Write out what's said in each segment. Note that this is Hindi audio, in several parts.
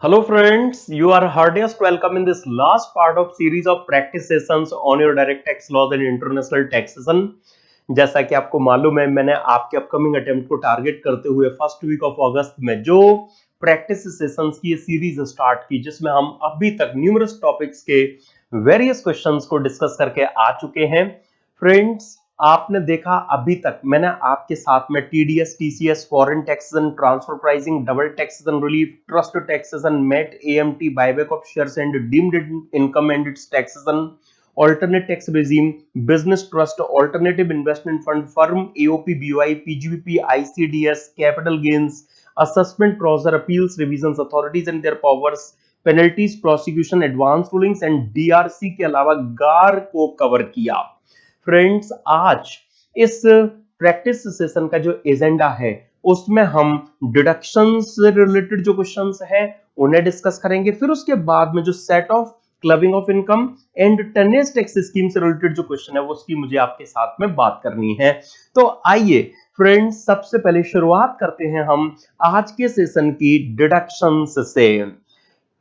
Hello friends, you are heartiest welcome in this last part of series of practice sessions on your direct tax laws and international taxation। जैसा कि आपको मालूम है, मैंने आपके अपकमिंग अटेम्प्ट को टारगेट करते हुए फर्स्ट वीक ऑफ अगस्त में जो प्रैक्टिस सेशंस की सीरीज स्टार्ट की, जिसमें हम अभी तक न्यूमरस टॉपिक्स के वेरियस क्वेश्चंस को डिस्कस करके आ चुके हैं। फ्रेंड्स, आपने देखा अभी तक मैंने आपके साथ में TDS, TCS, foreign taxation, transfer pricing, double taxation relief, trust taxation, MAT, AMT, buyback of shares and deemed income and its taxation, alternate tax regime, business trust, alternative investment fund, firm, AOP, BOI, PGBP, ICDS, capital gains, assessment, crosser appeals, revisions authorities and their powers, penalties, prosecution, advance rulings and DRC के अलावा गार को कवर किया। फ्रेंड्स, आज इस प्रैक्टिस सेशन का जो एजेंडा है उसमें हम डिडक्शन से रिलेटेड जो क्वेश्चंस हैं उन्हें डिस्कस करेंगे। फिर उसके बाद में जो set of clubbing of income and tonnage tax scheme से रिलेटेड जो क्वेश्चन है वो उसकी मुझे आपके साथ में बात करनी है। तो आइए फ्रेंड्स, सबसे पहले शुरुआत करते हैं हम आज के सेशन की डिडक्शंस से।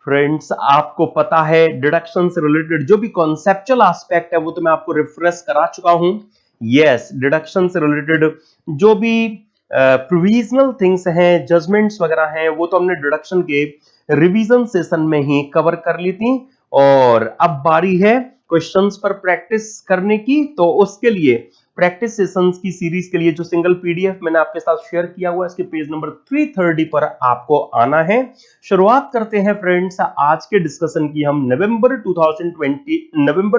फ्रेंड्स, आपको पता है डिडक्शन से रिलेटेड जो भी कॉन्सेप्चुअल एस्पेक्ट है वो तो मैं आपको रिफ्रेश करा चुका हूं। यस, डिडक्शन से रिलेटेड जो भी प्रोविजनल थिंग्स हैं, जजमेंट्स वगैरह हैं, वो तो हमने डिडक्शन के रिवीजन सेशन में ही कवर कर ली थी। और अब बारी है क्वेश्चंस पर प्रैक्टिस करने की। तो उसके लिए प्रैक्टिस सेशंस की सीरीज के लिए जो सिंगल पीडीएफ मैंने आपके साथ शेयर किया हुआ है, इसके पेज नंबर 330 पर आपको आना है। शुरुआत करते हैं फ्रेंड्स आज के डिस्कशन की हम नवंबर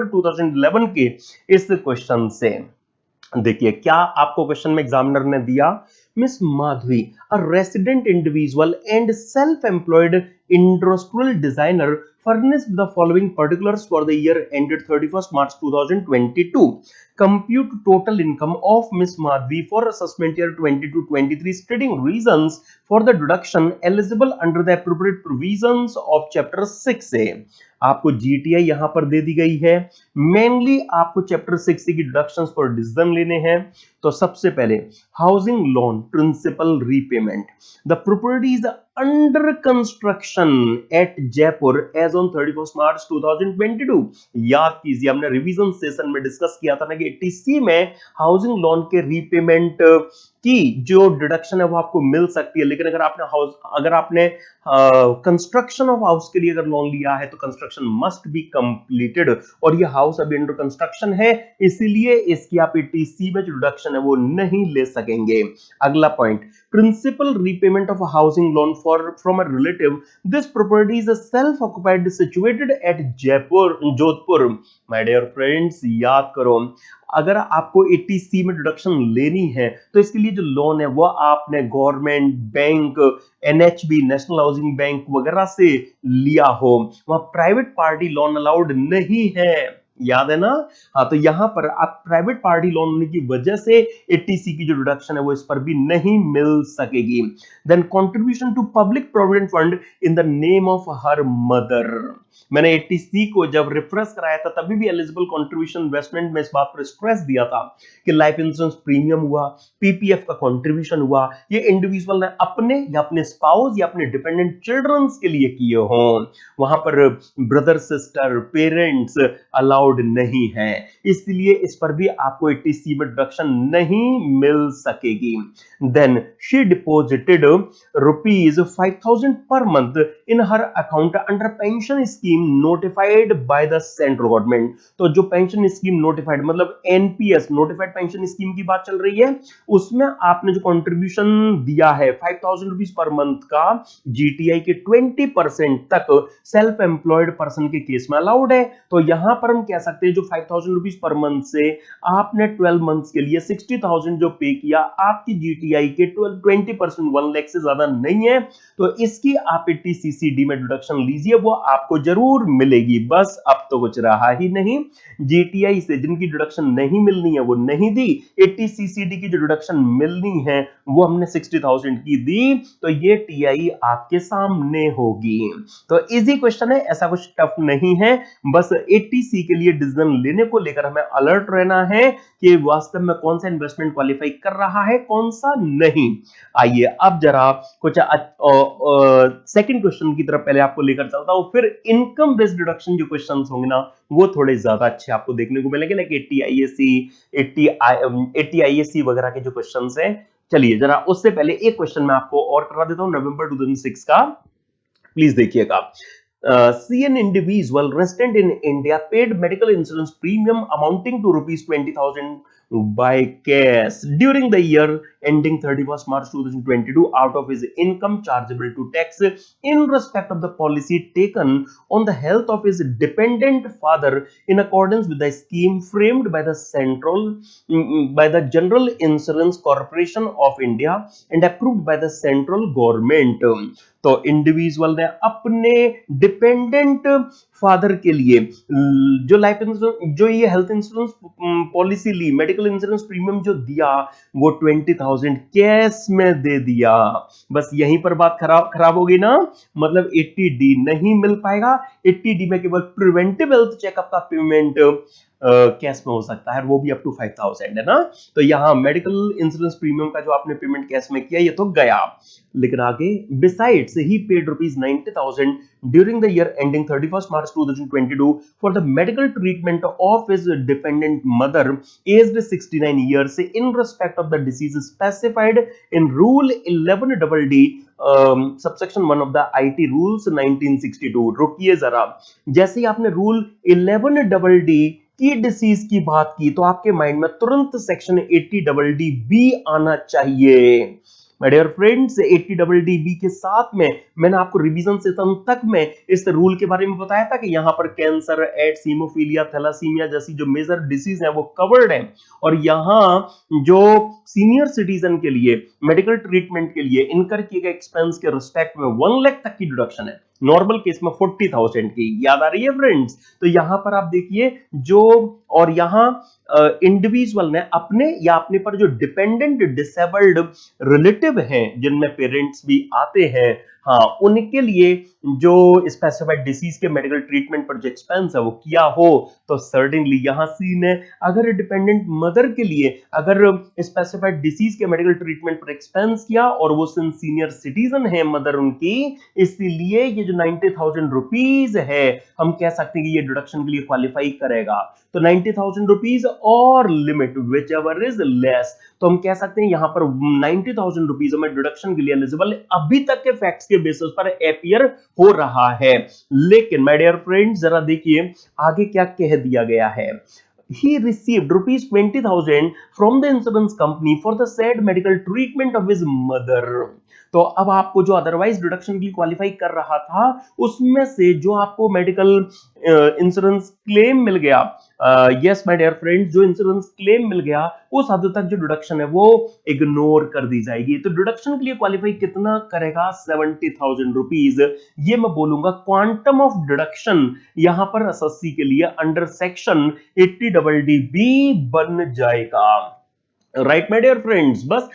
2011 के इस क्वेश्चन से। देखिए क्या आपको क्वेश्चन में एग्जामिनर ने दिया। Miss Madhavi, a resident individual and self employed industrial designer furnished the following particulars for the year ended 31st March 2022. Compute total income of Miss Madhvi for assessment year 22-23, stating reasons for the deduction eligible under the appropriate provisions of chapter 6A। आपको जीटीआई यहां पर दे दी गई है। मेनली आपको चैप्टर 6 की डिडक्शंस पर डिसीजन लेने हैं। तो सबसे पहले housing loan principal repayment, the property is under construction at Jaipur as on 31st March 2022। याद कीजिए, हमने रिवीजन सेशन में डिस्कस किया था ना कि टीसी में हाउसिंग लोन के रीपेमेंट की जो डिडक्शन है वो आपको मिल सकती है, लेकिन अगर आपने कंस्ट्रक्शन ऑफ हाउस के लिए अगर लोन लिया है तो कंस्ट्रक्शन मस्ट बी कंप्लीटेड, और ये हाउस अभी अंडर कंस्ट्रक्शन है, इसीलिए इसकी आप टीसी में जो डिडक्शन है वो नहीं ले सकेंगे। अगला point, principal repayment of housing loan for from a relative, this property is self occupied situated at Jaipur Jodhpur. My dear friends, याद करो, अगर आपको 80C में डिडक्शन लेनी है तो इसके लिए जो लोन है वो आपने government, bank, NHB, national housing bank वगैरह से लिया हो, वहां प्राइवेट पार्टी लोन अलाउड नहीं है। याद है ना? हाँ, तो यहां पर आप प्राइवेट पार्टी लोन होने की वजह से 80C की जो डिडक्शन है वो इस पर भी नहीं मिल सकेगी। Then contribution to public provident fund in the name of her mother. मैंने 80C को जब रिफ्रेश कराया था तभी भी एलिजिबल कंट्रीब्यूशन इन्वेस्टमेंट में इस बात पर स्ट्रेस दिया था कि लाइफ इंश्योरेंस प्रीमियम हुआ, पीपीएफ का कंट्रीब्यूशन हुआ, ये इंडिविजुअल ने अपने या अपने स्पाउस या अपने डिपेंडेंट चिल्ड्रंस के लिए किए हों, वहां पर ब्रदर, सिस्टर, पेरेंट्स अलाउड नहीं है, इसलिए इस पर भी आपको 80C में डिडक्शन नहीं मिल सकेगी। Then she deposited ₹5,000 per month in her account under pension scheme notified by the central government। तो जो पेंशन स्कीम नोटिफाइड मतलब एनपीएस नोटिफाइड पेंशन स्कीम की बात चल रही है, उसमें आपने जो कंट्रीब्यूशन दिया है ₹5,000 पर मंथ का, जीटीआई के 20% तक सेल्फ एम्प्लॉयड पर्सन के केस में अलाउड है। तो यहां पर हम कह सकते हैं जो ₹5,000 पर मंथ से आपने 12 मंथ्स के लिए 60,000 जो पे किया, आपकी जीटीआई के 20% 1 लाख से ज्यादा नहीं है, तो इसकी आप 80CCD में डिडक्शन लीजिए, वो आपको जरूर मिलेगी, बस अब तो कुछ रहा ही नहीं। जीटीआई से जिनकी डिडक्शन नहीं मिलनी है वो नहीं दी, 80 सीसीडी की जो डिडक्शन मिलनी है वो हमने 60,000 की दी, तो ये टीआई आपके सामने होगी। तो इजी क्वेश्चन है, ऐसा कुछ टफ नहीं है, बस 80 सी के लिए डिसीजन लेने को लेकर हमें अलर्ट रहना है कि वास्तव में कौन सा इन्वेस्टमेंट क्वालिफाई कर रहा है, कौन सा नहीं। आइए अब जरा कुछ सेकंड क्वेश्चन की तरफ पहले आपको लेकर चलता हूं, फिर इनकम बेस्ड डिडक्शन जो क्वेश्चंस होंगे ना वो थोड़े ज्यादा अच्छे आपको देखने को मिलेंगे, लाइक 80 आईएससी वगैरह के जो क्वेश्चंस हैं। चलिए जरा उससे पहले एक क्वेश्चन मैं आपको और करा देता हूं नवंबर 2006 का, प्लीज देखिएगा। See an individual resident in India paid medical insurance premium amounting to rupees 20,000 by cash during the year ending 31st March 2022 out of his income chargeable to tax in respect of the policy taken on the health of his dependent father in accordance with the scheme framed by the by the General Insurance Corporation of India and approved by the central government। तो इंडिविजुअल ने अपने डिपेंडेंट फादर के लिए जो लाइफ इंश्योरेंस, जो ये हेल्थ इंश्योरेंस पॉलिसी ली, मेडिकल इंश्योरेंस प्रीमियम जो दिया वो 20,000 कैश में दे दिया। बस यहीं पर बात खराब हो गई ना, मतलब 80D नहीं मिल पाएगा। 80D में केवल प्रिवेंटिव हेल्थ चेकअप का पेमेंट कैश में हो सकता है, वो भी अप टू 5,000 है ना। तो यहाँ मेडिकल इंश्योरेंस प्रीमियम का जो आपने पेमेंट कैश में किया ये तो गया, लेकिन आगे besides he paid rupees 90,000 during the year ending 31st March 2022 for the medical treatment of his dependent mother aged 69 years in respect of the disease specified in rule 11DD subsection 1 of the IT rules 1962। रुकिए जरा, जैसे ही आपने रूल 11DD की डिसीज की बात की तो आपके माइंड में तुरंत सेक्शन 80DD बी आना चाहिए। My dear friends, 80DD B के साथ में मैंने आपको रिवीजन सेशन तक में इस रूल के बारे में बताया था कि यहां पर कैंसर, एड्स, हीमोफीलिया, थैलासीमिया जैसी जो मेजर डिसीज है वो कवर्ड है, और यहां जो सीनियर सिटीजन के लिए मेडिकल ट्रीटमेंट के लिए इनकर किए गए एक्सपेंस के रिस्पेक्ट में 1 लाख तक की डिडक्शन है, नॉर्मल केस में 40,000 की। याद आ रही है फ्रेंड्स? तो यहां पर आप देखिए जो, और यहां इंडिविजुअल ने अपने या अपने पर जो डिपेंडेंट डिसेबल्ड रिलेटिव हैं जिनमें पेरेंट्स भी आते हैं, हाँ, उनके लिए जो स्पेसिफाइड डिसीज के मेडिकल ट्रीटमेंट पर जो एक्सपेंस है वो किया हो, तो सर्टेनली यहां सीन है। अगर डिपेंडेंट मदर के लिए अगर स्पेसिफाइड डिसीज के मेडिकल ट्रीटमेंट पर एक्सपेंस किया और वो सीनियर सिटीजन है मदर उनकी, इसीलिए ये जो 90,000 रुपीज है हम कह सकते हैं कि ये डिडक्शन के लिए क्वालिफाई करेगा। तो 90,000 रुपीज और limit which ever is less, तो हम कह सकते हैं यहां पर 90,000 रुपीज में डिडक्शन के लिए एलिजिबल अभी तक के फैक्ट्स के बेसिस पर अपीयर हो रहा है। लेकिन माय डियर फ्रेंड्स जरा देखिए आगे क्या कह दिया गया है। He received rupees 20,000 from the insurance company for the said medical treatment of his mother। तो अब आपको जो अदरवाइज डिडक्शन की क्वालिफाई कर रहा था उसमें से जो आपको मेडिकल इंश्योरेंस क्लेम मिल गया, यस माय डियर फ्रेंड्स, जो इंश्योरेंस क्लेम मिल गया उस हद तक जो डिडक्शन है वो इग्नोर कर दी जाएगी। तो डिडक्शन के लिए क्वालिफाई कितना करेगा? 70,000 रुपीज। ये मैं बोलूंगा क्वांटम ऑफ डिडक्शन यहां पर एसएससी के लिए अंडर सेक्शन 80DD बी बन जाएगा। Right, my dear friends, बस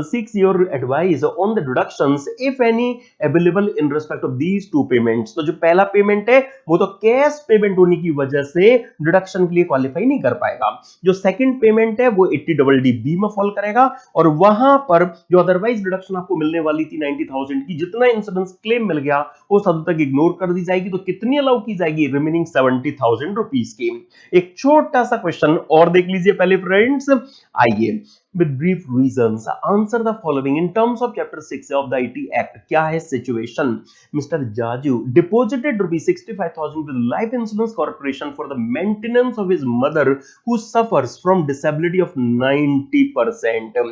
seek your advice on the deductions if any available in respect of these two payments। तो जो पहला पेमेंट है वो तो कैश पेमेंट होने की वजह से डिडक्शन के लिए क्वालिफाई नहीं कर पाएगा। जो सेकंड पेमेंट है वो 80DD बी में फॉल करेगा, और वहां पर जो अदरवाइज डिडक्शन आपको मिलने वाली थी 90,000 की, जितना इंश्योरेंस क्लेम मिल गया उस हद तक इग्नोर कर दी जाएगी। तो कितनी अलाउ की जाएगी? रिमेनिंग 70,000 रुपीज की। एक छोटा सा क्वेश्चन और देख लीजिए पहले फ्रेंड्स, आइए with brief reasons answer the following in terms of chapter 6 of the IT Act। क्या है situation? Mister Jaju deposited rupees 65,000 with Life Insurance Corporation for the maintenance of his mother who suffers from disability of 90%।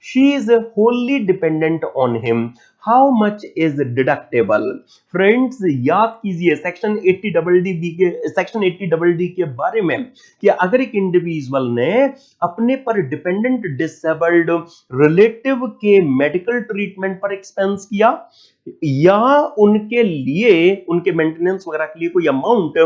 she is wholly dependent on him। how much is deductible? Friends याद कीजिए सेक्शन 80DD के बारे में कि अगर एक इंडिविजुअल ने अपने पर डिपेंडेंट डिसेबल्ड रिलेटिव के मेडिकल ट्रीटमेंट पर एक्सपेंस किया, या उनके लिए उनके मेंटेनेंस वगैरह के लिए कोई अमाउंट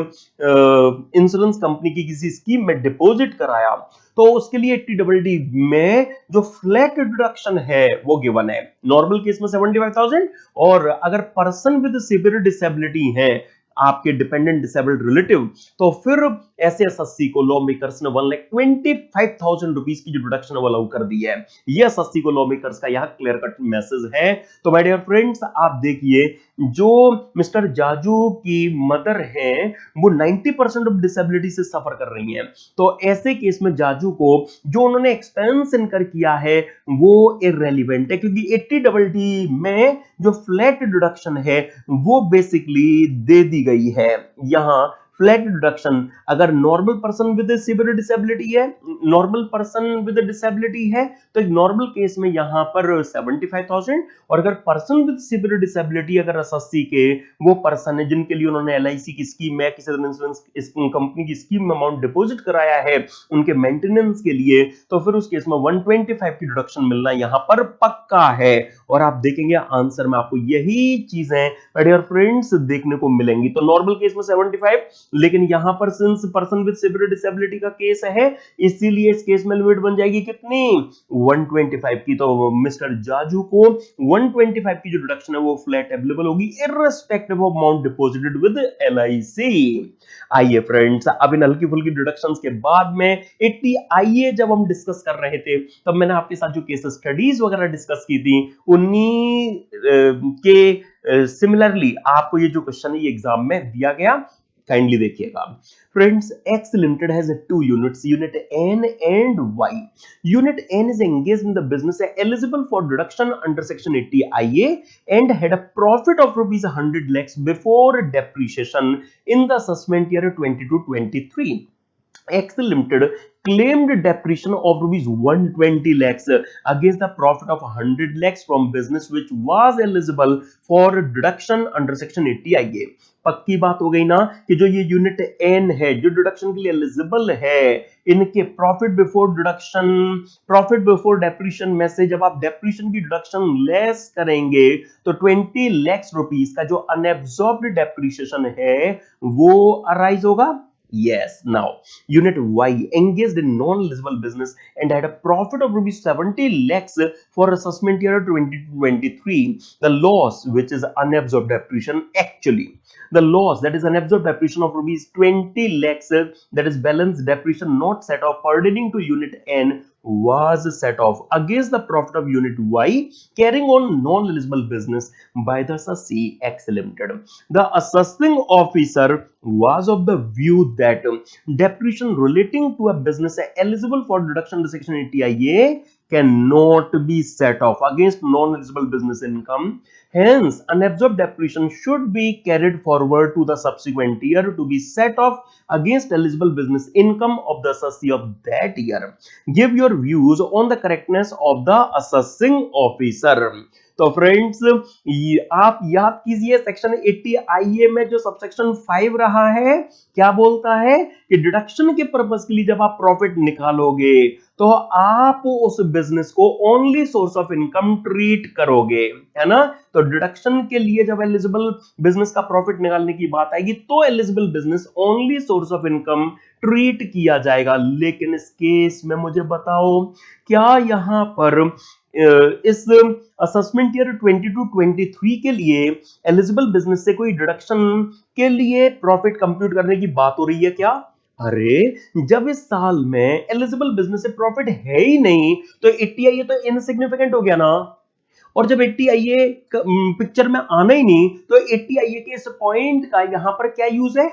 इंश्योरेंस कंपनी की किसी स्कीम में डिपॉजिट कराया, तो उसके लिए 80DD में जो फ्लैट डिडक्शन है वो गिवन है। नॉर्मल केस में 75,000, और अगर पर्सन विद सिवियर डिसेबिलिटी है आपके डिपेंडेंट डिसेबल्ड रिलेटिव, तो फिर एसएससी को लॉ मेकर्स ने 1,25,000 रुपीस की जो डिडक्शन अलाउ कर दी है। ये एसएससी को लॉ मेकर्स का यहाँ क्लियर कट मैसेज है। तो माय डियर फ्रेंड्स, आप देखिए जो मिस्टर जाजू की मदर हैं वो 90% ऑफ डिसेबिलिटी से सफर कर रही हैं, तो ऐसे केस में जाजू को जो उन्होंने एक्सपेंस इनकर किया है वो इररेलेवेंट है, क्योंकि 80DD में जो फ्लैट डिडक्शन है वो बेसिकली दे दी गई है। यहां फ्लैट डिडक्शन अगर normal person with severe disability है, नॉर्मल पर्सन विद डिसेबिलिटी है, तो एक नॉर्मल केस में यहां पर 75,000, और अगर पर्सन विद सिवियर डिसेबिलिटी अगर एसएससी के वो पर्सन है जिनके लिए उन्होंने एलआईसी की स्कीम में किसी इंश्योरेंस कंपनी की स्कीम में अमाउंट डिपॉजिट कराया है उनके मेंटेनेंस के लिए, तो फिर उस केस में 125 की डिडक्शन मिलना यहां पर पक्का है। और आप देखेंगे आंसर में आपको यही चीजें डियर फ्रेंड्स देखने को मिलेंगी। तो नॉर्मल केस में 75, लेकिन यहां पर since person with severe disability का केस है इसीलिए इस केस में लिमिट बन जाएगी कितनी, 125 की। तो मिस्टर जाजू को 125 की जो डिडक्शन है वो फ्लैट अवेलेबल होगी irrespective of amount deposited with LIC. आइए फ्रेंड्स, अब इन हल्की फुल्की डिडक्शंस के बाद में 80 आइए जब हम डिस्कस कर रहे थे तब मैंने आपके साथ जो केस स्टडीज वगैरह डिस्कस की थी उन्हीं के सिमिलरली आपको ये जो क्वेश्चन है ये एग्जाम में दिया गया, काइंडली देखिएगा। Friends, X Limited has two units, unit N and Y. Unit N is engaged in the business eligible for deduction under section 80IA and had a profit of rupees 100 lakhs before depreciation in the assessment year 22-23. X Limited claimed depreciation of rupees 120 lakhs against the profit of 100 lakhs from business which was eligible for deduction under section 80IA. पक्की बात हो गई ना कि जो ये यूनिट एन है जो डिडक्शन के लिए एलिजिबल है, इनके profit before deduction, profit before depreciation में से जब आप डेप्रिशिएशन की डिडक्शन लेस करेंगे तो 20 लाख रुपीस का जो अनएब्सॉर्ब्ड डेप्रिशिएशन है वो अराइज होगा। Yes. Now, unit Y engaged in non-eligible business and had a profit of rupees 70 lakhs for assessment year 2023. The loss, which is unabsorbed depreciation, actually, the loss that is unabsorbed depreciation of rupees 20 lakhs, that is balance depreciation not set off pertaining to unit N, was set off against the profit of unit Y carrying on non-eligible business by the assessee X Limited. The assessing officer was of the view that depreciation relating to a business eligible for deduction under section 80IA cannot be set off against non-eligible business income. Hence, unabsorbed depreciation should be carried forward to the subsequent year to be set off against eligible business income of the assessee of that year. Give your views on the correctness of the assessing officer. तो फ्रेंड्स, आप याद कीजिए सेक्शन 80 आईए में जो सबसेक्शन 5 रहा है क्या बोलता है कि डिडक्शन के पर्पस के लिए जब आप प्रॉफिट निकालोगे तो आप उस बिजनेस को only source of income treat करोगे, है ना। तो डिडक्शन के लिए जब एलिजिबल बिजनेस का प्रॉफिट निकालने की बात आएगी तो eligible business only source of income treat किया जाएगा। लेकिन इस केस में मुझे बताओ क्या यहां पर इस असेसमेंट ईयर 22-23 के लिए एलिजिबल बिजनेस से कोई डिडक्शन के लिए प्रॉफिट कंप्यूट करने की बात हो रही है क्या? अरे जब इस साल में एलिजिबल बिजनेस से प्रॉफिट है ही नहीं तो 80 आईए तो इनसिग्निफिकेंट हो गया ना। और जब 80 आईए पिक्चर में आना ही नहीं तो 80 आईए के इस पॉइंट का यहां पर क्या यूज है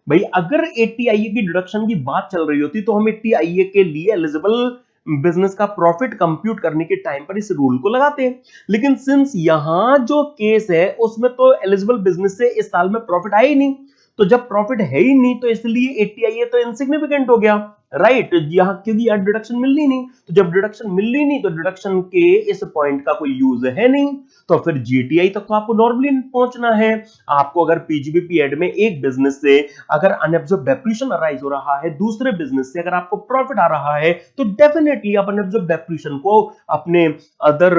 भाई? अगर 80 आईए की डिडक्शन की बात चल रही होती तो हम 80 आईए के लिए एलिजिबल बिजनेस का प्रॉफिट कंप्यूट करने के टाइम पर इस रूल को लगाते हैं। लेकिन सिंस यहां जो केस है उसमें तो एलिजिबल बिजनेस से इस साल में प्रॉफिट आया ही नहीं, तो जब प्रॉफिट है ही नहीं तो इसलिए 80 आईए तो इनसिग्निफिकेंट हो गया। राइट, यहां क्योंकि यार डिडक्शन मिल ही नहीं, तो जब डिडक्शन मिल ही नहीं तो डिडक्शन के इस पॉइंट का कोई यूज है नहीं, तो फिर जीटीआई तक तो आपको नॉर्मली पहुंचना है। आपको अगर पीजीबीपी एड में एक बिजनेस से अगर अनएब्जॉर्ब डेप्रिसिएशन अराइज हो रहा है, दूसरे बिजनेस से अगर आपको प्रॉफिट आ रहा है, तो डेफिनेटली आप अनएब्जॉर्ब डेप्रिसिएशन को अपने अदर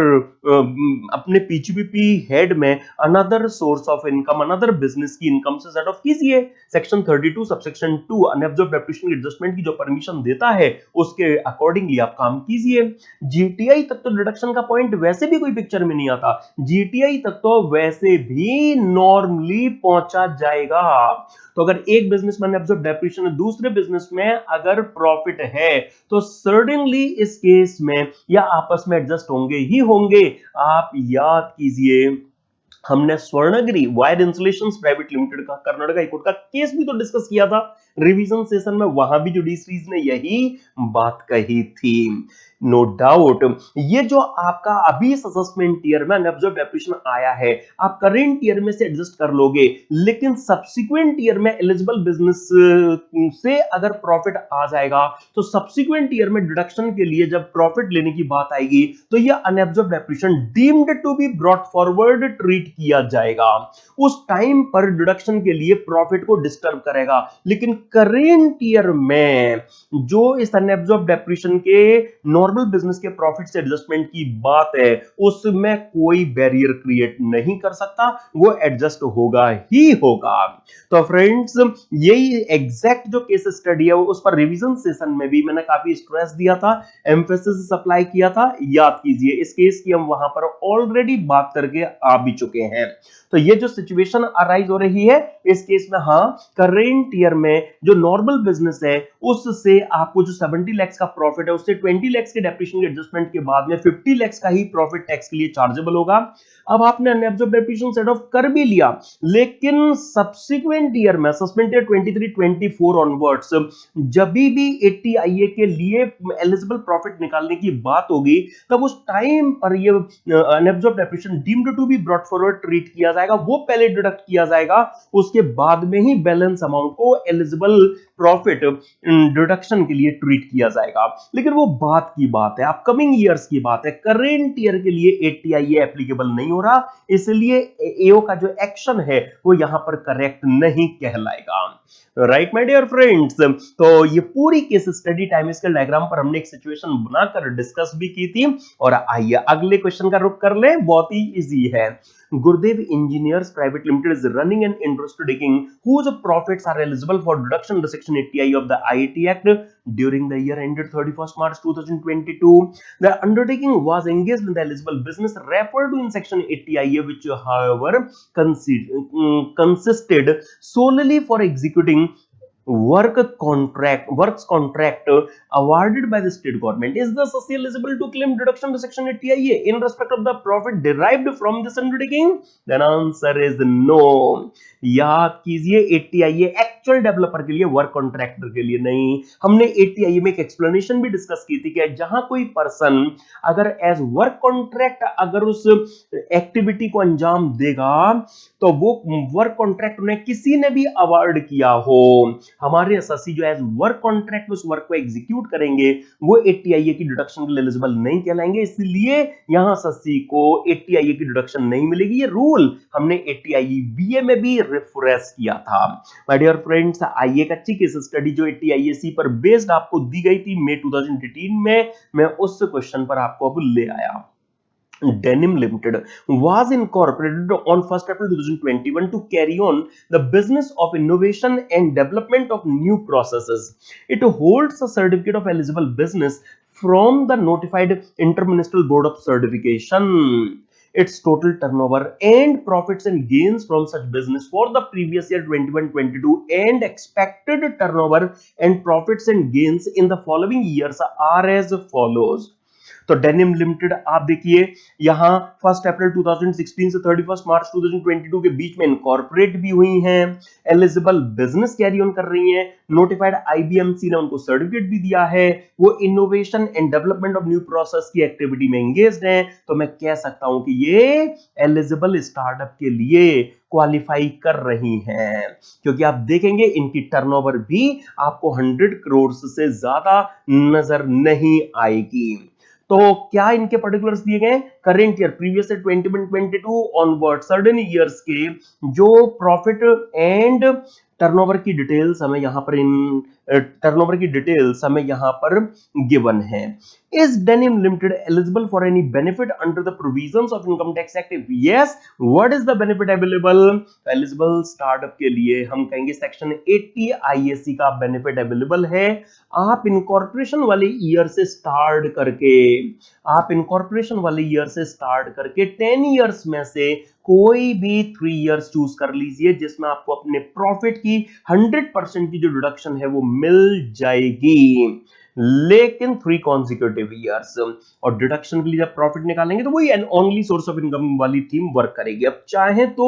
अपने पीजीबीपी हेड में another source of income, another business की इनकम से सेट ऑफ कीजिए। Section 32 subsection 2 unabsorbed depreciation adjustment की जो परमिशन देता है उसके अकॉर्डिंगली आप काम कीजिए। जीटीआई तक तो डिडक्शन का पॉइंट वैसे भी कोई पिक्चर में नहीं आता, जीटीआई तक तो वैसे भी नॉर्मली पहुंचा जाएगा। तो अगर एक बिजनेस में अनएब्जॉर्ब डेप्रिसिएशन है, दूसरे बिजनेस में अगर प्रॉफिट है, तो सर्टेनली इस केस में या आपस में एडजस्ट होंगे ही होंगे। आप याद कीजिए, हमने Swarnagiri wire insulations private limited का कर्नाटक हाईकोर्ट का केस भी तो डिस्कस किया था रिवीजन सेशन में, वहां भी जुडिशरीज ने यही बात कही थी। नो डाउट, ये जो आपका अभी इस असेसमेंट ईयर में अनएब्जॉर्ब डेप्रिसिएशन आया है, आप करेंट ईयर में से एडजस्ट कर लोगे, लेकिन सब्सिक्वेंट ईयर में एलिजिबल बिजनेस से अगर प्रॉफिट आ जाएगा, तो सब्सिक्वेंट ईयर में डिडक्शन के लिए जब प्रॉफिट लेने की बात आएगी, तो यह unabsorb depreciation deemed to be brought forward treat किया जाएगा। उस टाइम पर डिडक्शन के लिए प्रॉफिट को डिस्टर्ब करेगा, लेकिन करेंट ईयर में जो इस अनएब्जॉर्ब डेप्रिसिएशन के नॉर्मल बिजनेस के प्रॉफिट से एडजस्टमेंट की बात है, उसमें कोई बैरियर क्रिएट नहीं कर सकता, वो एडजस्ट होगा ही होगा। तो फ्रेंड्स, यही एग्जैक्ट जो केस स्टडी है उस पर रिवीजन सेशन में भी मैंने काफी स्ट्रेस दिया था, एम्फेसिस अप्लाई किया था। याद कीजिए, इस केस की हम वहां पर ऑलरेडी बात करके आ भी चुके हैं। तो ये जो सिचुएशन अराइज हो रही है इस केस में, हाँ, करेंट ईयर में जो नॉर्मल बिजनेस है उससे आपको जो 70 लाख का प्रॉफिट है, उससे 20 लाख के डेप्रिसिएशन के एडजस्टमेंट के बाद में 50 लाख का ही प्रॉफिट टैक्स के लिए चार्जेबल होगा। अब आपने अनएब्जॉर्ब डेप्रिसिएशन सेट ऑफ कर भी लिया, लेकिन सब्सिक्वेंट ईयर में असेसमेंट ईयर 23-24 ऑनवर्ड्स जब भी 80 आईए के लिए एलिजिबल प्रॉफिट निकालने की बात होगी, तब उस टाइम पर ये unabsorb depreciation deemed to be brought forward treat किया जाएगा, वो पहले डिडक्ट किया जाएगा, उसके बाद में ही बैलेंस अमाउंट को एलिजिबल प्रॉफिट डिडक्शन के लिए ट्रीट किया जाएगा। लेकिन वो बात की बात है, अपकमिंग ईयर्स की बात है, करेंट ईयर के लिए 80 आईए एप्लीकेबल नहीं हो रहा, इसलिए एओ का जो एक्शन है वो यहां पर करेक्ट नहीं कहलाएगा। राइट माय डियर फ्रेंड्स, तो ये पूरी case study time scale diagram पर हमने एक सिचुएशन बनाकर डिस्कस भी की थी। और आइए अगले क्वेश्चन का रुख कर ले, बहुत ही इजी है। Gurdev Engineers Private Limited is running an undertaking whose profits are eligible for deduction under Section 80I of the IAT Act during the year ended 31st March 2022. The undertaking was engaged in the eligible business referred to in Section 80IA, which, however, consisted solely for executing works contract awarded by the state government. Is the assessee eligible to claim deduction to Section 80IA in respect of the profit derived from this undertaking? Then answer is no. याद कीजिए, 80IA एक्चुअल डेवलपर के लिए, वर्क कॉन्ट्रैक्टर के लिए नहीं। हमने 80IA में एक एक्सप्लेनेशन भी डिस्कस की थी कि जहां कोई पर्सन अगर एज वर्क कॉन्ट्रैक्ट अगर उस एक्टिविटी को अंजाम देगा, तो वो वर्क कॉन्ट्रैक्ट में किसी ने भी अवार्ड किया हो, हमारे एसएससी जो एज वर्क कॉन्ट्रैक्ट उस वर्क को एग्जीक्यूट करेंगे, वो 80IA की डिडक्शन के लिए एलिजिबल नहीं कहलाएंगे, इसलिए यहां एसएससी को 80IA की डिडक्शन नहीं मिलेगी। ये रूल हमने 80IA बीए में भी रेफरेंस किया था। माय डियर फ्रेंड्स, आइए एक अच्छी केस स्टडी जो 80IAC पर बेस्ड आपको दी गई थी मई 2018 में, मैं उस क्वेश्चन पर आपको अब ले आया। Denim Limited was incorporated on 1st April 2021 to carry on the business of innovation and development of new processes. It holds a certificate of eligible business from the notified Interministerial Board of Certification. Its total turnover and profits and gains from such business for the previous year 21-22 and expected turnover and profits and gains in the following years are as follows. तो डेनिम लिमिटेड आप देखिए यहां 1 अप्रैल 2016 से 31 मार्च 2022 के बीच में इनकॉर्पोरेट भी हुई हैं, एलिजिबल बिजनेस कैरी ऑन कर रही हैं, नोटिफाइड आईबीएमसी ने उनको सर्टिफिकेट भी दिया है, वो innovation and development of new process की एक्टिविटी में एंगेज्ड हैं, तो मैं कह सकता हूं कि ये एलिजिबल स्टार्टअप के लिए क्वालिफाई कर रही हैं, क्योंकि आप देखेंगे इनकी टर्नओवर भी आपको 100 करोड़ से ज्यादा नजर नहीं आएगी। तो क्या इनके पर्टिकुलर्स दिए गए? Current year, previous year 2022 onward certain years के जो प्रॉफिट एंड टर्नओवर की डिटेल्स हमें यहां पर टर्नओवर की डिटेल्स हमें यहां पर गिवन है। Is Denim Limited eligible for any benefit under the provisions of Income Tax Act? Yes. What is the benefit available? Eligible startup के लिए हम कहेंगे सेक्शन 80 IAC का बेनिफिट अवेलेबल है। आप इनकॉर्पोरेशन वाले ईयर से स्टार्ट करके 10 इयर्स में से कोई भी 3 इयर्स चूज कर लीजिए जिसमें आपको अपने प्रॉफिट की 100% की जो डिडक्शन है वो मिल जाएगी, लेकिन 3 कॉन्जिक्यूटिव ईयर्स। और डिडक्शन के लिए जब प्रॉफिट निकालेंगे तो वही an only source of income वाली थीम वर्क करेगी। अब चाहे तो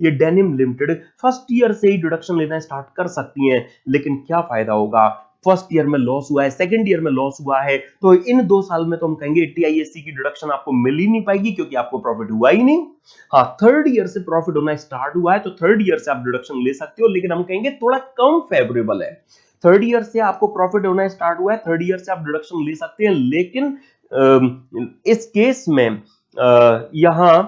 ये डेनिम लिमिटेड फर्स्ट ईयर से ही डिडक्शन लेना स्टार्ट कर सकती हैं, लेकिन क्या फायदा होगा? फर्स्ट ईयर में लॉस हुआ है, सेकंड ईयर में लॉस हुआ है, तो इन 2 साल में तो हम कहेंगे 80 IAC की डिडक्शन आपको मिल ही नहीं पाएगी, क्योंकि आपको प्रॉफिट हुआ ही नहीं। हाँ, थर्ड ईयर से प्रॉफिट होना स्टार्ट हुआ है तो थर्ड ईयर से आप डिडक्शन ले सकते हो, लेकिन हम कहेंगे थोड़ा कम फेवरेबल है। थर्ड ईयर से आपको प्रॉफिट होना स्टार्ट हुआ है, थर्ड ईयर से आप डिडक्शन ले सकते हैं, लेकिन इस केस में यहां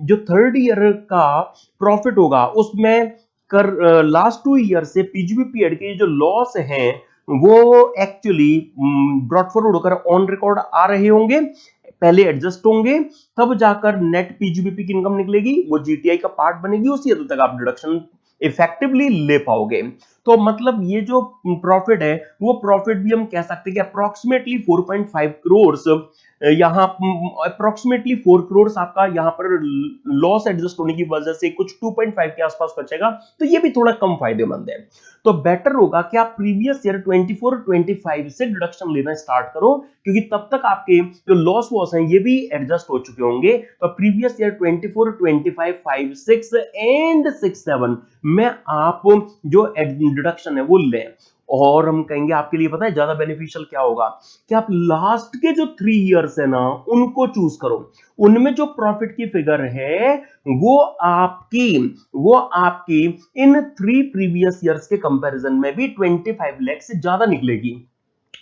जो थर्ड ईयर का प्रॉफिट होगा उसमें कर लास्ट 2 ईयर से पीजीबी पीरियड के जो लॉस हैं वो एक्चुअली ब्रॉट फॉरवर्ड होकर ऑन रिकॉर्ड आ रहे होंगे, पहले एडजस्ट होंगे, तब जाकर नेट पीजीबीपी की इनकम निकलेगी, वो जीटीआई का पार्ट बनेगी, उसी हद तक आप डिडक्शन इफेक्टिवली ले पाओगे। तो मतलब ये जो प्रॉफिट है वो प्रॉफिट भी हम कह सकते हैं कि अप्रोक्सीमेटली 4.5 करोड़, यहां अप्रोक्सीमेटली 4 करोड़ आपका यहां पर लॉस एडजस्ट होने की वजह से कुछ 2.5 के आसपास बचेगा, तो ये भी थोड़ा कम फायदेमंद है। तो बेटर होगा कि आप प्रीवियस ईयर 24-25 से डिडक्शन लेना स्टार्ट करो, क्योंकि तब तक आपके जो लॉस वॉस हैं ये भी एडजस्ट हो चुके होंगे। तो प्रीवियस ईयर 24, 25, 5, 6 एंड 6, 7 में आप जो डिडक्शन है वो लें। और हम कहेंगे आपके लिए पता है ज्यादा बेनिफिशियल क्या होगा, कि आप लास्ट के जो 3 इयर्स है ना उनको चूज करो, उनमें जो प्रॉफिट की फिगर है वो आपकी इन 3 प्रीवियस इयर्स के कंपैरिजन में भी 25 लाख से ज्यादा निकलेगी।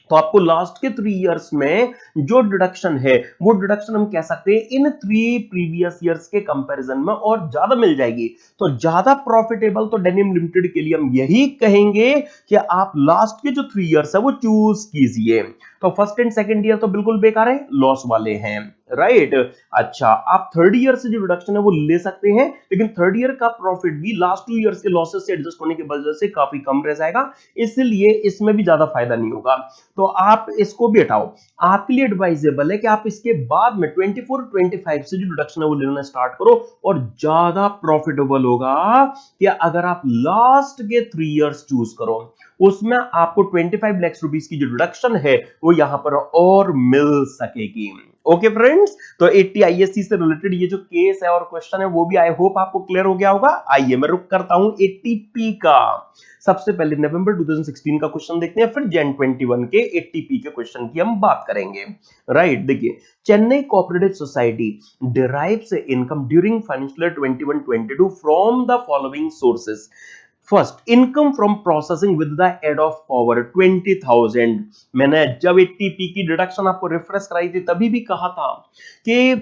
तो आपको लास्ट के 3 इयर्स में जो डिडक्शन है वो डिडक्शन हम कह सकते हैं इन 3 प्रीवियस इयर्स के कंपैरिजन में और ज्यादा मिल जाएगी। तो ज्यादा प्रॉफिटेबल तो डेनिम लिमिटेड के लिए हम यही कहेंगे कि आप लास्ट के जो 3 इयर्स है वो चूज कीजिए। तो फर्स्ट एंड सेकंड ईयर तो बिल्कुल बेकार है, लॉस वाले हैं, राइट। अच्छा, आप थर्ड ईयर से जो डिडक्शन है वो ले सकते हैं, लेकिन थर्ड ईयर का प्रॉफिट भी लास्ट 2 इयर्स के लॉसेस से एडजस्ट होने की वजह से काफी कम रह जाएगा, इसलिए इसमें भी ज्यादा फायदा नहीं होगा। तो आप इसको भी हटाओ। आपके लिए एडवाइजेबल है कि आप इसके बाद में 24-25 से जो डिडक्शन है वो लेना स्टार्ट करो, और ज्यादा प्रॉफिटेबल होगा कि अगर आप लास्ट के 3 इयर्स चूज करो, उसमें आपको 25 लाख रुपीस की जो डिडक्शन है वो यहां पर और मिल सकेगी। ओके फ्रेंड्स, तो 80 IAC से रिलेटेड ये जो केस है और क्वेश्चन है वो भी आई होप आपको क्लियर हो गया होगा। आइए मैं रुक करता हूं 80P का। सबसे पहले नवंबर 2016 का क्वेश्चन देखते हैं, फिर जैन 21 के 80P के क्वेश्चन की हम बात करेंगे, राइट। देखिए, Chennai cooperative society derives income during financial year 21-22 from the following sources. First, income from processing with the aid of power 20,000। मैंने जब 80P की डिडक्शन आपको रिफ्रेश कराई थी तभी भी कहा था कि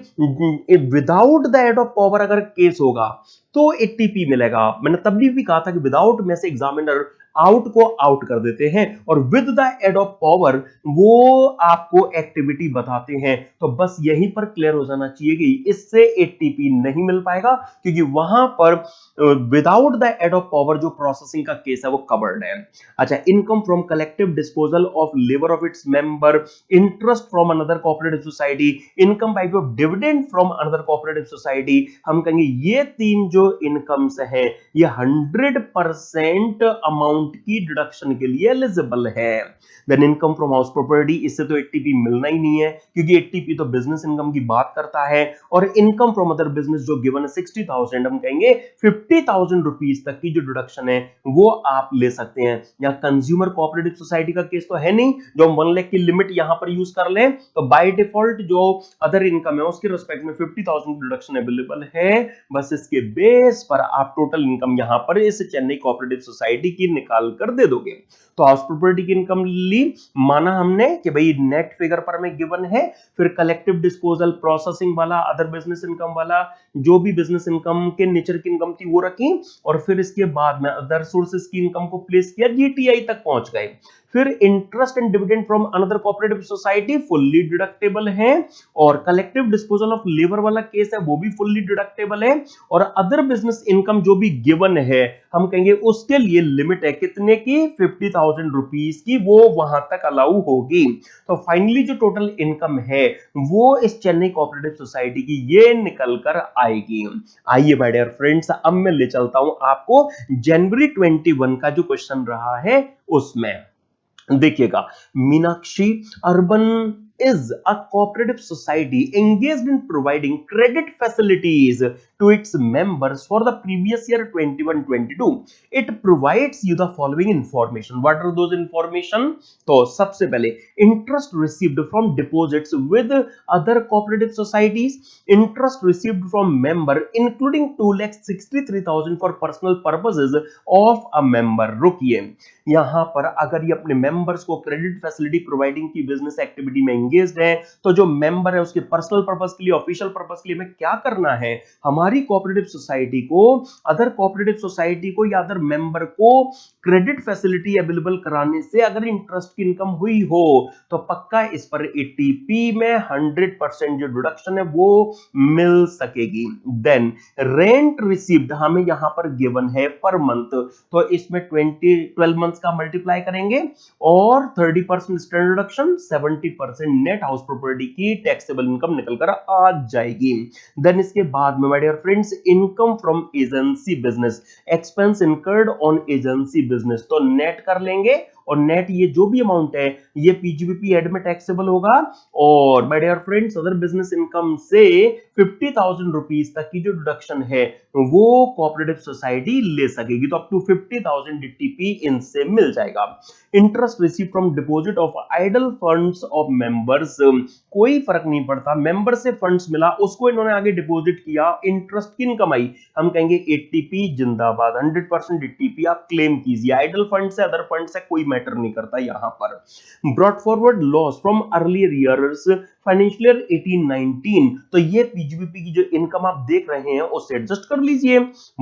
without the aid of power अगर केस होगा तो 80P मिलेगा। मैंने तभी भी कहा था कि विदाउट में से एग्जामिनर आउट को आउट कर देते हैं और with the aid of power वो आपको एक्टिविटी बताते हैं। तो बस यहीं पर क्लियर हो जाना चाहिए कि इससे 80P नहीं मिल पाएगा, क्योंकि वहां पर without the aid of power जो प्रोसेसिंग का केस है वो कवर्ड है। अच्छा, income from collective disposal of labour of its member, interest from another cooperative society, income by of dividend from another cooperative society. हम कहेंगे ये तीन जो इनकम्स हैं ये 100% अमाउंट अमाउंट की डिडक्शन के लिए एलिजिबल है। Then income from house property, इससे तो 80p मिलना ही नहीं है क्योंकि 80p तो बिजनेस इनकम की बात करता है। और इनकम फ्रॉम अदर बिजनेस जो गिवन है 60,000, हम कहेंगे 50,000 रुपीज तक की जो डिडक्शन है वो आप ले सकते हैं। या कंज्यूमर कोऑपरेटिव सोसाइटी का केस तो है नहीं जो हम 1 लाख की लिमिट यहां पर यूज कर लें, तो बाय डिफॉल्ट जो अदर इनकम है उसके रिस्पेक्ट में 50,000 डिडक्शन अवेलेबल है। बस इसके बेस पर आप टोटल इनकम यहां पर इस चेन्नई कोऑपरेटिव सोसाइटी की निकाल कर दे दोगे। तो हाउस प्रॉपर्टी की इनकम ली, माना हमने कि भाई नेट फिगर पर में गिवन है, फिर कलेक्टिव डिस्पोजल, प्रोसेसिंग वाला, अदर बिजनेस इनकम वाला, जो भी बिजनेस इनकम के नेचर की इनकम थी वो रखी, और फिर इसके बाद में अदर सोर्सेज की इनकम को प्लेस किया, जीटीआई तक पहुंच गए। फिर interest and dividend from another cooperative society fully deductible है, और कलेक्टिव डिस्पोजल ऑफ लेबर वाला केस है वो भी फुल्ली डिडक्टेबल है, और अदर बिजनेस इनकम जो भी गिवन है हम कहेंगे उसके लिए लिमिट है कितने की, 50,000 रुपीज की, वो वहां तक अलाउ होगी। तो फाइनली जो टोटल इनकम है वो इस चेन्नई कोऑपरेटिव सोसाइटी की ये निकल कर आएगी। आइए माय डियर फ्रेंड्स, अब मैं ले चलता हूं आपको जनवरी 21 का जो क्वेश्चन रहा है उसमें। देखिएगा, Meenakshi urban is a cooperative society engaged in providing credit facilities to its members for the previous year 21-22. It provides you the following information. What are those information? तो सबसे पहले interest received from deposits with other cooperative societies, interest received from member including 2,63,000 for personal purposes of a member। रुकिए, यहां पर अगर ये अपने मेंबर्स को क्रेडिट फैसिलिटी प्रोवाइडिंग की बिजनेस एक्टिविटी में एंगेज्ड है, तो जो मेंबर है उसके पर्सनल पर्पस के लिए, ऑफिशियल पर्पस के लिए हमें क्या करना है, हमारी कोऑपरेटिव सोसाइटी को, अदर कोऑपरेटिव सोसाइटी को या अदर मेंबर को क्रेडिट फैसिलिटी अवेलेबल कराने से अगर इंटरेस्ट की इनकम हुई हो तो पक्का इस पर 80p में 100% जो डिडक्शन है वो मिल सकेगी। देन रेंट रिसीव्ड हमें यहां पर गिवन है पर मंथ, तो इसमें 12 मंथ्स का मल्टीप्लाई करेंगे और 30% standard deduction, 70% net house property की टैक्सेबल इनकम निकल कर आ जाएगी। देन इसके बाद में my dear friends, income from agency business, expense incurred on agency business, तो नेट कर लेंगे, और नेट ये जो भी अमाउंट है ये पीजीबीपी एड में टैक्सेबल होगा। और my dear friends, other business income से 50,000 रुपीज तक की जो डिडक्शन है वो कोऑपरेटिव सोसाइटी ले सकेगी, तो अप टू 50,000 डीटीपी इनसे मिल जाएगा। Interest receive from deposit of idle funds of members, कोई फर्क नहीं पड़ता, मेंबर से फंड्स मिला उसको इन्होंने आगे डिपॉजिट किया, इंटरेस्ट की इनकम आई, हम कहेंगे 80p जिंदाबाद, 100% 80p आप क्लेम कीजिए। आइडल फंड से अदर फंड से कोई मैटर नहीं करता यहां पर। Brought forward loss from earlier years financial year 18-19, तो ये पीजीबीपी की जो इनकम आप देख रहे हैं उससे एडजस्ट कर लीजिए,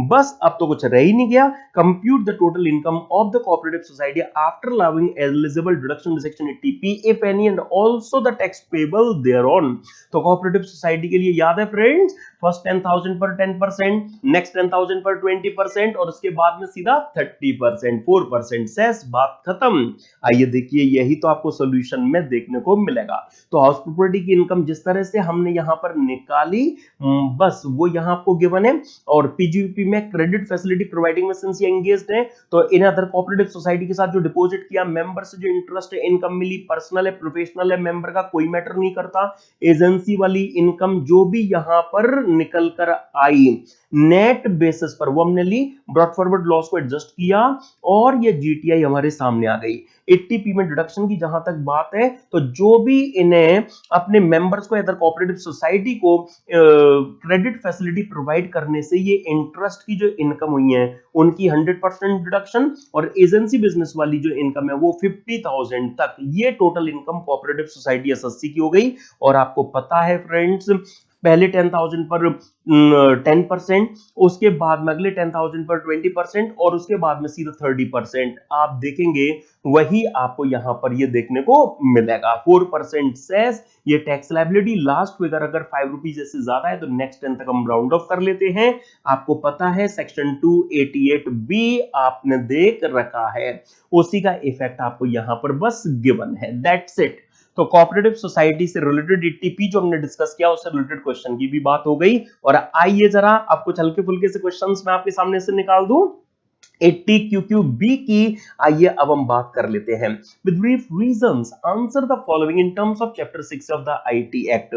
बस अब तो कुछ रह ही नहीं गया। Compute the total income of the cooperative society after allowing eligible deduction section 80p if any and also the tax payable thereon. तो कोऑपरेटिव सोसाइटी के लिए याद है फ्रेंड्स, फर्स्ट 10,000 पर 10%, नेक्स्ट 10,000 पर 20%, और उसके बाद में सीधा 30%, 4% सेस, बात खत्म। आइए देखिए, यही तो आपको सॉल्यूशन में देखने को मिलेगा। तो हाउस प्रॉपर्टी की इनकम जिस तरह से हमने यहां पर निकाली, बस वो यहां आपको गिवन है, और पीजीबीपी में क्रेडिट फैसिलिटी प्रोवाइडिंग में सिंस ये एंगेज्ड है, तो इन अदर कोऑपरेटिव सोसाइटी के साथ जो डिपॉजिट किया, मेंबर से जो इंटरेस्ट है, इनकम मिली, पर्सनल है प्रोफेशनल है, मेंबर का कोई मैटर नहीं करता। एजेंसी वाली इनकम जो भी यहां पर निकल कर आई नेट बेसिस पर वो हमने ली, ब्रॉट फॉरवर्ड लॉस को एडजस्ट किया, और ये जीटीआई हमारे सामने आ गई। 80p में डिडक्शन की जहां तक बात है, तो जो भी इन्हें अपने मेंबर्स को अदर कोऑपरेटिव सोसाइटी को क्रेडिट फैसिलिटी प्रोवाइड करने से ये इंटरेस्ट की जो इनकम हुई है उनकी 100% डिडक्शन, और एजेंसी बिजनेस वाली जो इनकम है वो 50,000 तक, ये total income cooperative society SSC की हो गई। और आपको पता है फ्रेंड्स, पहले 10,000 पर 10%, उसके बाद में अगले 10,000 पर 20%, और उसके बाद में सीधा 30%। आप देखेंगे वही आपको यहां पर ये देखने को मिलेगा, 4% सेस, ये टैक्स लायबिलिटी। लास्ट फिगर अगर 5 रुपीज से ज्यादा है तो नेक्स्ट 10 तक हम राउंड ऑफ कर लेते हैं। आपको पता है सेक्शन 288B आपने देख रखा है, उसी का इफेक्ट आपको यहां पर बस गिवन है, दैट्स इट। तो कोऑपरेटिव सोसाइटी से रिलेटेड 80p जो हमने डिस्कस किया उससे रिलेटेड क्वेश्चन की भी बात हो गई। और आइए जरा अब कुछ हल्के फुल्के से क्वेश्चंस मैं आपके सामने से निकाल दूं। 80 QQB की आइए अब हम बात कर लेते हैं। With brief reasons answer the following in terms of chapter 6 of the IT act.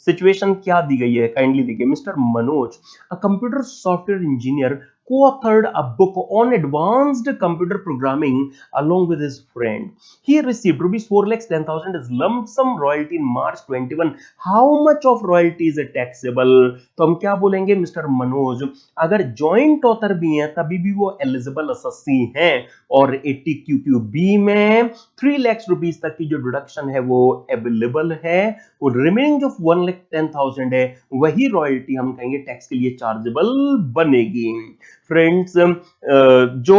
Situation क्या दी गई है, काइंडली देखिए। Mister Manoj, a computer software engineer, co-authored a book on advanced computer programming along with his friend. He received rupees 4,10,000 as lump sum royalty in March 21. How much of royalty is taxable? तो हम क्या बोलेंगे, मिस्टर मनोज अगर जॉइंट ऑथर भी हैं तभी भी वो एलिजिबल एसएससी हैं, और 80 क्यूक्यूबी में 3 लाख रुपीस तक की जो डिडक्शन है वो अवेलेबल है, और रिमेनिंग जो 1,10,000 है वही रॉयल्टी हम कहेंगे टैक्स के लिए चार्जेबल बनेगी। फ्रेंड्स, जो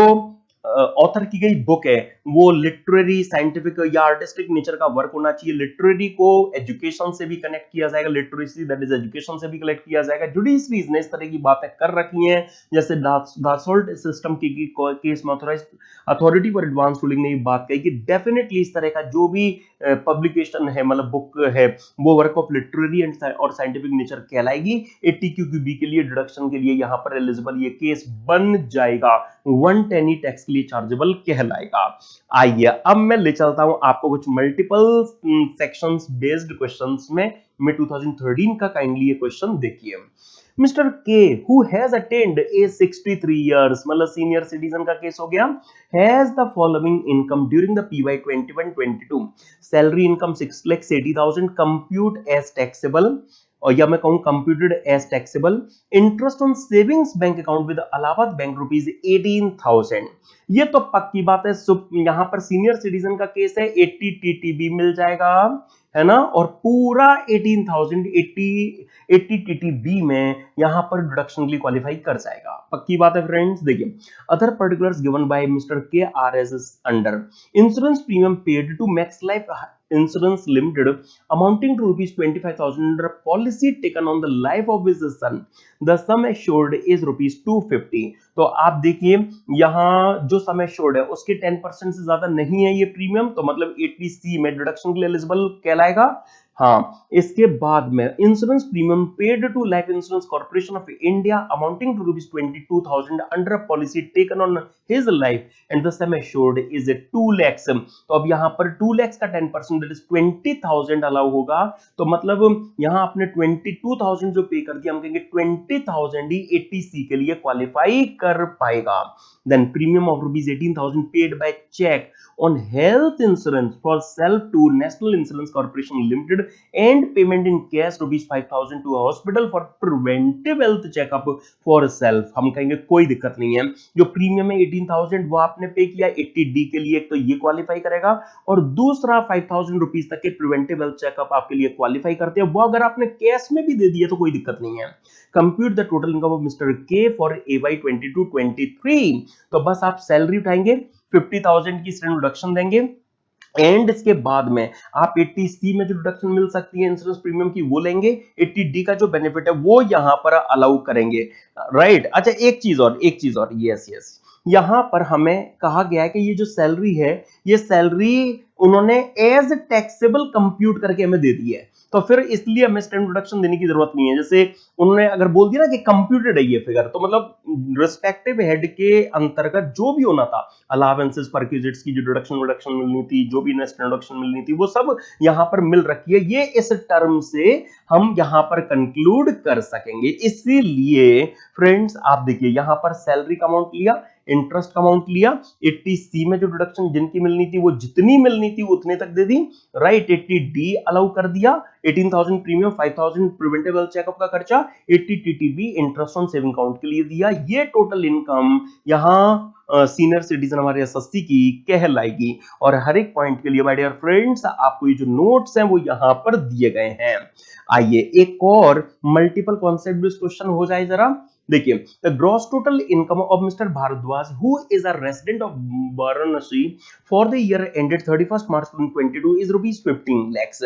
ऑथर की गई बुक है वो लिटरेरी, साइंटिफिक या आर्टिस्टिक नेचर का वर्क होना चाहिए। लिटरेरी को एजुकेशन से भी कनेक्ट किया जाएगा, लिटरेसी दैट इज एजुकेशन से भी कनेक्ट किया जाएगा। जुडिशरीज ने इस तरह की बातें कर रखी हैं, जैसे दासोल्ट सिस्टम की केस में authorised authority for advance ruling ने ये बात कही कि डेफिनेटली इस तरह का जो भी पब्लिकेशन है, मतलब बुक है, वो वर्क ऑफ लिटरेरी एंड और साइंटिफिक नेचर कहलाएगी। 80 क्यूक्यूबी के लिए डिडक्शन के लिए यहां पर एलिजिबल ये केस बन जाएगा, 110 टैक्स के लिए चार्जेबल कहलाएगा। आइए अब मैं ले चलता हूं आपको कुछ मल्टीपल सेक्शंस बेस्ड क्वेश्चंस में 2013 का। काइंडली ये क्वेश्चन देखिए। Mister K who has attend age 63 years, मतलब सीनियर सिटीजन का केस हो गया, has the following income during the PY 21-22। Salary income 6,80,000 compute as taxable, और या मैं कहूं computed as taxable. Interest on savings bank account with Allahabad bank rupees 18,000। ये तो पक्की बात है, यहां पर सीनियर सिटीजन का केस है, 80 टीटीबी मिल जाएगा, है ना, और पूरा 18,000 80 टीटीबी में यहां पर डिडक्शन के लिए क्वालिफाई कर जाएगा। पक्की बात है फ्रेंड्स। देखिए, other particulars given by mister K R S under insurance premium paid to Max Life insurance limited amounting to rupees 25,000 under a policy taken on the life of his son. The sum assured is rupees 250. तो आप देखिए यहां जो सम एश्योर्ड है उसके 10% से ज्यादा नहीं है ये प्रीमियम, तो मतलब 80C में डिडक्शन के लिए एलिजिबल कहलाएगा। हाँ, इसके बाद में insurance premium paid to life insurance corporation of India amounting to rupees 22,000 under a policy taken on his life and the sum assured is 2 lakh. तो अब यहां पर 2 लाख का 10% दैट इज 20,000 अलाउ होगा, तो मतलब यहां आपने 22,000 जो पे कर दिया, हम कहेंगे 20,000 ही 80C के लिए क्वालिफाई कर पाएगा। Then premium of rupees 18,000 paid by cheque on health insurance for self to National Insurance Corporation Limited and payment in cash rupees 5,000 to a hospital for preventive health checkup for self। हम कहेंगे कोई दिक्कत नहीं है, जो प्रीमियम है 18,000 वो आपने पे किया 80D के लिए, तो ये क्वालिफाई करेगा, और दूसरा 5,000 रुपीज तक के प्रिवेंटिव हेल्थ चेकअप आपके लिए क्वालिफाई करते हैं, वो अगर आपने कैश में भी दे दिए तो कोई दिक्कत नहीं है। Compute the total income of mister के फॉर AY 22-23। तो बस आप सैलरी उठाएंगे, 50,000 की डिडक्शन देंगे, एंड इसके बाद में आप 80C में जो डिडक्शन मिल सकती है इंश्योरेंस प्रीमियम की वो लेंगे, 80D का जो बेनिफिट है वो यहां पर अलाउ करेंगे, राइट। अच्छा, एक चीज और, यस यस, यहां पर हमें कहा गया है कि ये जो सैलरी है, ये सैलरी उन्होंने एज टैक्सेबल कंप्यूट करके हमें दे दी है, तो फिर इसलिए हमें स्टैंड डिडक्शन देने की जरूरत नहीं है। जैसे उन्होंने अगर बोल दिया ना कि कंप्यूटेड है ये फिगर, तो मतलब रिस्पेक्टिव हेड के अंतर्गत जो भी होना था, अलावेंसेस परक्विजिट्स की जो डिडक्शन मिलनी थी, जो भी नेक्स्ट डिडक्शन मिलनी थी, वो सब यहां पर मिल रखी है। ये इस टर्म से हम यहां पर कंक्लूड कर सकेंगे। इसीलिए फ्रेंड्स आप देखिए यहां पर सैलरी का अमाउंट लिया, इंटरेस्ट का अमाउंट लिया, 80C में जो डिडक्शन जिनकी मिलनी थी वो जितनी मिलनी थी उतने तक दे दी, राइट। 80D अलाउ कर दिया, 18,000 प्रीमियम, 5,000 प्रिवेंटिव हेल्थ चेकअप का खर्चा, 80 TTB interest on saving account के लिए दिया। ये टोटल इनकम यहां सीनियर सिटीजन हमारे एसएससी की कहलाएगी। और हर एक पॉइंट के लिए माय डियर फ्रेंड्स आपको ये जो नोट्स हैं वो यहां पर दिए गए हैं। आइए एक और मल्टीपल कॉन्सेप्ट बेस्ड क्वेश्चन हो जाए जरा। देखिए, the gross total income of mister Bhardwaj who is a resident of Varanasi for the year ended 31st March 2022 is rupees 15 lakhs.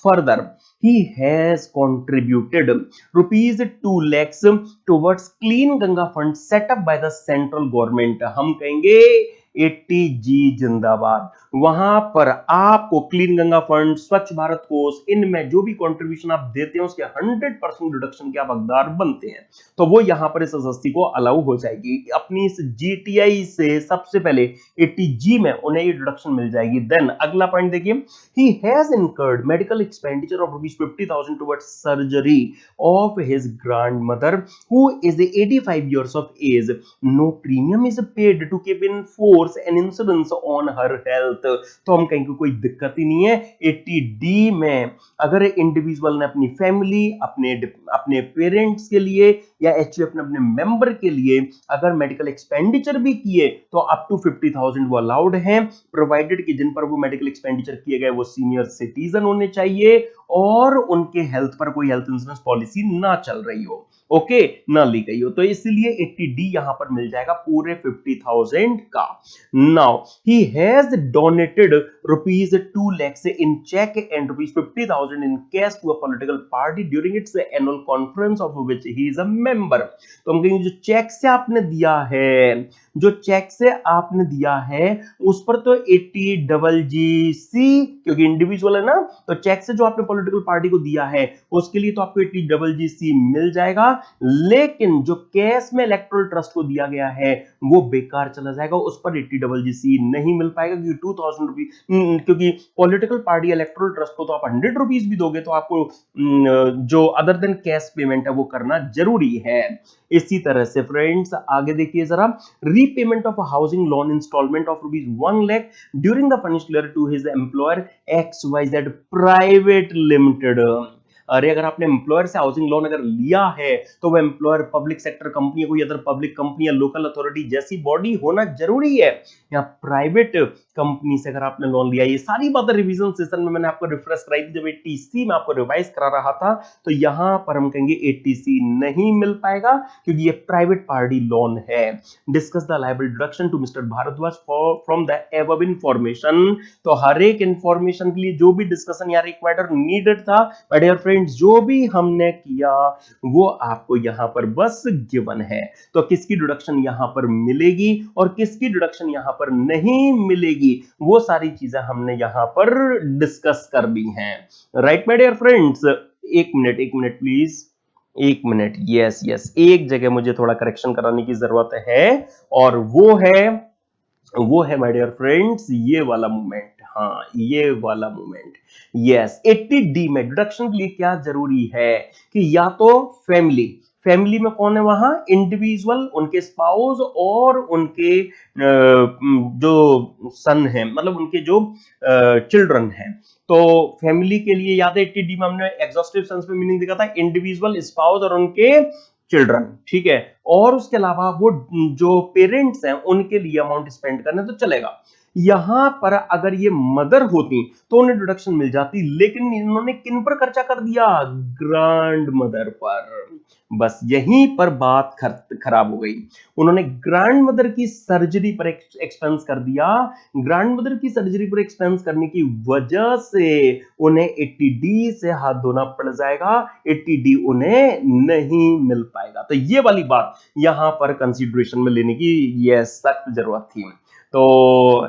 Further, he has contributed rupees 2 lakhs towards Clean Ganga Fund set up by the central government. हम कहेंगे 80 जी जिंदाबाद। वहां पर आपको क्लीन गंगा फंड, स्वच्छ भारत कोष, इनमें जो भी कंट्रीब्यूशन आप देते हैं उसके 100% डिडक्शन के आप हकदार बनते हैं, तो वो यहां पर इस एसएससी को अलाउ हो जाएगी। अपनी इस जीटीआई से सबसे पहले 80 जी में उन्हें ये डिडक्शन मिल जाएगी। देन अगला पॉइंट देखिए, he has incurred medical expenditure of ₹50,000 towards surgery of his grandmother who is 85 years of age. No premium is paid to keep in force an insurance on her health. तो हम कहेंगे कोई दिक्कत ही नहीं है। 80D में अगर इंडिविजुअल ने अपनी फैमिली, अपने अपने पेरेंट्स के लिए या एक्चुअली अपने अपने मेंबर के लिए अगर मेडिकल एक्सपेंडिचर भी किए तो अप टू 50,000 वो अलाउड हैं, प्रोवाइडेड कि जिन पर वो मेडिकल एक्सपेंडिचर किए गए वो सीनियर सिटीजन होने चाहिए और उनके हेल्थ पर कोई हेल्थ इंश्योरेंस पॉलिसी ना चल रही हो, ओके, ना ली गई हो। तो इसलिए 80D यहां पर मिल जाएगा पूरे 50,000 का। Now he has donated ₹2 lakhs in check and ₹50,000 in cash to a political party during its annual conference of which he is a member. तो हम कहेंगे जो चेक से आपने दिया है, जो चेक से आपने दिया है उस पर तो 80GGC, क्योंकि इंडिविजुअल है ना, तो चेक से जो आपने पॉलिटिकल पार्टी को दिया है उसके लिए तो आपको 80GGC मिल जाएगा, लेकिन जो कैश में इलेक्टोरल ट्रस्ट को दिया गया है वो बेकार चला जाएगा, उस पर 80GGC नहीं मिल पाएगा क्योंकि 2000 रुपीज, क्योंकि पॉलिटिकल पार्टी इलेक्टोरल ट्रस्ट को तो आप 100 रुपीज भी दोगे तो आपको जो अदर देन कैश पेमेंट है वो करना जरूरी है। इसी तरह से फ्रेंड्स आगे देखिए जरा, repayment of housing loan instalment of ₹1 lakh during the financial year to his employer XYZ private limited. अरे अगर आपने एम्प्लॉयर से हाउसिंग लोन अगर लिया है तो वो एम्प्लॉयर पब्लिक सेक्टर कंपनी, कोई अदर पब्लिक कंपनी या लोकल अथॉरिटी जैसी बॉडी होना जरूरी है, या प्राइवेट कंपनी से अगर आपने लोन लिया। ये सारी बातें रिवीजन सेशन में मैंने आपको रिफ्रेश कराई थी जब 80C में आपको रिवाइज करा रहा था, तो यहां पर हम कहेंगे 80C नहीं मिल पाएगा क्योंकि ये प्राइवेट पार्टी लोन है। Discuss the liable deduction to mister Bhardwaj from the above information. तो हर एक इंफॉर्मेशन के लिए जो भी डिस्कशन या रिक्वायर्ड और नीडेड था, माय डियर फ्रेंड्स, जो भी हमने किया वो आपको यहां पर बस गिवन है। तो किसकी डिडक्शन यहां पर मिलेगी और किसकी डिडक्शन यहां पर नहीं मिलेगी वो सारी चीजें हमने यहां पर डिस्कस कर ली हैं, राइट माय डियर फ्रेंड्स। एक मिनट प्लीज, एक मिनट, यस यस, एक जगह मुझे थोड़ा करेक्शन कराने की जरूरत है और वो है माय डियर फ्रेंड्स ये वाला मूवमेंट, हाँ ये वाला मूवमेंट, यस। 80D में डिडक्शन के लिए क्या जरूरी है कि या तो फैमिली में कौन है वहां, इंडिविजुअल, उनके स्पाउस और उनके जो सन है, मतलब उनके जो चिल्ड्रन हैं। तो फैमिली के लिए याद है 80D में हमने एग्जॉस्टिव सेंस में मीनिंग देखा था, इंडिविजुअल, स्पाउस और उनके चिल्ड्रन, ठीक है। और उसके अलावा वो जो पेरेंट्स हैं उनके लिए अमाउंट स्पेंड करना तो चलेगा। यहां पर अगर ये मदर होती तो उन्हें डिडक्शन मिल जाती, लेकिन इन्होंने किन पर खर्चा कर दिया, ग्रैंड मदर पर। बस यहीं पर बात खराब हो गई, उन्होंने ग्रैंड मदर की सर्जरी पर एक्सपेंस कर दिया। ग्रैंड मदर की सर्जरी पर एक्सपेंस करने की वजह से उन्हें 80D से हाथ धोना पड़ जाएगा, 80D उन्हें नहीं मिल पाएगा। तो ये वाली बात यहां पर कंसीडरेशन में लेने की ये सख्त जरूरत थी। तो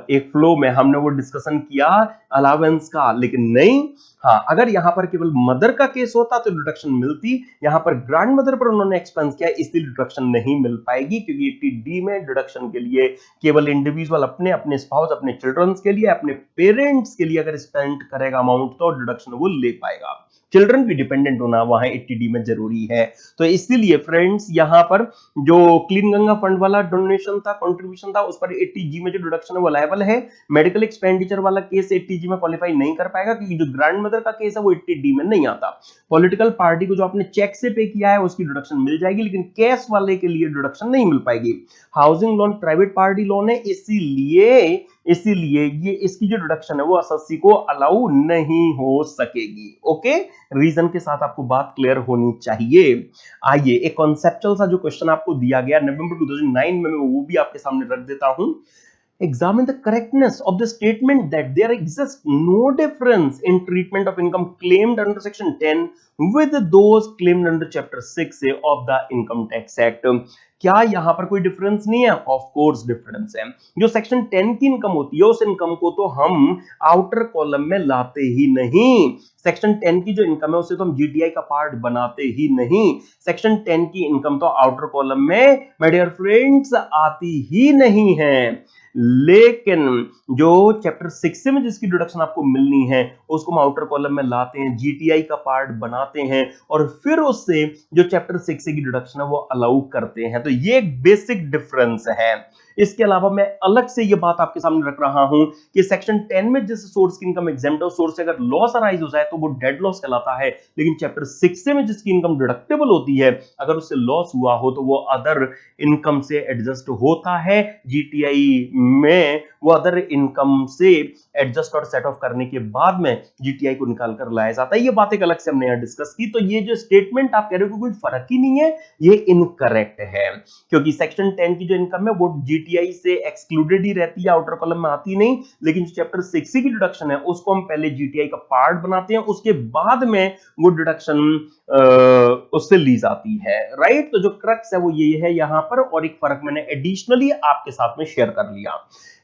एक फ्लो में हमने वो डिस्कशन किया अलावेंस का, लेकिन नहीं, हाँ अगर यहां पर केवल मदर का केस होता तो डिडक्शन मिलती, यहां पर ग्रैंड मदर पर उन्होंने एक्सपेंस किया इसलिए डिडक्शन नहीं मिल पाएगी, क्योंकि 80D में डिडक्शन के लिए केवल इंडिविजुअल अपने अपने स्पाउस, अपने चिल्ड्रंस के लिए, अपने पेरेंट्स के लिए अगर स्पेंड करेगा अमाउंट तो डिडक्शन वो ले पाएगा। चिल्ड्रन भी डिपेंडेंट होना वहां 80D में जरूरी है। तो इसीलिए फ्रेंड्स यहां पर जो क्लीन गंगा फंड वाला डोनेशन था, कंट्रीब्यूशन था, उस पर 80G में जो डिडक्शन है वो लायबल है। मेडिकल एक्सपेंडिचर वाला केस 80G में क्वालिफाई नहीं कर पाएगा क्योंकि जो ग्रैंड मदर का केस है वो 80D में नहीं आता। पॉलिटिकल पार्टी को जो आपने चेक से पे किया है उसकी डिडक्शन मिल जाएगी, लेकिन कैश वाले के लिए डिडक्शन नहीं मिल पाएगी। Housing loan private party loan है, इसीलिए ये इसकी जो डिडक्शन है वो एसएससी को अलाउ नहीं हो सकेगी। ओके, रीजन के साथ आपको बात क्लियर होनी चाहिए। आइए एक कॉन्सेप्चुअल सा जो क्वेश्चन आपको दिया गया नवंबर 2009 में, मैं वो भी आपके सामने रख देता हूं। Examine the correctness of the statement that there exists no difference in treatment of income claimed under section 10 with those claimed under chapter 6 of the income tax act। क्या यहां पर कोई डिफरेंस नहीं है? ऑफ कोर्स डिफरेंस है। जो सेक्शन 10 की इनकम होती है उस इनकम को तो हम आउटर कॉलम में लाते ही नहीं। सेक्शन 10 की जो इनकम है उसे तो हम जीटीआई का पार्ट बनाते ही नहीं। सेक्शन 10 की इनकम तो आउटर कॉलम में माय डियर फ्रेंड्स आती ही नहीं है। लेकिन जो चैप्टर 6 में जिसकी डिडक्शन आपको मिलनी है उसको हम आउटर कॉलम में लाते हैं, जीटीआई का पार्ट बनाते हैं और फिर उससे जो चैप्टर 6 की डिडक्शन है वो अलाउ करते हैं। तो ये एक बेसिक डिफरेंस है। इसके अलावा मैं अलग से ये बात आपके सामने रख रहा हूं कि सेक्शन 10 में जिस सोर्स की इनकम एग्जेम्प्ट है उस सोर्स से अगर लॉस अराइज हो जाए तो वो डेड लॉस कहलाता है। लेकिन चैप्टर 6 में जिसकी इनकम डिडक्टेबल होती है अगर उससे लॉस हुआ हो तो वो अदर इनकम से एडजस्ट होता है। जीटीआई में वो अदर इनकम से एडजस्ट और सेट ऑफ करने के बाद में जीटीआई को निकाल कर लाया जाता है। ये बात एक अलग से हमने यहां डिस्कस की। तो ये जो स्टेटमेंट आप कह रहे हो कोई फर्क ही नहीं है, ये इनकरेक्ट है, क्योंकि सेक्शन 10 की जो इनकम है वो जीटीआई से एक्सक्लूडेड ही रहती है, आउटर कॉलम में आती नहीं। लेकिन जो चैप्टर 6 की डिडक्शन है उसको हम पहले जीटीआई का पार्ट बनाते हैं, उसके बाद में वो डिडक्शन उससे ली जाती है। राइट, तो जो क्रक्स है वो ये है यहां पर, और एक फर्क मैंने एडिशनली आपके साथ में शेयर कर लिया।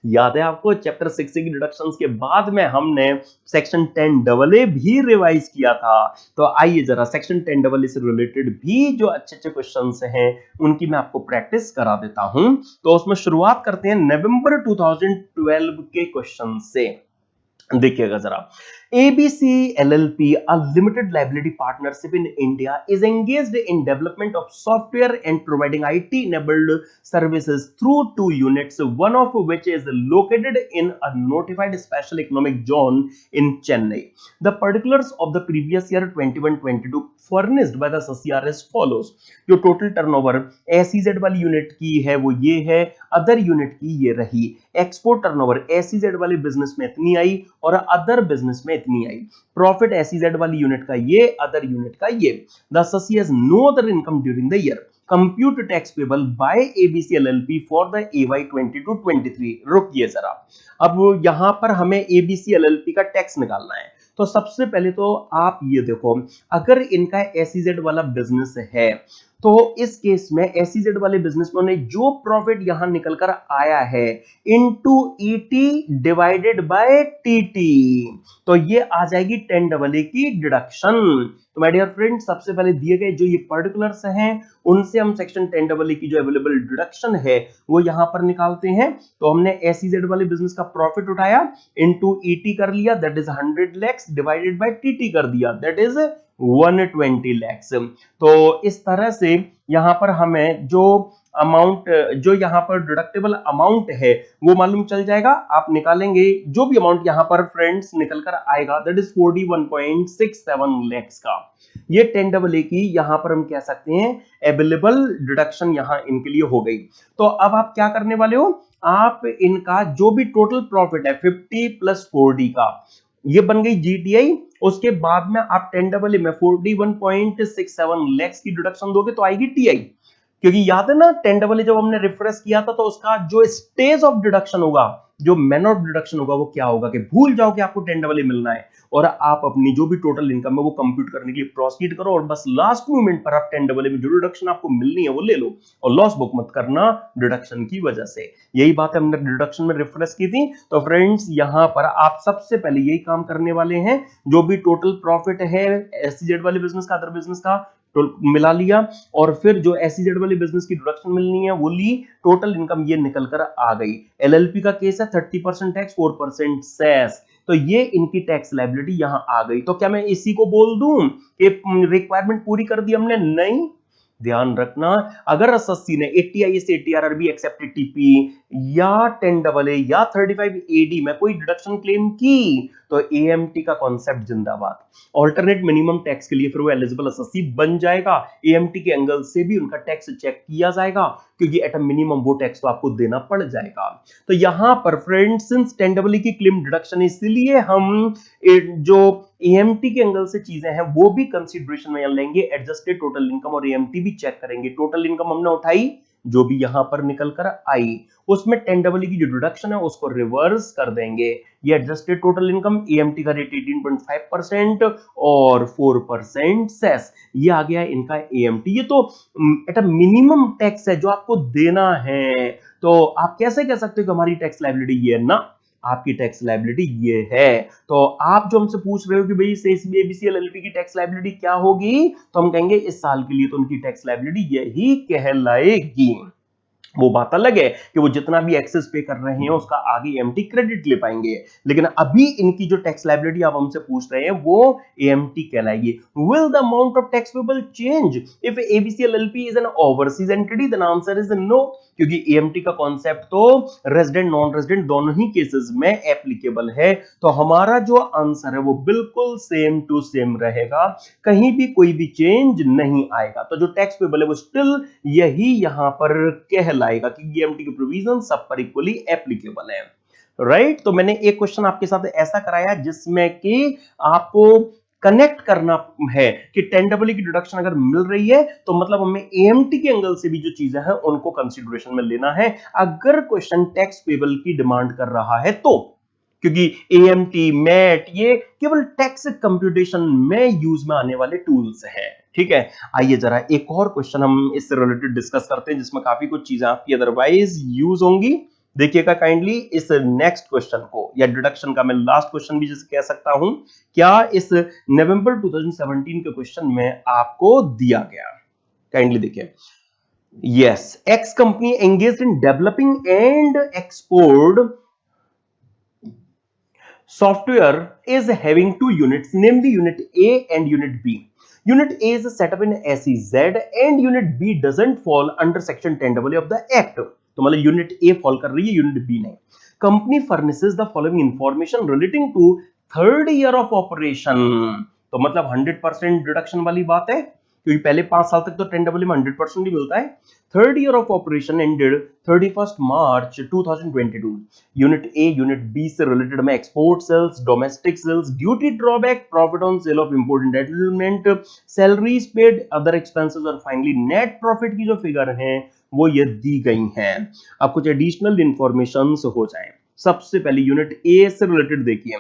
याद है आपको चैप्टर 6 की डिडक्शंस के बाद में हमने सेक्शन 10AA भी रिवाइज किया था। तो आइए जरा सेक्शन 10AA से रिलेटेड भी जो अच्छे अच्छे क्वेश्चंस हैं उनकी मैं आपको प्रैक्टिस करा देता हूं। तो उसमें शुरुआत करते हैं नवंबर 2012 के क्वेश्चन से। देखिएगा जरा, ABC LLP, a limited liability partnership in India, is engaged in development of software and providing IT-enabled services through 2 units, one of which is located in a notified special economic zone in Chennai. The particulars of the previous year 21-22 furnished by the CCR as follows. जो टोटल टर्नओवर SEZ वाली यूनिट की है वो ये है, अदर यूनिट की ये रही। एक्सपोर्ट टर्नओवर SEZ वाली बिजनेस में इतनी आई और अदर बिजनेस में इतनी आई। प्रॉफिट SEZ वाली यूनिट का ये, अदर यूनिट का ये। The assessee has no other income during the year. Compute tax payable by ABC LLP फॉर द AY 22-23। रुकिए जरा, अब यहां पर हमें ABC LLP का टैक्स निकालना है। तो सबसे पहले तो आप ये देखो, अगर इनका SEZ वाला बिजनेस है तो इस केस में SEZ वाले बिजनेस में जो प्रॉफिट यहां निकल कर आया है into ET divided by TT, तो ये आ जाएगी 10AA की डिडक्शन। तो माय डियर फ्रेंड, सबसे पहले दिए गए जो ये पर्टिकुलर्स हैं उनसे हम सेक्शन 10AA की जो अवेलेबल डिडक्शन है वो यहां पर निकालते हैं। तो हमने SEZ वाले बिजनेस का प्रॉफिट उठाया, इनटू ET कर लिया, that is 100 lakhs, divided by TT कर दिया, दैट इज 120 lakhs। तो इस तरह से यहां पर हमें जो अमाउंट, जो यहां पर डिडक्टेबल अमाउंट है वो मालूम चल जाएगा। आप निकालेंगे जो भी अमाउंट यहां पर फ्रेंड्स निकल कर आएगा दैट इज 41.67 lakhs का। ये 10AA की यहां पर हम कह सकते हैं अवेलेबल डिडक्शन यहां इनके लिए हो गई। तो अब आप क्या करने वाले हो, आप इनका जो भी टोटल प्रॉफिट है 50 प्लस 4D का, ये बन गई जीटीआई। उसके बाद में आप 10AA में 41.67 lakhs की डिडक्शन दोगे तो आएगी टीआई। क्योंकि याद है ना 10AA जब हमने रिफ्रेश किया था तो उसका जो स्टेज ऑफ डिडक्शन होगा, जो मैनर ऑफ डिडक्शन होगा वो क्या होगा कि भूल जाओ कि आपको 10AA मिलना है और आप अपनी जो भी टोटल इनकम है वो कंप्यूट करने के लिए प्रोसीड करो और बस लास्ट मोमेंट पर आप 10AA में जो डिडक्शन आपको मिलनी है वो ले लो और लॉस बुक मत करना डिडक्शन की वजह से। यही बात हमने डिडक्शन में रिफ्रेश की थी। तो फ्रेंड्स यहां पर आप सबसे पहले यही काम करने वाले हैं, जो भी टोटल प्रॉफिट है SEZ वाले बिजनेस का, अदर बिजनेस का मिला लिया और फिर जो SEZ वाली बिजनेस की डिडक्शन मिलनी है वो ली, टोटल इनकम ये निकल कर आ गई। LLP का केस है 30% टैक्स 4% सेस, तो ये इनकी टैक्स लायबिलिटी यहां आ गई। तो क्या मैं इसी को बोल दूं कि रिक्वायरमेंट पूरी कर दी हमने? नहीं, ध्यान रखना, अगर एसएससी ने 80 से 80 आरआरबी एक्सेप्टेड टीपी या 10AA या 35AD में कोई डिडक्शन क्लेम की तो एएमटी का कॉन्सेप्ट जिंदाबाद, ऑल्टरनेट मिनिमम टैक्स के लिए फिर वो एलिजिबल एसएससी बन जाएगा। एएमटी के एंगल से भी उनका टैक्स चेक किया जाएगा क्योंकि एट अ मिनिमम वो टैक्स तो आपको देना पड़ जाएगा। तो यहां पर फ्रेंड्स सिंस 10AA की क्लेम डिडक्शन, इसलिए हम जो एएमटी के एंगल से चीजें हैं वो भी कंसीडरेशन में लेंगे, एडजस्टेड टोटल इनकम और एएमटी भी चेक करेंगे। टोटल इनकम हमने उठाई जो भी यहां पर निकल कर आई उसमें 10 की जो डिडक्शन है उसको रिवर्स कर देंगे। ये एडजस्टेड टोटल इनकम एएमटी का रेट 18.5% और 4% सेस, ये आ गया इनका एएमटी। ये तो एट अ मिनिमम टैक्स है जो आपको देना है। तो आप कैसे कह सकते हो कि हमारी टैक्स लायबिलिटी ये है ना, आपकी टैक्स लायबिलिटी ये है। तो आप जो हमसे पूछ रहे हो कि भाई सीएसबी एबीसीएल एलएलपी की टैक्स लायबिलिटी क्या होगी, तो हम कहेंगे इस साल के लिए तो उनकी टैक्स लायबिलिटी यही कहलाएगी। वो बात अलग है कि वो जितना भी एक्सेस पे कर रहे हैं उसका आगे एएमटी क्रेडिट ले पाएंगे, लेकिन अभी इनकी जो टैक्स लायबिलिटी आप हमसे पूछ रहे हैं वो एएमटी कहलाएगी। Will the amount of tax payable change if ABCL LLP is an overseas entity? The answer is no, क्योंकि एएमटी का कॉन्सेप्ट तो रेजिडेंट नॉन रेजिडेंट दोनों ही केसेस में एप्लीकेबल है। तो हमारा जो आंसर है वो बिल्कुल सेम टू सेम रहेगा, कहीं भी कोई भी चेंज नहीं आएगा। तो जो टैक्स पेबल है वो स्टिल यही यहां पर कहलाएगा कि एएमटी के प्रोविजन सब पर इक्वली एप्लीकेबल है। राइट, तो मैंने एक क्वेश्चन आपके साथ ऐसा कराया जिसमें कि आपको कनेक्ट करना है कि 10 की डिडक्शन अगर मिल रही है तो मतलब हमें एएमटी के एंगल से भी जो चीजें हैं उनको कंसीडरेशन में लेना है अगर क्वेश्चन टैक्स पेबल की डिमांड कर रहा है तो, क्योंकि एएमटी मैट ये केवल टैक्स कंप्यूटेशन में यूज में आने वाले टूल्स हैं। ठीक है, आइए जरा एक और क्वेश्चन हम इससे रिलेटेड डिस्कस करते हैं जिसमें काफी कुछ चीजें आपकी अदरवाइज यूज होंगी। देखिएगा काइंडली इस नेक्स्ट क्वेश्चन को, या डिडक्शन का मैं लास्ट क्वेश्चन भी जिसे कह सकता हूं, क्या इस नवंबर 2017 के क्वेश्चन में आपको दिया गया। काइंडली देखिए, yes, X company engaged in developing and export software is having two units, namely Unit A and Unit B. Unit A is set up in SEZ and Unit B doesn't fall under Section 10AA of the Act. तो मतलब यूनिट ए फॉल कर रही है, यूनिट बी नहीं। Company furnishes the following information relating to third year of operation. तो मतलब 100% डिडक्शन वाली बात है, क्योंकि पहले 5 साल तक तो 10AA में 100% ही मिलता है। Third year of operation ended 31 March 2022। Unit A unit B से रिलेटेड में export sales, domestic sales, duty drawback, profit on sale of import entitlement, salaries paid, other expenses और फाइनली नेट प्रॉफिट की जो फिगर हैं वो ये दी गई हैं। अब कुछ एडिशनल इंफॉर्मेशन हो जाए। सबसे पहले यूनिट ए से रिलेटेड देखिए,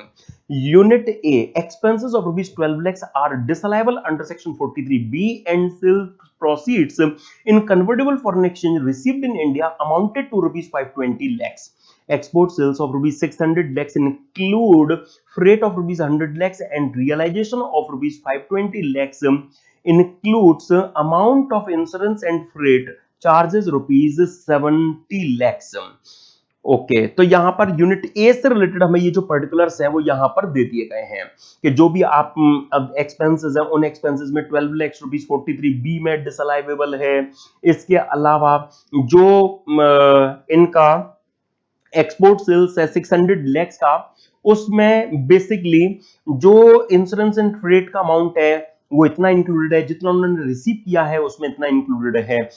unit A expenses of ₹12 lakhs are disallowable under section 43B and sale proceeds in convertible foreign exchange received in India amounted to ₹520 lakhs. Export sales of ₹600 lakhs include freight of ₹100 lakhs and realization of ₹520 lakhs includes amount of insurance and freight charges ₹70 lakhs. Okay, तो यहां पर यूनिट ए से रिलेटेड हमें ये जो पर्टिकुलर्स है वो यहां पर दे दिए गए हैं कि जो भी आप अब एक्सपेंसेस है उन एक्सपेंसेस में 12 lakhs रुपीस 43B में डिसअलाइवेबल है। इसके अलावा जो इनका एक्सपोर्ट सेल्स है 600 lakhs का, उसमें बेसिकली जो इंश्योरेंस एंड फ्रेट का अमाउंट है वो इतना इंक्लूडेड है, जितना उन्होंने रिसीव किया है उसमें इतना इंक्लूडेड है।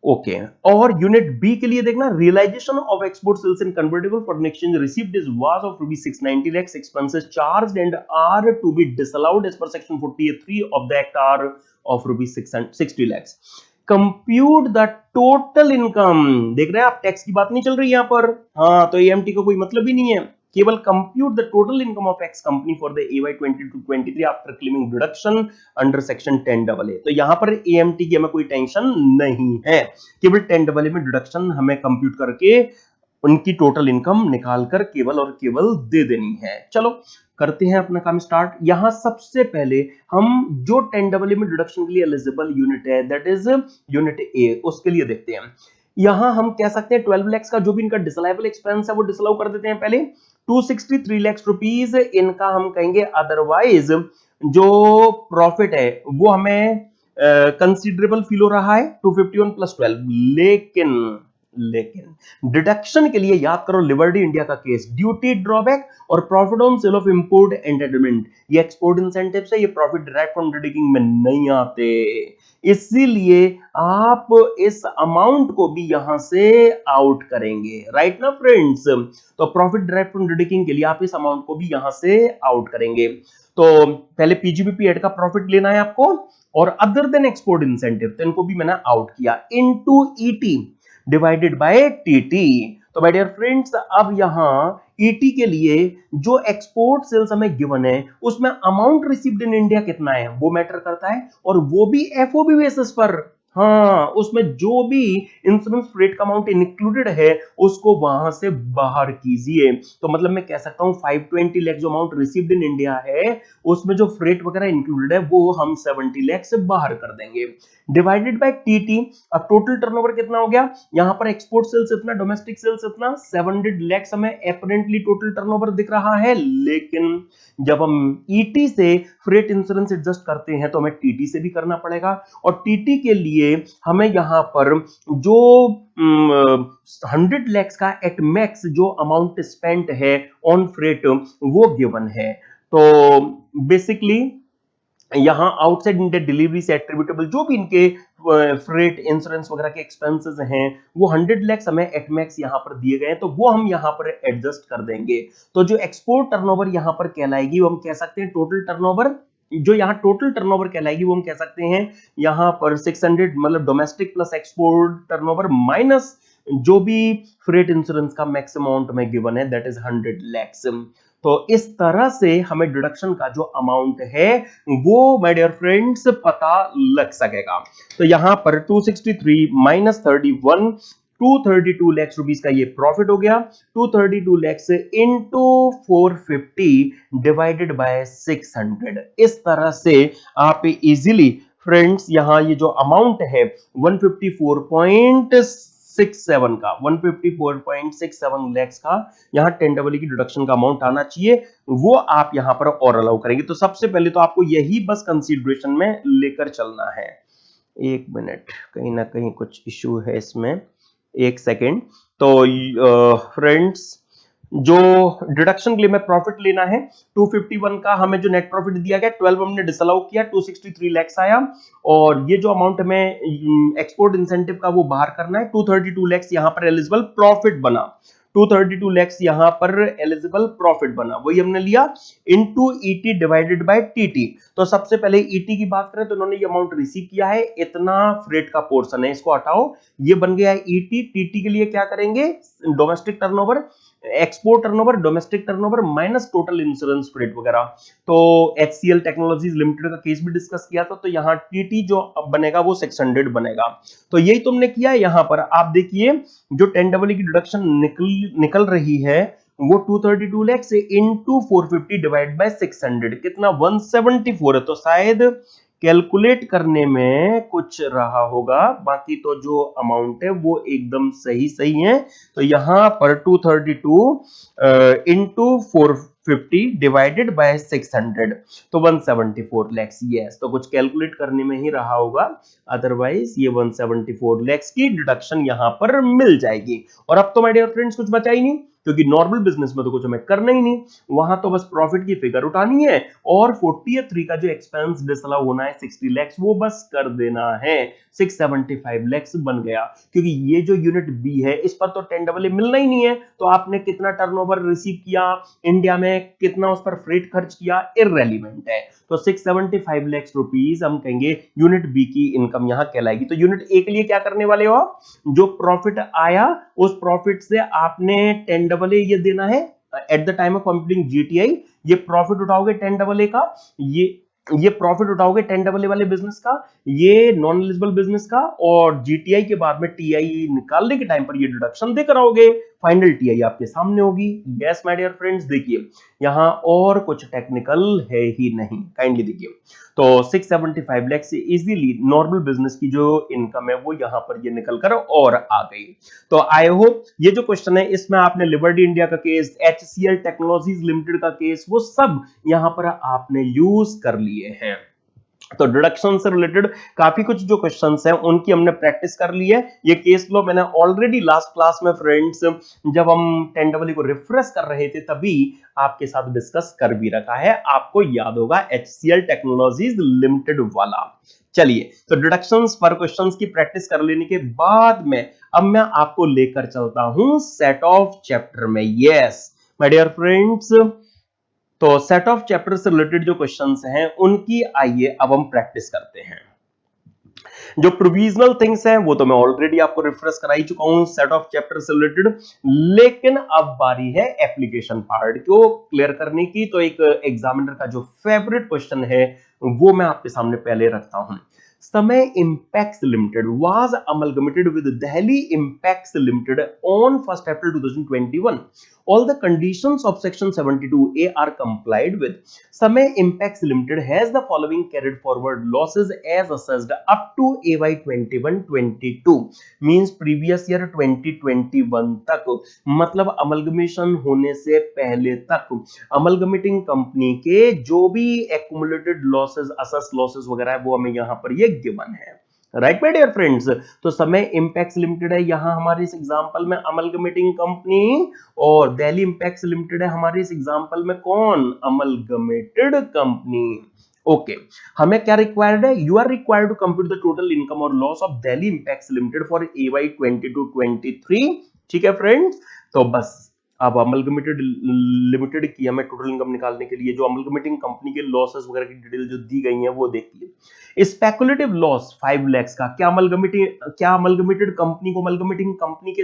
ओके, और यूनिट बी के लिए देखना, realisation of export sales in convertible foreign exchange received is was of ₹690 lakhs, expenses charged and are to be disallowed as per section 43 of the act are of ₹60 lakhs. Compute the total income, देख रहे हैं आप टैक्स की बात नहीं चल रही यहां पर, हाँ तो एएमटी का कोई मतलब ही नहीं है, केवल compute the total income of x company for द AY 22-23 after claiming deduction under section 10AA। तो यहां पर एएमटी की हमें कोई टेंशन नहीं है, केवल 10AA में डिडक्शन हमें कंप्यूट करके उनकी टोटल इनकम निकालकर केवल और केवल दे देनी है। चलो करते हैं अपना काम स्टार्ट। यहां सबसे पहले हम जो 10AA में डिडक्शन के लिए एलिजिबल यूनिट है दैट इज यूनिट ए, उसके लिए देखते हैं। यहां हम कह सकते हैं 12 lakhs का जो भी इनका डिसअलाइबल एक्सपेंस है वो डिसअलाउ कर देते हैं पहले। 263 lakhs रुपीस इनका हम कहेंगे अदरवाइज जो प्रॉफिट है वो हमें कंसीडरेबल फील हो रहा है 251 + 12। लेकिन डिडक्शन के लिए याद करो लिबर्टी इंडिया का केस, ड्यूटी ड्रॉबैक और profit on sale of import entitlement, ये एक्सपोर्ट इंसेंटिव से, ये प्रॉफिट डायरेक्ट फ्रॉम डिडक्टिंग में नहीं आते, इसीलिए आप इस अमाउंट को भी यहां से आउट करेंगे। राइट ना फ्रेंड्स, तो प्रॉफिट डायरेक्ट फ्रॉम डिडक्टिंग के लिए आप इस अमाउंट को भी यहां से आउट करेंगे। तो पहले पीजीबीपी एड का प्रॉफिट लेना है आपको, और अदर देन एक्सपोर्ट इंसेंटिव तो इनको भी मैंने आउट किया into ET. Divided by TT. तो माय डियर फ्रेंड्स, अब यहां ईटी के लिए जो एक्सपोर्ट सेल्स हमें गिवन है उसमें अमाउंट रिसीव्ड इन इंडिया कितना है वो मैटर करता है, और वो भी एफओबी बेसिस पर। हाँ, उसमें जो भी इंश्योरेंस फ्रेट का अमाउंट इंक्लूडेड है उसको वहां से बाहर कीजिए। तो मतलब मैं कह सकता हूं 520 लाख जो अमाउंट रिसीव्ड इन इंडिया है उसमें जो फ्रेट वगैरह इंक्लूडेड है वो हम 70 लाख से बाहर कर देंगे, डिवाइडेड बाय टीटी। अब टोटल टर्नओवर कितना हो गया, यहां पर एक्सपोर्ट सेल्स इतना, डोमेस्टिक सेल्स इतना, 700 लाख हमें अपरेंटली टोटल टर्नओवर दिख रहा है, लेकिन जब हम ईटी से फ्रेट इंश्योरेंस एडजस्ट करते हैं तो हमें टीटी से भी करना पड़ेगा, और टीटी के लिए हमें यहां पर जो 100 लाख का एट मैक्स जो अमाउंट स्पेंट है ऑन फ्रेट वो गिवन है। तो बेसिकली यहां आउटसाइड इंडिया डिलीवरी से एट्रीब्यूटेबल जो भी इनके फ्रेट इंश्योरेंस वगैरह के एक्सपेंसेस हैं वो 100 लाख हमें एट मैक्स यहां पर दिए गए हैं, तो वो हम यहां पर एडजस्ट कर देंगे। तो जो एक्सपोर्ट टर्नओवर यहां पर कहलाएगी वो हम कह सकते हैं टोटल टर्नओवर, जो यहां टोटल टर्नओवर कहलाएगी वो हम कह सकते हैं यहां पर 600, मतलब domestic plus export turnover minus जो भी फ्रेट इंश्योरेंस का मैक्सिमम अमाउंट में गिवन है दैट इज 100 लाख। तो इस तरह से हमें डिडक्शन का जो अमाउंट है वो माय डियर फ्रेंड्स पता लग सकेगा। तो यहां पर 263 माइनस 31, 232 लाख रुपीस का ये प्रॉफिट हो गया, 232 लाख से इंटू 450 डिवाइडेड बाय 600। इस तरह से आप इजीली फ्रेंड्स यहां ये जो अमाउंट है 154.67 का, 154.67 लाख का यहां 10 की डिडक्शन का अमाउंट आना चाहिए, वो आप यहां पर और अलाउ करेंगे। तो सबसे पहले तो आपको यही बस कंसीडरेशन में लेकर चलना है। एक मिनट, कहीं ना कहीं कुछ इश्यू है इसमें, एक सेकेंड। तो फ्रेंड्स जो डिडक्शन के लिए हमें प्रॉफिट लेना है 251 का, हमें जो नेट प्रॉफिट दिया गया 12 हमने डिसअलाउ किया, 263 लाख आया, और ये जो अमाउंट हमें एक्सपोर्ट इंसेंटिव का वो बाहर करना है, 232 लाख यहां पर एलिजिबल प्रॉफिट बना, 232 लाख यहां पर एलिजिबल प्रॉफिट बना, वही हमने लिया into ET divided by TT. तो सबसे पहले ईटी की बात करें तो उन्होंने ये अमाउंट रिसीव किया है, इतना फ्रेट का पोर्शन है, इसको हटाओ, ये बन गया है ईटी। टीटी के लिए क्या करेंगे, domestic turnover, export turnover, domestic turnover minus total insurance freight वगैरह। तो एचसीएल टेक्नोलॉजीज लिमिटेड का केस भी डिस्कस किया था, तो यहाँ टीटी जो बनेगा वो 600 बनेगा। तो यही तुमने किया है, यहां पर आप देखिए जो 10 की डिडक्शन निकल रही है वो 232 लाख से इनटू 450 डिवाइड बाय 600 कितना 174 है। तो शायद कैलकुलेट करने में कुछ रहा होगा, बाकी तो जो अमाउंट है वो एकदम सही सही है। तो यहां पर 232 इनटू 450 डिवाइडेड बाय 600 तो 174 लाख। यस, तो कुछ कैलकुलेट करने में ही रहा होगा, अदरवाइज ये 174 लाख की डिडक्शन यहां पर मिल जाएगी। और अब तो माय डियर फ्रेंड्स कुछ बचा ही नहीं, क्योंकि नॉर्मल बिजनेस में तो कुछ हमें करना ही नहीं, वहां तो बस प्रॉफिट की फिगर उठानी है और 43 का जो एक्सपेंस डिसअलाउ होना है 60 लाख वो बस कर देना है, 675 लाख बन गया। क्योंकि ये जो यूनिट बी है इस पर तो 10 मिलना ही नहीं है, तो आपने कितना टर्नओवर रिसीव किया इंडिया में, कितना उस पर फ्रेट खर्च किया, इररेलेवेंट है। तो 675 लाख रुपीस हम कहेंगे यूनिट बी की इनकम यहां कहलाएगी। तो यूनिट ए के लिए क्या करने वाले हो, जो प्रॉफिट आया उस प्रॉफिट से आपने 10 ये देना है at the time of computing GTI. ये प्रॉफिट उठाओगे 10 का, ये प्रॉफिट उठाओगे 10 वाले बिजनेस का, ये नॉन एलिजिबल बिजनेस का, और जीटीआई के बाद में टीआई निकालने के टाइम पर ये डिडक्शन देकर आओगे, फाइनल टीआई आपके सामने होगी। यस माय डियर फ्रेंड्स, देखिए यहां और कुछ टेक्निकल है ही नहीं, काइंडली देखिए। तो 675 लाख से इजीली नॉर्मल बिजनेस की जो इनकम है वो यहां पर ये निकल कर और आ गई। तो आई होप ये जो क्वेश्चन है इसमें आपने लिबर्टी इंडिया का केस, एचसीएल टेक्नोलॉजीज लिमिटेड का केस, वो सब यहां पर आपने यूज कर लिए हैं। तो डिडक्शन से रिलेटेड काफी कुछ जो क्वेश्चंस हैं उनकी हमने प्रैक्टिस कर ली है। ये केस लो मैंने ऑलरेडी लास्ट क्लास में फ्रेंड्स जब हम 10 को रिफ्रेश कर रहे थे तभी आपके साथ डिस्कस कर भी रखा है, आपको याद होगा एचसीएल टेक्नोलॉजीज लिमिटेड वाला। चलिए, तो डिडक्शंस पर क्वेश्चंस की प्रैक्टिस कर लेने के बाद में अब मैं आपको लेकर चलता हूं सेट ऑफ चैप्टर में। यस माय डियर फ्रेंड्स, तो सेट ऑफ चैप्टर से रिलेटेड जो क्वेश्चंस हैं उनकी आइए अब हम प्रैक्टिस करते हैं। जो प्रोविजनल थिंग्स हैं वो तो मैं ऑलरेडी आपको रिफ्रेश करा ही चुका हूं सेट ऑफ चैप्टर से रिलेटेड, लेकिन अब बारी है एप्लीकेशन पार्ट को क्लियर करने की। तो एक एग्जामिनर का जो फेवरेट क्वेश्चन है वो मैं आपके सामने पहले रखता हूं। समय Impex Limited was amalgamated with Delhi Impex Limited on 1st April 2021. All the conditions of Section 72A are complied with. समय Impex Limited has the following carried forward losses as assessed up to AY 21-22 means previous year 2021 तक, मतलब अमलगमेशन होने से पहले तक अमलगमेटिंग कंपनी के जो भी एक्यूमुलेटेड लॉसेस, असेस लॉसेस वगैरह है वो हमें यहां पर ये गिवन है। राइट माय डियर फ्रेंड्स, तो समय इंपैक्स लिमिटेड है यहां हमारे इस एग्जांपल में अमलगमेटिंग कंपनी, और दिल्ली इंपैक्स लिमिटेड है हमारे इस एग्जांपल में कौन, अमलगमेटेड कंपनी। ओके, हमें क्या रिक्वायर्ड है, you are required to compute the total income और loss of Delhi Impex limited for AY 22-23। ठीक है फ्रेंड्स, तो बस अब अमलगमेटेड लिमिटेड की हमें टोटल इनकम निकालने के लिए जो अमलगमेटिंग कंपनी के लॉसेस वगैरह की डिटेल जो दी गई है वो देखिए। स्पेकुलेटिव लॉस 5 लाख का, क्या अमलगमेटेड कंपनी को अमलगमेटिंग कंपनी के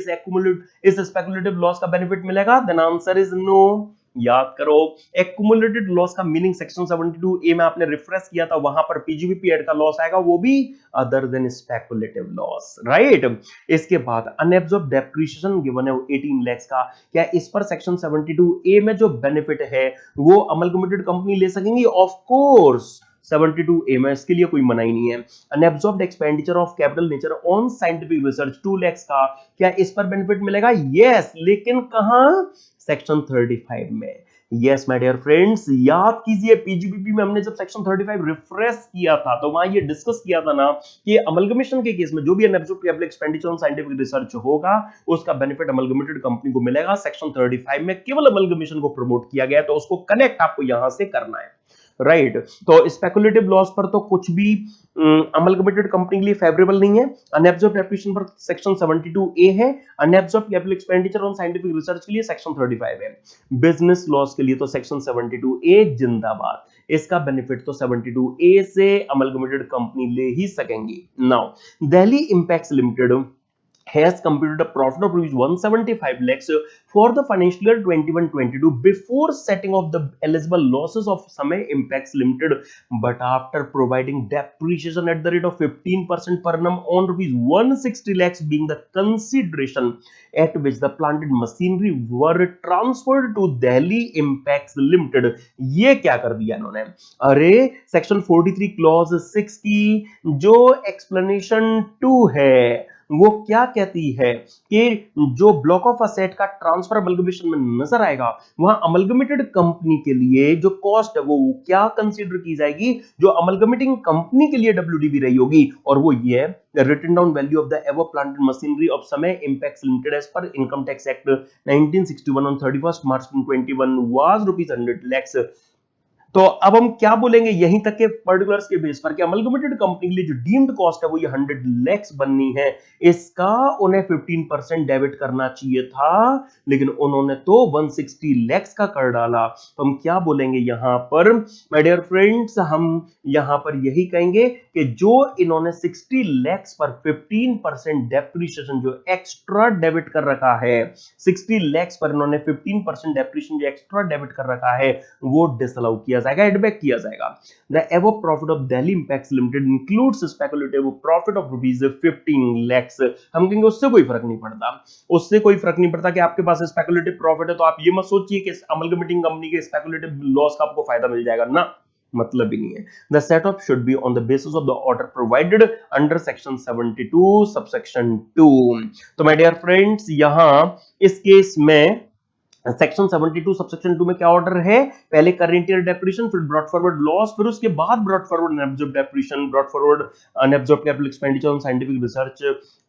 इस स्पेकुलेटिव लॉस का बेनिफिट मिलेगा? Then answer is no. याद करो, एक्यूमुलेटेड लॉस का मीनिंग सेक्शन 72A में आपने रिफ्रेश किया था, वहां पर पीजीबीपी एड का लॉस आएगा, वो भी other than speculative loss. Right, इसके बाद अनएब्सॉर्ब्ड डेप्रिसिएशन गिवन है 18 लाख का, क्या इस पर सेक्शन 72A में जो बेनिफिट है वो अमलगमेटेड कंपनी ले सकेंगी? ऑफ कोर्स 72A में इसके लिए कोई मना ही नहीं है। Unabsorbed expenditure of capital nature on scientific research 2 lakh का, क्या इस पर बेनिफिट मिलेगा? यस, लेकिन कहां? सेक्शन 35 में। यस माय डियर फ्रेंड्स, याद कीजिए पीजीबीपी में हमने जब सेक्शन 35 रिफ्रेश किया था तो वहां ये डिस्कस किया था ना कि अमलगमेशन के केस में जो भी unabsorbed capital expenditure on scientific research होगा उसका बेनिफिट अमलगमेटेड कंपनी को मिलेगा। सेक्शन 35 में केवल अमलगमेशन को प्रमोट किया गया है, तो उसको कनेक्ट आपको यहां से करना है। राइट, तो स्पेकुलेटिव लॉस पर तो कुछ भी अमलगमेटेड कंपनी के लिए फेवरेबल नहीं है। अनएब्सॉर्ब्ड डेप्रिसिएशन पर सेक्शन 72A है, unabsorbed capital expenditure on scientific research के लिए सेक्शन 35 है, बिजनेस लॉस के लिए तो सेक्शन 72A जिंदाबाद। इसका बेनिफिट तो 72A से अमलगमेटेड कंपनी ले ही सकेंगी। Now Delhi Impex limited has computed a profit of rupees 175 lakhs for the financial year 21-22 before setting off the eligible losses of Samay Impacts Limited, but after providing depreciation at the rate of 15% per annum on rupees 160 lakhs being the consideration at which the planted machinery were transferred to Delhi Impacts Limited। ये क्या कर दिया इन्होंने? अरे सेक्शन 43 क्लॉज 6 की जो एक्सप्लेनेशन 2 है वो क्या कहती है कि जो ब्लॉक ऑफ असेट का ट्रांसफर अमलगमेशन में नजर आएगा वहां अमलगमेटेड कंपनी के लिए जो कॉस्ट है वो क्या कंसीडर की जाएगी, जो अमलगमेटिंग कंपनी के लिए डब्ल्यूडीबी रही होगी, और वो ये है written down value of the ever planted machinery of Samay Impacts Limited as per Income Tax Act 1961 on 31st March 2021 was rupees 100 lakhs। तो अब हम क्या बोलेंगे यहीं तक के पर्टिकुलर्स के बेस पर कि अमलगमेटेड कंपनी के लिए जो डीम्ड कॉस्ट है वो ये 100 लाख बननी है, इसका उन्हें 15% डेबिट करना चाहिए था, लेकिन उन्होंने तो 160 लाख का कर डाला। तो हम क्या बोलेंगे यहां पर माय डियर फ्रेंड्स, हम यहां पर यही कहेंगे कि जो इन्होंने 60 लाख पर 15% डेप्रिसिएशन जो एक्स्ट्रा डेबिट कर रखा है, 60 लाख पर इन्होंने 15% डेप्रिसिएशन जो एक्स्ट्रा डेबिट कर रखा है वो डिसअलाउ किया जाएगा, एडबैक किया जाएगा। The above profit of Delhi Impacts Limited includes speculative profit of rupees 15 lakhs। हम कहेंगे उससे कोई फर्क नहीं पड़ता, उससे कोई फर्क नहीं पड़ता कि आपके पास स्पेकुलेटिव प्रॉफिट है तो आप ये मत सोचिए कि अमलगमेटिंग कंपनी के स्पेकुलेटिव लॉस का आपको फायदा मिल जाएगा ना, मतलब ही नहीं है। The setup should be on the basis of the order provided under section 72 subsection 2। तो my dear friends, यहां इस केस में सेक्शन 72 सबसेक्शन 2 में क्या ऑर्डर है? पहले करेंट ईयर डेप्रिसिएशन, फिर ब्रॉट फॉरवर्ड लॉस, फिर उसके बाद brought forward unabsorbed depreciation, brought forward unabsorbed capital expenditure on scientific research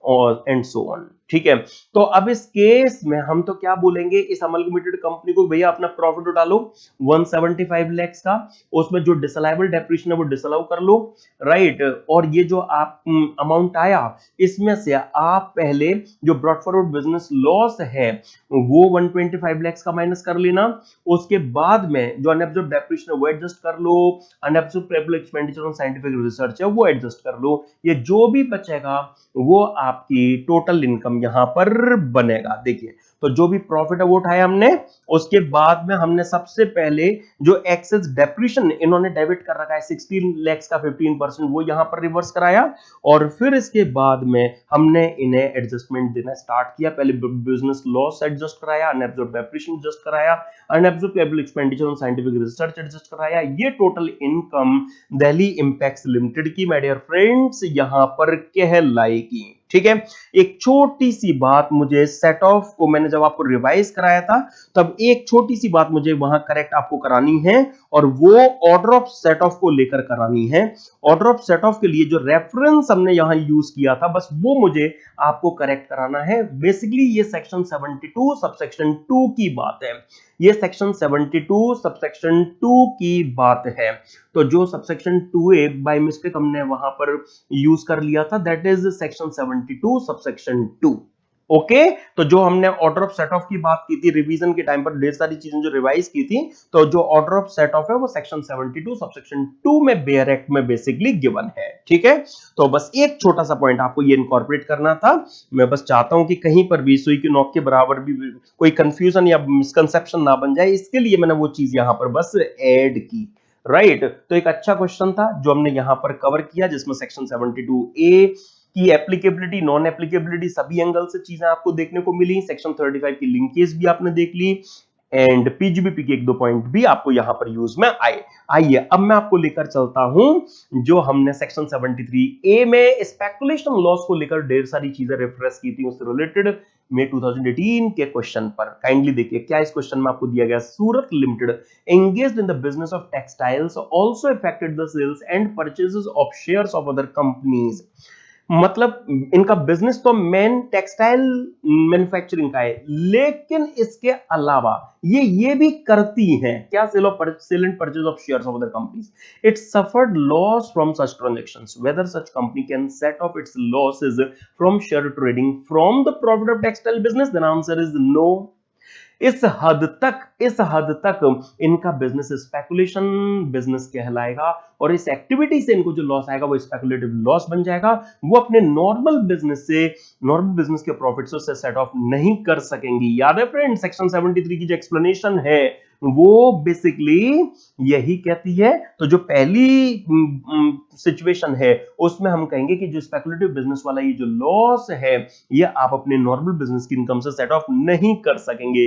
और एंड सो ऑन। ठीक है, तो अब इस केस में हम तो क्या बोलेंगे, इस अमलगमेटेड कंपनी को भैया अपना प्रॉफिट उठा लो 175 लाख का, उसमें जो डिसलाइबल डेप्रिसिएशन है वो डिसअलाउ कर लो, राइट। और ये जो आप अमाउंट आया इसमें से आप पहले जो ब्रॉट फॉरवर्ड बिजनेस लॉस है वो 125 लाख का माइनस कर लेना, उसके बाद में जो अनएब्सॉर्ब्ड डेप्रिसिएशन है वो एडजस्ट कर लो, unabsorbed capital expenditure on scientific research है वो एडजस्ट कर लो, ये जो भी बचेगा वो आपकी टोटल इनकम यहां पर बनेगा। देखिए, तो जो भी प्रॉफिट है वो उठाया हमने, उसके बाद में हमने सबसे पहले जो एक्सेस डेप्रिसिएशन इन्होंने डेबिट कर रखा है 16 लाख का 15% वो यहां पर रिवर्स कराया, और फिर इसके बाद में हमने इन्हें एडजस्टमेंट देना स्टार्ट किया। पहले बिजनेस लॉस एडजस्ट कराया, अनएब्सॉर्ब्ड डेप्रिसिएशन एडजस्ट कराया, unabsorbed capital expenditure on scientific research adjust कराया, ये total income Delhi impacts limited की माय डियर फ्रेंड्स यहां पर कहलाएगी। ठीक है, एक छोटी सी बात मुझे सेट ऑफ को मैंने जब आपको रिवाइज कराया था तब एक छोटी सी बात मुझे वहां करेक्ट आपको करानी है, और वो ऑर्डर ऑफ सेट ऑफ को लेकर करानी है। ऑर्डर ऑफ सेट ऑफ के लिए जो रेफरेंस हमने यहां यूज किया था बस वो मुझे आपको करेक्ट कराना है। बेसिकली ये सेक्शन 72 सबसेक्शन 2 की बात है, ये सेक्शन 72 सबसेक्शन 2 की बात है। तो जो सबसेक्शन 2A बाय मिस्टेक हमने वहां पर यूज कर लिया था that is section 72 subsection 2। Okay, तो जो हमने ऑर्डर ऑफ सेट ऑफ की बात की थी रिवीजन के टाइम पर ढेर सारी चीजें जो रिवाइज की थी, तो जो ऑर्डर ऑफ सेट ऑफ है वो सेक्शन 72 सबसेक्शन 2 में बेयर एक्ट में बेसिकली गिवन है। ठीक है, तो बस एक छोटा सा पॉइंट आपको ये इनकॉर्पोरेट करना था। मैं बस चाहता हूं कि कहीं पर भी सुई की नोक के बराबर भी कोई कंफ्यूजन या मिसकंसेप्शन ना बन जाए, इसके लिए मैंने वो चीज यहां पर बस ऐड की, राइट। तो एक अच्छा क्वेश्चन था जो हमने यहां पर कवर किया, जिसमें सेक्शन 72A की एप्लीकेबिलिटी नॉन एप्लीकेबिलिटी सभी एंगल से चीजें आपको देखने को मिली, सेक्शन 35 की लिंकेज भी आपने देख ली, एंड पीजीबीपी के एक दो पॉइंट भी आपको यहां पर यूज में आए। आइए अब मैं आपको लेकर चलता हूं जो हमने सेक्शन 73A में स्पेकुलेशन लॉस को लेकर ढेर सारी चीजें रिफ्रेश की थी उससे रिलेटेड में 2018 के क्वेश्चन पर। काइंडली देखिए क्या इस क्वेश्चन में आपको दिया गया, सूरत limited engaged in the business of textiles also affected the sales and purchases of shares of other companies। मतलब इनका बिजनेस तो मेन टेक्सटाइल मैन्युफैक्चरिंग का है, लेकिन इसके अलावा ये भी करती हैं क्या, sale and purchase of shares of other companies. It suffered loss from such transactions whether such company can set off its losses from share trading from the profit of textile business, then answer is no. इस हद तक इनका बिजनेस स्पेकुलेशन बिजनेस कहलाएगा, और इस एक्टिविटी से इनको जो लॉस आएगा वो स्पेकुलेटिव लॉस बन जाएगा। वो अपने नॉर्मल बिजनेस के प्रॉफिट से सेट ऑफ नहीं कर सकेंगी। याद है फ्रेंड, सेक्शन 73 की जो एक्सप्लेनेशन है वो बेसिकली यही कहती है। तो जो पहली सिचुएशन है उसमें हम कहेंगे कि जो स्पेकुलेटिव बिजनेस वाला ये जो लॉस है ये आप अपने नॉर्मल बिजनेस की इनकम से सेट ऑफ नहीं कर सकेंगे।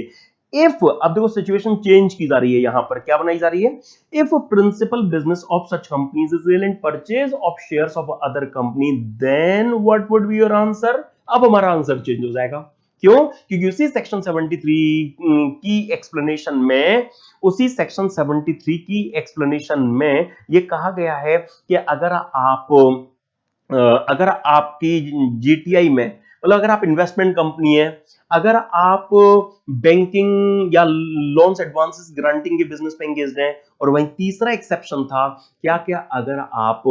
इफ, अब देखो सिचुएशन चेंज की जा रही है, यहां पर क्या बनाई जा रही है, if principal business of such companies is sale and purchase of shares of other company, then what would be your answer. अब हमारा आंसर चेंज हो जाएगा, क्यों, क्योंकि उसी सेक्शन 73 की एक्सप्लेनेशन में, उसी सेक्शन 73 की एक्सप्लेनेशन में ये कहा गया है कि अगर आपकी जीटीआई में, मतलब अगर आप इन्वेस्टमेंट कंपनी है, अगर आप बैंकिंग या लोन्स एडवांसेस ग्रांटिंग के बिजनेस में एंगेज्ड हैं, और वहीं तीसरा एक्सेप्शन था क्या क्या, अगर आप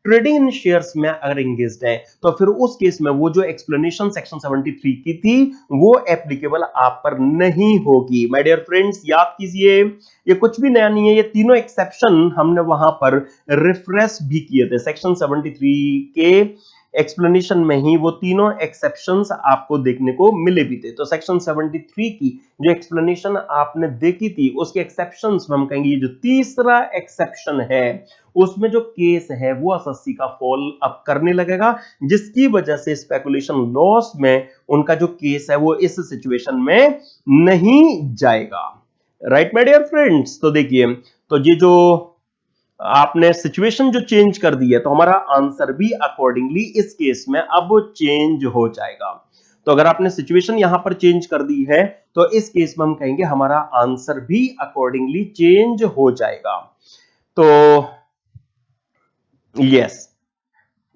ट्रेडिंग इन शेयर्स में अगर एंगेज्ड है, तो फिर उस केस में वो जो एक्सप्लेनेशन सेक्शन 73 की थी वो एप्लीकेबल आप पर नहीं होगी। माय डियर फ्रेंड्स याद कीजिए, ये कुछ भी नया नहीं है, ये तीनों एक्सेप्शन हमने वहां पर रिफ्रेश भी किए थे सेक्शन 73 के एक्सप्लेनेशन में ही, वो तीनों एक्सेप्शंस आपको देखने को मिले भी थे। तो सेक्शन 73 की जो एक्सप्लेनेशन आपने देखी थी उसके एक्सेप्शंस में हम कहेंगे ये जो तीसरा एक्सेप्शन है उसमें जो केस है वो एसएससी का फॉल अप करने लगेगा, जिसकी वजह से स्पेकुलेशन लॉस में उनका जो केस है वो इस सिचुएशन में नहीं जाएगा। राइट माय डियर फ्रेंड्स, तो देखिए, तो ये जो आपने सिचुएशन जो चेंज कर दी है तो हमारा आंसर भी अकॉर्डिंगली इस केस में अब चेंज हो जाएगा। तो अगर आपने सिचुएशन यहां पर चेंज कर दी है तो इस केस में हम कहेंगे हमारा आंसर भी अकॉर्डिंगली चेंज हो जाएगा। तो यस,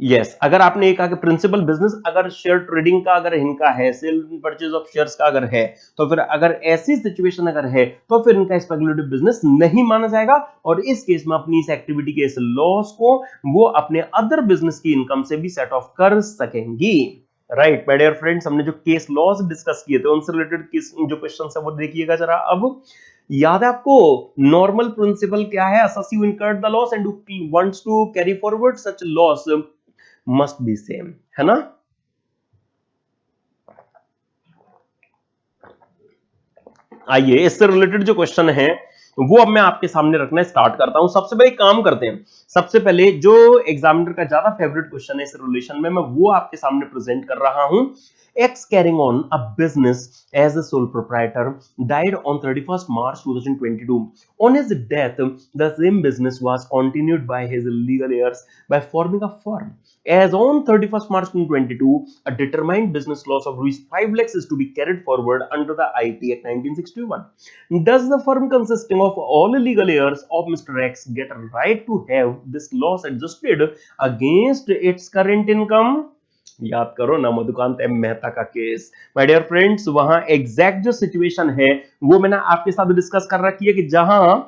यस, अगर आपने एक आगे प्रिंसिपल बिजनेस अगर शेयर ट्रेडिंग का अगर इनका है, सेल परचेज ऑफ शेयर्स का अगर है, तो फिर अगर ऐसी सिचुएशन अगर है तो फिर इनका स्पेकुलेटिव बिजनेस नहीं माना जाएगा और इस केस में अपनी इस एक्टिविटी के इस लॉस को वो अपने अदर बिजनेस की इनकम से भी सेट ऑफ कर सकेंगी। राइट माय डियर फ्रेंड्स, हमने जो केस लॉस डिस्कस किए थे उनसे रिलेटेड जो क्वेश्चन है वो देखिएगा जरा। अब याद है आपको नॉर्मल प्रिंसिपल क्या है? assess you incurred the loss and who wants to carry forward such loss must be same, है ना? आइए इससे रिलेटेड जो क्वेश्चन है वो अब मैं आपके सामने रखना स्टार्ट करता हूं। सबसे पहले काम करते हैं, सबसे पहले जो एग्जामिनर का ज्यादा फेवरेट क्वेश्चन है इस रिलेशन में मैं वो आपके सामने प्रेजेंट कर रहा हूं। X carrying on a business as a sole proprietor died on 31st March 2022. On his death, the same business was continued by his legal heirs by forming a firm. As on 31st March 2022, a determined business loss of rupees 5 lakhs is to be carried forward under the IT Act 1961. Does the firm consisting of all legal heirs of Mr. X get a right to have this loss adjusted against its current income? याद करो ना मधुकांत एम मेहता का केस। माय डियर फ्रेंड्स, वहां एग्जैक्ट जो सिचुएशन है वो मैंने आपके साथ डिस्कस कर रखी है कि जहां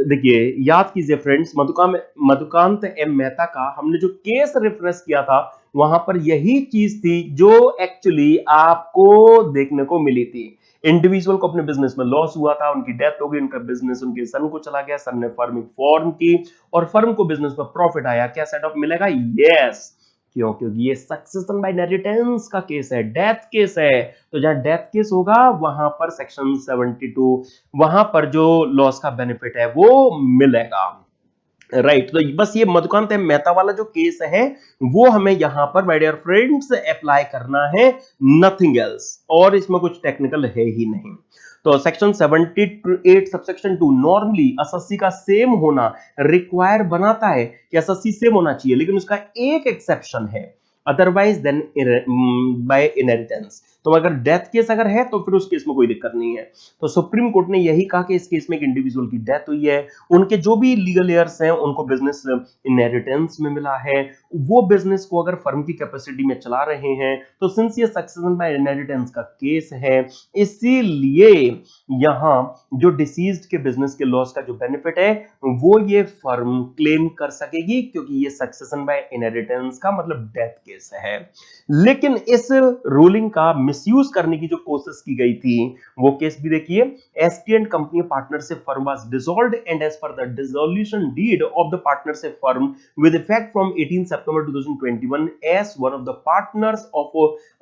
देखिए याद कीजिए फ्रेंड्स, मधुकांत एम मेहता का हमने जो केस रेफरेंस किया था वहां पर यही चीज थी जो एक्चुअली आपको देखने को मिली थी। इंडिविजुअल को अपने बिजनेस में लॉस हुआ था, उनकी डेथ हो गई, उनका बिजनेस उनके सन को चला गया, सन ने फर्म फॉर्म की और फर्म को बिजनेस में प्रॉफिट आया। क्या सेटअप मिलेगा? यस। क्यों? क्योंकि ये सक्सेशन बाय इनहेरिटेंस का केस है, डेथ केस है। तो जहां डेथ केस होगा वहां पर सेक्शन 72 वहां पर जो लॉस का बेनिफिट है वो मिलेगा। राइट तो बस ये मधुकांत एम मेहता वाला जो केस है वो हमें यहां पर माय डियर फ्रेंड्स अप्लाई करना है, नथिंग एल्स, और इसमें कुछ टेक्निकल है ही नहीं। तो सेक्शन 78 सबसेक्शन 2 नॉर्मली एसएससी का सेम होना रिक्वायर बनाता है कि एसएससी सेम होना चाहिए, लेकिन उसका एक एक्सेप्शन है, अदरवाइज देन बाय इनहेरिटेंस। तो अगर डेथ केस अगर है तो फिर उस केस में कोई दिक्कत नहीं है। तो सुप्रीम कोर्ट ने यही कहा कि इस केस में एक इंडिविजुअल की डेथ हुई है, उनके जो भी लीगल एयर्स हैं उनको बिजनेस इनहेरिटेंस में मिला है, वो बिजनेस को अगर फर्म की कैपेसिटी में चला रहे हैं तो सिंस ये सक्सेशन बाय इनहेरिटेंस का केस है इसीलिए यहां जो डिसीज्ड के बिजनेस के लॉस का जो बेनिफिट है वो ये फर्म क्लेम कर सकेगी, क्योंकि ये सक्सेशन बाय इनहेरिटेंस का मतलब डेथ केस है। लेकिन इस रूलिंग का मिसयूज करने की जो कोशिश की गई थी वो केस भी देखिए। ST and Company partnership firm was dissolved and as per the dissolution deed of the partnership firm with effect from 18 September 2021 as one of the partners of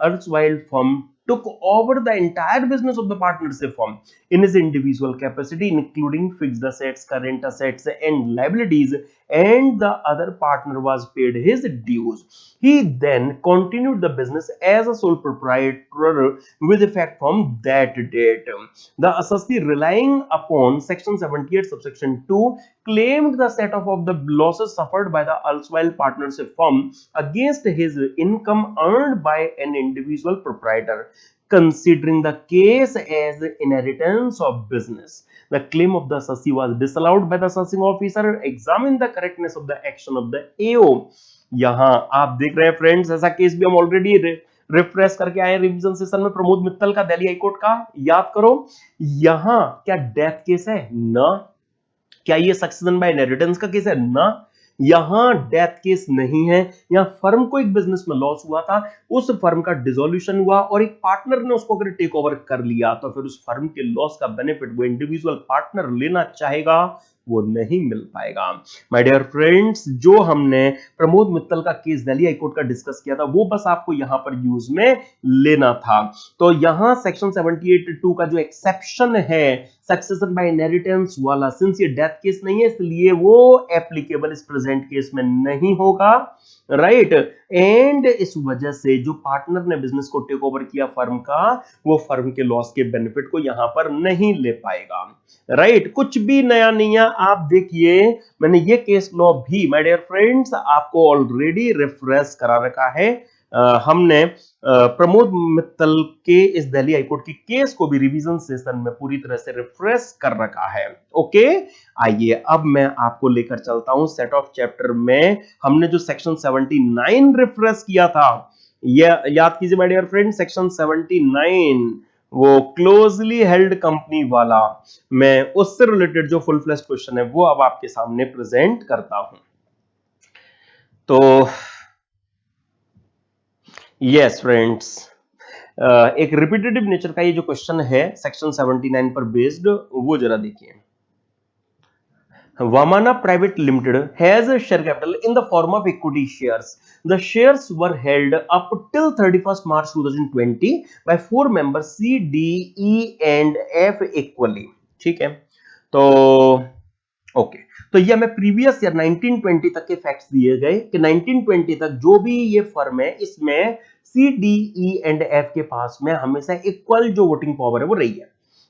erstwhile firm took over the entire business of the partnership firm in his individual capacity including fixed assets, current assets and liabilities, and the other partner was paid his dues. He then continued the business as a sole proprietor with effect from that date. The assessee, relying upon section 78 subsection 2, claimed the set off of the losses suffered by the erstwhile partnership firm against his income earned by an individual proprietor, considering the case as inheritance of business. The claim of the assessee was disallowed by the assessing officer, examine the correctness of the action of the AO. यहां आप देख रहे हैं फ्रेंड्स, ऐसा केस भी हम ऑलरेडी रिफ्रेश करके आए रिवीजन सेशन में, प्रमोद मित्तल का दिल्ली हाईकोर्ट का, याद करो। यहां क्या डेथ केस है? ना। क्या ये सक्सेशन बाय इनहेरिटेंस का केस है? ना। यहां डेथ केस नहीं है, यहां फर्म को एक बिजनेस में लॉस हुआ था, उस फर्म का डिसोल्यूशन हुआ और एक पार्टनर ने उसको अगर टेक ओवर कर लिया तो फिर उस फर्म के लॉस का बेनिफिट वो इंडिविजुअल पार्टनर लेना चाहेगा, वो नहीं मिल पाएगा। माय डियर फ्रेंड्स, जो हमने प्रमोद मित्तल का केस दिल्ली हाईकोर्ट का डिस्कस किया था वो बस आपको यहां पर यूज में लेना था। तो यहां सेक्शन 78(2) का जो एक्सेप्शन है सक्सेशन बाय इनहेरिटेंस वाला, सिंस ये डेथ केस नहीं है इसलिए वो एप्लीकेबल इस प्रेजेंट केस में नहीं होगा। राइट एंड इस वजह से जो पार्टनर ने बिजनेस को टेक ओवर किया फर्म का, वो फर्म के लॉस के बेनिफिट को यहां पर नहीं ले पाएगा। राइट कुछ भी नया नहीं है, आप देखिए मैंने ये केस लॉ भी माय डियर फ्रेंड्स आपको ऑलरेडी रिफ्रेश करा रखा है हमने प्रमोद मित्तल के इस दिल्ली हाईकोर्ट की केस को भी रिवीजन सेशन में पूरी तरह से रिफ्रेश कर रखा है। ओके, आइए अब मैं आपको लेकर चलता हूं सेट ऑफ चैप्टर में। हमने जो सेक्शन 79 रिफ्रेश किया था, यह याद कीजिए माय डियर फ्रेंड, सेक्शन 79 वो क्लोजली हेल्ड कंपनी वाला, मैं उससे रिलेटेड जो फुल फ्लैश क्वेश्चन है वो अब आपके सामने प्रेजेंट करता हूं। तो यस फ्रेंड्स, एक रिपीटेटिव नेचर का ये जो क्वेश्चन है सेक्शन 79 पर बेस्ड, वो जरा देखिए। Vamana Private Limited has a share capital in the form of equity shares. The shares were held up till 31st March 2020 by 4 members C, D, E and F equally. ठीक है, तो ओके, तो ये हमें प्रीवियस ईयर 1920 तक के फैक्ट्स दिए गए कि 1920 तक जो भी ये फर्म है इसमें सी, डी, ई एंड एफ के पास में हमेशा इक्वल जो वोटिंग पावर है वो रही है।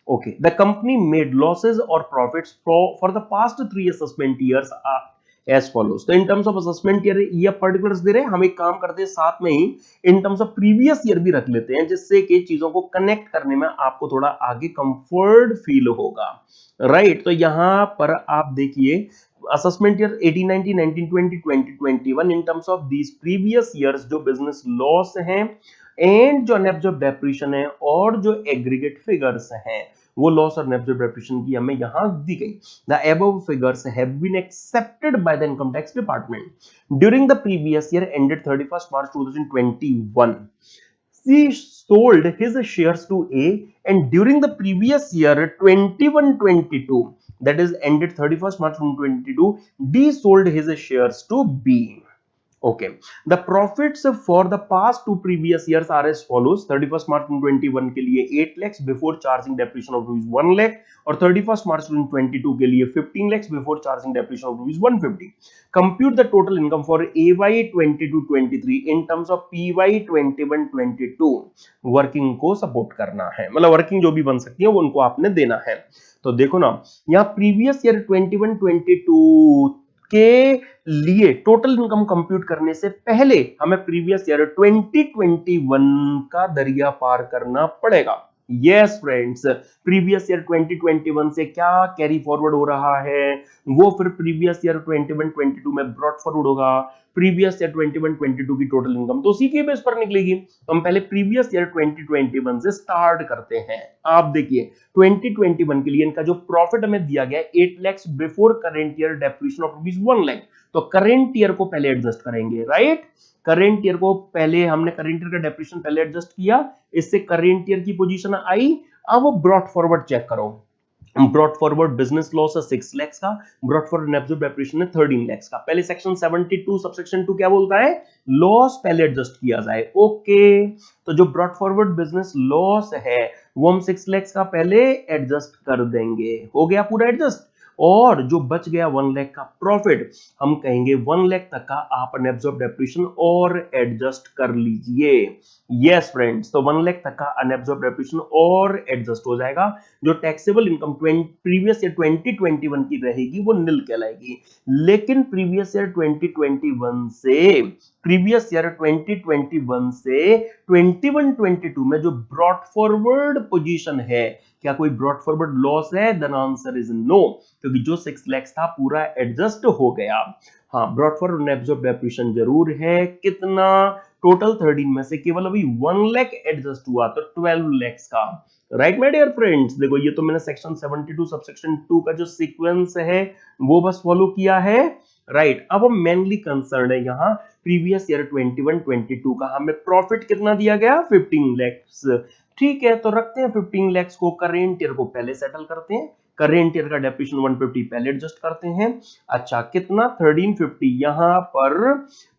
Okay, the company made losses or profits for the past 3 assessment years as follows. तो in terms of assessment year ये particulars दे रहे हैं, हम एक काम करते हैं साथ में ही in terms of previous year भी रख लेते हैं, जिससे कि चीजों को कनेक्ट करने में आपको थोड़ा आगे कंफर्ट फील होगा, राइट। तो यहां पर आप देखिए assessment year 1890, 1920, 2021 in terms of these previous years जो बिजनेस लॉस हैं एंड जो अनएब्जॉर्ब डेप्रिसिएशन है और जो एग्रीगेट फिगर्स हैं, वो लॉस और अनएब्जॉर्ब डेप्रिसिएशन की हमें यहां दी गई। The above figures have been accepted by the income tax department during the previous year ended 31st March 2021. He sold his shares to A, and during the previous year 21-22, that is ended 31st March 2022, D sold his shares to B. Okay, the profits for the past two previous years are as follows. 31st March 2021 के लिए 8 lakhs before charging depreciation of rupees 1 lakh और 31st March 2022 के लिए 15 lakhs before charging depreciation of rupees 150. Compute the total income for AY 22-23 in terms of PY 21-22. Working को सपोर्ट करना है, मतलब वर्किंग जो भी बन सकती है वो उनको आपने देना है। तो देखो ना, यहाँ प्रीवियस ईयर 21-22 के लिए टोटल इनकम कंप्यूट करने से पहले हमें प्रीवियस ईयर 2021 का दरिया पार करना पड़ेगा। यस फ्रेंड्स, प्रीवियस ईयर 2021 से क्या कैरी फॉरवर्ड हो रहा है वो फिर प्रीवियस ईयर 21-22 में ब्रॉट फॉरवर्ड होगा। प्रीवियस ईयर 21-22 की टोटल इनकम तो उसी के बेस पर निकलेगी। तो हम पहले प्रीवियस ईयर 2021 से स्टार्ट करते हैं। आप देखिए 2021 के लिए इनका जो प्रॉफिट हमें दिया गया 8 lakhs before current year depreciation of rupees 1 lakh। तो करेंट ईयर को पहले एडजस्ट करेंगे, राइट। करेंट ईयर को पहले हमने करेंट ईयर का डेप्रिसिएशन पहले एडजस्ट किया, इससे करेंट ईयर की पोजीशन आई। अब ब्रॉट फॉरवर्ड चेक करो, ब्रॉट फॉरवर्ड बिजनेस लॉस है 6 lakhs का, ब्रॉट फॉरवर्ड एब्सॉर्ब डेप्रिसिएशन है 13 lakhs का। पहले सेक्शन 72 सबसेक्शन 2 क्या बोलता है, लॉस पहले एडजस्ट किया जाए। ओके, तो जो ब्रॉट फॉरवर्ड बिजनेस लॉस है वो हम 6 lakhs का पहले एडजस्ट कर देंगे, हो गया पूरा एडजस्ट। और जो बच गया 1 लाख का प्रॉफिट, हम कहेंगे 1 लाख तक का आप अनएब्सॉर्ब डेप्रिसिएशन और एडजस्ट कर लीजिए। यस फ्रेंड्स, तो 1 लाख तक का अनएब्सॉर्ब डेप्रिसिएशन और एडजस्ट हो जाएगा। जो टैक्सेबल इनकम प्रीवियस ईयर 2021 की रहेगी वो नील कहलाएगी। लेकिन प्रीवियस ईयर 2021 से 21-22 में जो ब्रॉट फॉरवर्ड पोजीशन है, क्या कोई ब्रॉट फॉरवर्ड लॉस है? देन आंसर इज नो, क्योंकि जो 6 लाख था पूरा एडजस्ट हो गया। हाँ, ब्रॉट फॉरवर्ड अनएब्सॉर्ब डेप्रिसिएशन जरूर है, कितना? टोटल 13 में से केवल अभी 1 लाख एडजस्ट हुआ, तो 12 lakhs का, राइट माय डियर फ्रेंड्स। देखो ये तो मैंने सेक्शन 72 सबसेक्शन 2 का जो सीक्वेंस है वो बस फॉलो किया है, राइट। अब हम मेनली कंसर्न है यहाँ प्रीवियस ईयर 21-22 का, हमें प्रॉफिट कितना दिया गया 15 lakhs। ठीक है, तो रखते हैं 15 lakhs को, करेंट ईयर को पहले सेटल करते हैं, करेंट ईयर का डेप्रिसिएशन 150 पहले एडजस्ट करते हैं। अच्छा, कितना 1350, यहां पर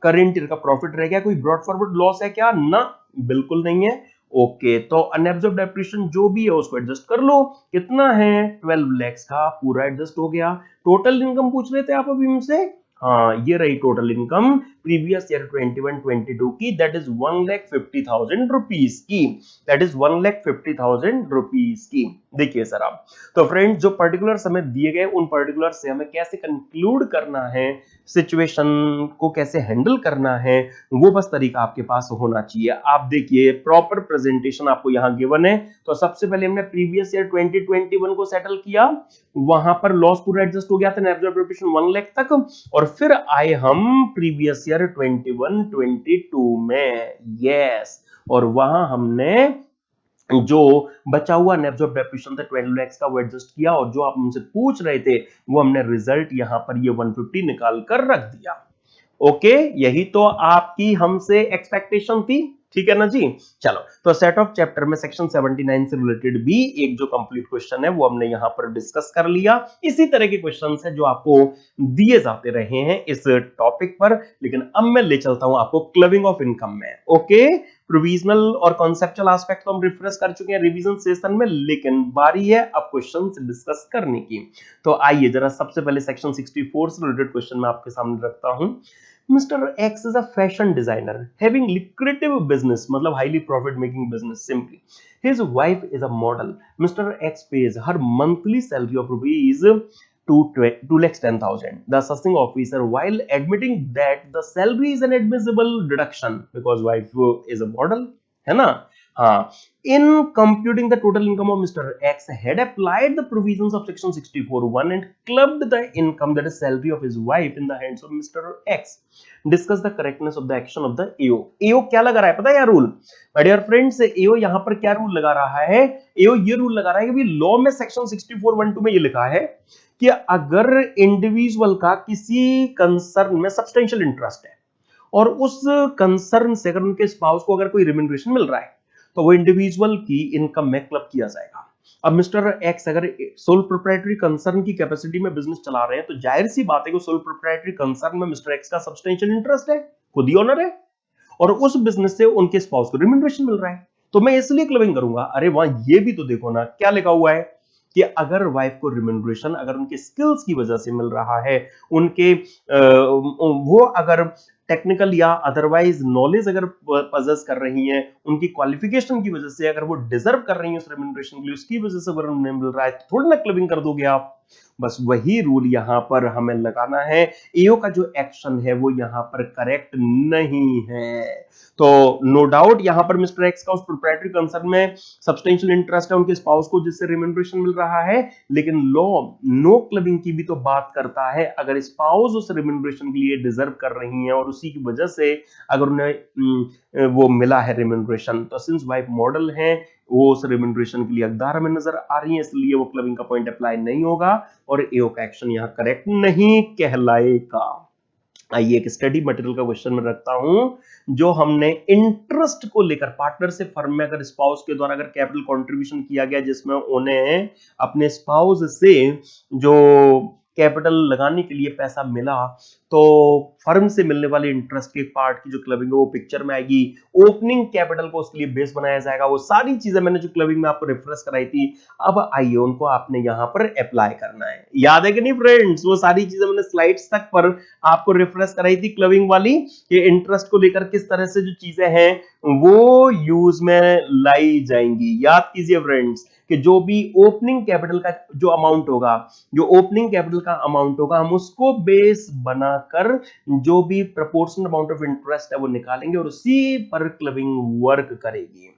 करेंट ईयर का प्रॉफिट रह गया, कोई ब्रॉट फॉरवर्ड लॉस है क्या? ना, बिल्कुल नहीं है। ओके, तो अनएब्सॉर्ब डेप्रिसिएशन जो भी है उसको एडजस्ट कर लो, कितना है 12 lakhs का, पूरा एडजस्ट हो गया। टोटल इनकम पूछ रहे थे आप अभी हमसे, हाँ ये रही टोटल इनकम प्रीवियस ईयर 21-22 की, दैट इज 1,50,000 रुपीज की, दैट इज 1,50,000 रुपीज की। देखिए सर आप, तो फ्रेंड्स जो पर्टिकुलर समय दिए गए उन पर्टिकुलर से हमें कैसे कंक्लूड करना है, सिचुएशन को कैसे हैंडल करना है, वो बस तरीका आपके पास होना चाहिए। आप देखिए प्रॉपर प्रेजेंटेशन आपको यहां गिवन है। तो सबसे पहले हमने प्रीवियस ईयर 2021 को सेटल किया, वहां पर लॉस पूरा एडजस्ट हो गया था, एब्जॉर्ब प्रिपरेशन 1 लाख तक, और फिर आए हम प्रीवियस ईयर 21-22 में, यस, और वहां हमने जो बचा हुआ नेब्जॉर्ब डेप्रिसिएशन था 12 lakhs का, वो एडजस्ट किया, और जो आप हमसे पूछ रहे थे वो हमने रिजल्ट यहां पर ये 150 निकाल कर रख दिया। ओके, यही तो आपकी हमसे एक्सपेक्टेशन थी, ठीक है ना जी। चलो, तो सेट ऑफ चैप्टर में सेक्शन 79 से रिलेटेड भी एक जो कंप्लीट क्वेश्चन है वो हमने यहां पर डिस्कस कर लिया। इसी तरह के क्वेश्चंस है जो आपको दिए जाते रहे हैं इस टॉपिक पर, लेकिन अब मैं ले चलता हूं आपको क्लबिंग ऑफ इनकम में। ओके, प्रोविजनल और कॉन्सेप्चुअल एस्पेक्ट तो हम रिफ्रेश कर चुके हैं रिवीजन सेशन में, लेकिन बारी है अब क्वेश्चंस डिस्कस करने की। तो आइए जरा सबसे पहले सेक्शन 64 से रिलेटेड क्वेश्चन मैं आपके सामने रखता हूं। Mr. X is a fashion designer having lucrative business, मतलब highly profit making business simply. His wife is a model. Mr. X pays her monthly salary of rupees 2,10,000. The assessing officer, while admitting that the salary is an admissible deduction because wife is a model, है ना, हाँ, in computing the total income of Mr. X had applied the provisions of section 64(1) and clubbed the income, that is salary of his wife, in the hands of Mr. X. Discuss the correctness of the action of the AO. AO क्या लगा रहा है पता है, rule, my dear friends, AO यहां पर क्या रूल लगा रहा है, AO ये रूल लगा रहा है कि लॉ में सेक्शन 64(1)(2) में ये लिखा है कि अगर इंडिविजुअल का किसी कंसर्न में सब्सटेंशियल इंटरेस्ट है और उस कंसर्न से अगर उनके स्पाउस को अगर कोई रिम्यूनरेशन मिल रहा है तो वो इंडिविजुअल की इनकम में क्लब किया जाएगा। अब मिस्टर एक्स अगर सोल प्रोप्राइटरी कंसर्न की कैपेसिटी में बिजनेस चला रहे हैं तो जाहिर सी बात है कि सोल प्रोप्राइटरी कंसर्न में मिस्टर एक्स का सब्सटेंशियल इंटरेस्ट है, खुद ही ओनर है, और उस बिजनेस से उनके स्पाउस को रिम्यूनरेशन मिल रहा है, तो मैं इसलिए क्लबिंग करूंगा। अरे वहां ये भी तो देखो ना क्या लिखा हुआ है कि अगर वाइफ को रिम्यूनरेशन अगर उनके स्किल्स की वजह से मिल रहा है, उनके वो अगर टेक्निकल या अदरवाइज नॉलेज अगर पजेस कर रही हैं, उनकी क्वालिफिकेशन की वजह से अगर वो डिजर्व कर रही हैं उस रेम्यूनरेशन के लिए, उसकी वजह से अगर उन्हें मिल रहा है तो थोड़ी ना क्लबिंग कर दोगे आप। बस वही रूल यहां पर हमें लगाना है। एओ का जो एक्शन है वो यहां पर करेक्ट नहीं है। तो नो डाउट यहां पर मिस्टर एक्स का उस प्रोप्राइटरी कंसर्न में सब्सटेंशियल इंटरेस्ट है उनके स्पाउस को जिससे रिम्यूनरेशन मिल रहा है, लेकिन लॉ नो क्लबिंग की भी तो बात करता है। अगर स्पाउस उस रिम्यूनरेशन के लिए डिजर्व कर रही हैं और उसी की वजह से अगर उन्हें वो मिला है रिम्यूनरेशन, तो सिंस वाइफ मॉडल है वो उस रिम्यूनरेशन के लिए हकदार हमें नजर आ रही है, इसलिए वो क्लबिंग का पॉइंट अप्लाई नहीं होगा और एओ का एक्शन यहां करेक्ट नहीं कहलाएगा। आइए एक स्टडी मटेरियल का क्वेश्चन में रखता हूं जो हमने इंटरेस्ट को लेकर पार्टनर से फर्म में अगर स्पाउस के द्वारा अगर कैपिटल कंट्रीब्यूशन किया गया जिसमें उन्हें अपने स्पाउस से जो कैपिटल लगाने के लिए पैसा मिला, तो फर्म से मिलने वाले इंटरेस्ट के पार्ट की जो क्लबिंग है वो पिक्चर में आएगी। ओपनिंग कैपिटल को उसके लिए बेस बनाया जाएगा। वो सारी चीजें मैंने जो क्लबिंग में आपको रेफरेंस कराई थी, अब आइए उनको आपने यहां पर अप्लाई करना है। याद है कि नहीं फ्रेंड्स, वो सारी चीजें मैंने स्लाइड्स तक पर आपको रेफरेंस कराई थी क्लबिंग वाली, कि इंटरेस्ट को लेकर किस तरह से जो चीजें हैं वो यूज में लाई जाएंगी। याद कीजिए फ्रेंड्स कि जो भी ओपनिंग कैपिटल का जो अमाउंट होगा, जो ओपनिंग कैपिटल का अमाउंट होगा, हम उसको बेस बनाकर जो भी प्रोपोर्शनल अमाउंट ऑफ इंटरेस्ट है वो निकालेंगे और उसी पर क्लबिंग वर्क करेगी।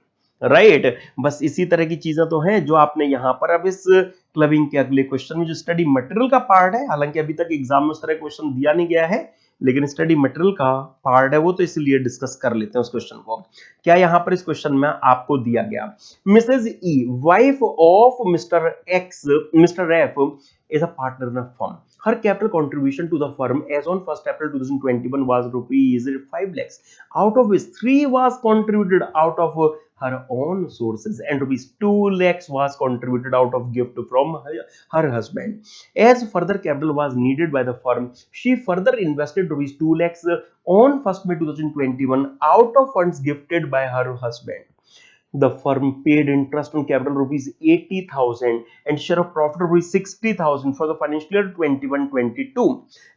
राइट, बस इसी तरह की चीजें तो हैं जो आपने यहां पर अब इस क्लबिंग के अगले क्वेश्चन में जो स्टडी मटेरियल का पार्ट है, हालांकि अभी तक एग्जाम में उस तरह क्वेश्चन दिया नहीं गया है, लेकिन स्टडी मटेरियल का पार्ट है वो, तो इसलिए डिस्कस कर लेते हैं उस क्वेश्चन को। क्या यहां पर इस क्वेश्चन में आपको दिया गया, Mrs E wife of mister X, mister F is a partner in a firm. Her capital contribution to the firm as on 1st April 2021 was rupees 5 lakhs, out of which 3 was contributed out of her own sources and rupees 2 lakhs was contributed out of gift from her husband. As further capital was needed by the firm, she further invested rupees 2 lakhs on 1st May 2021 out of funds gifted by her husband. The firm paid interest on capital rupees 80,000 and share of profit rupees 60,000 for the financial year 21-22.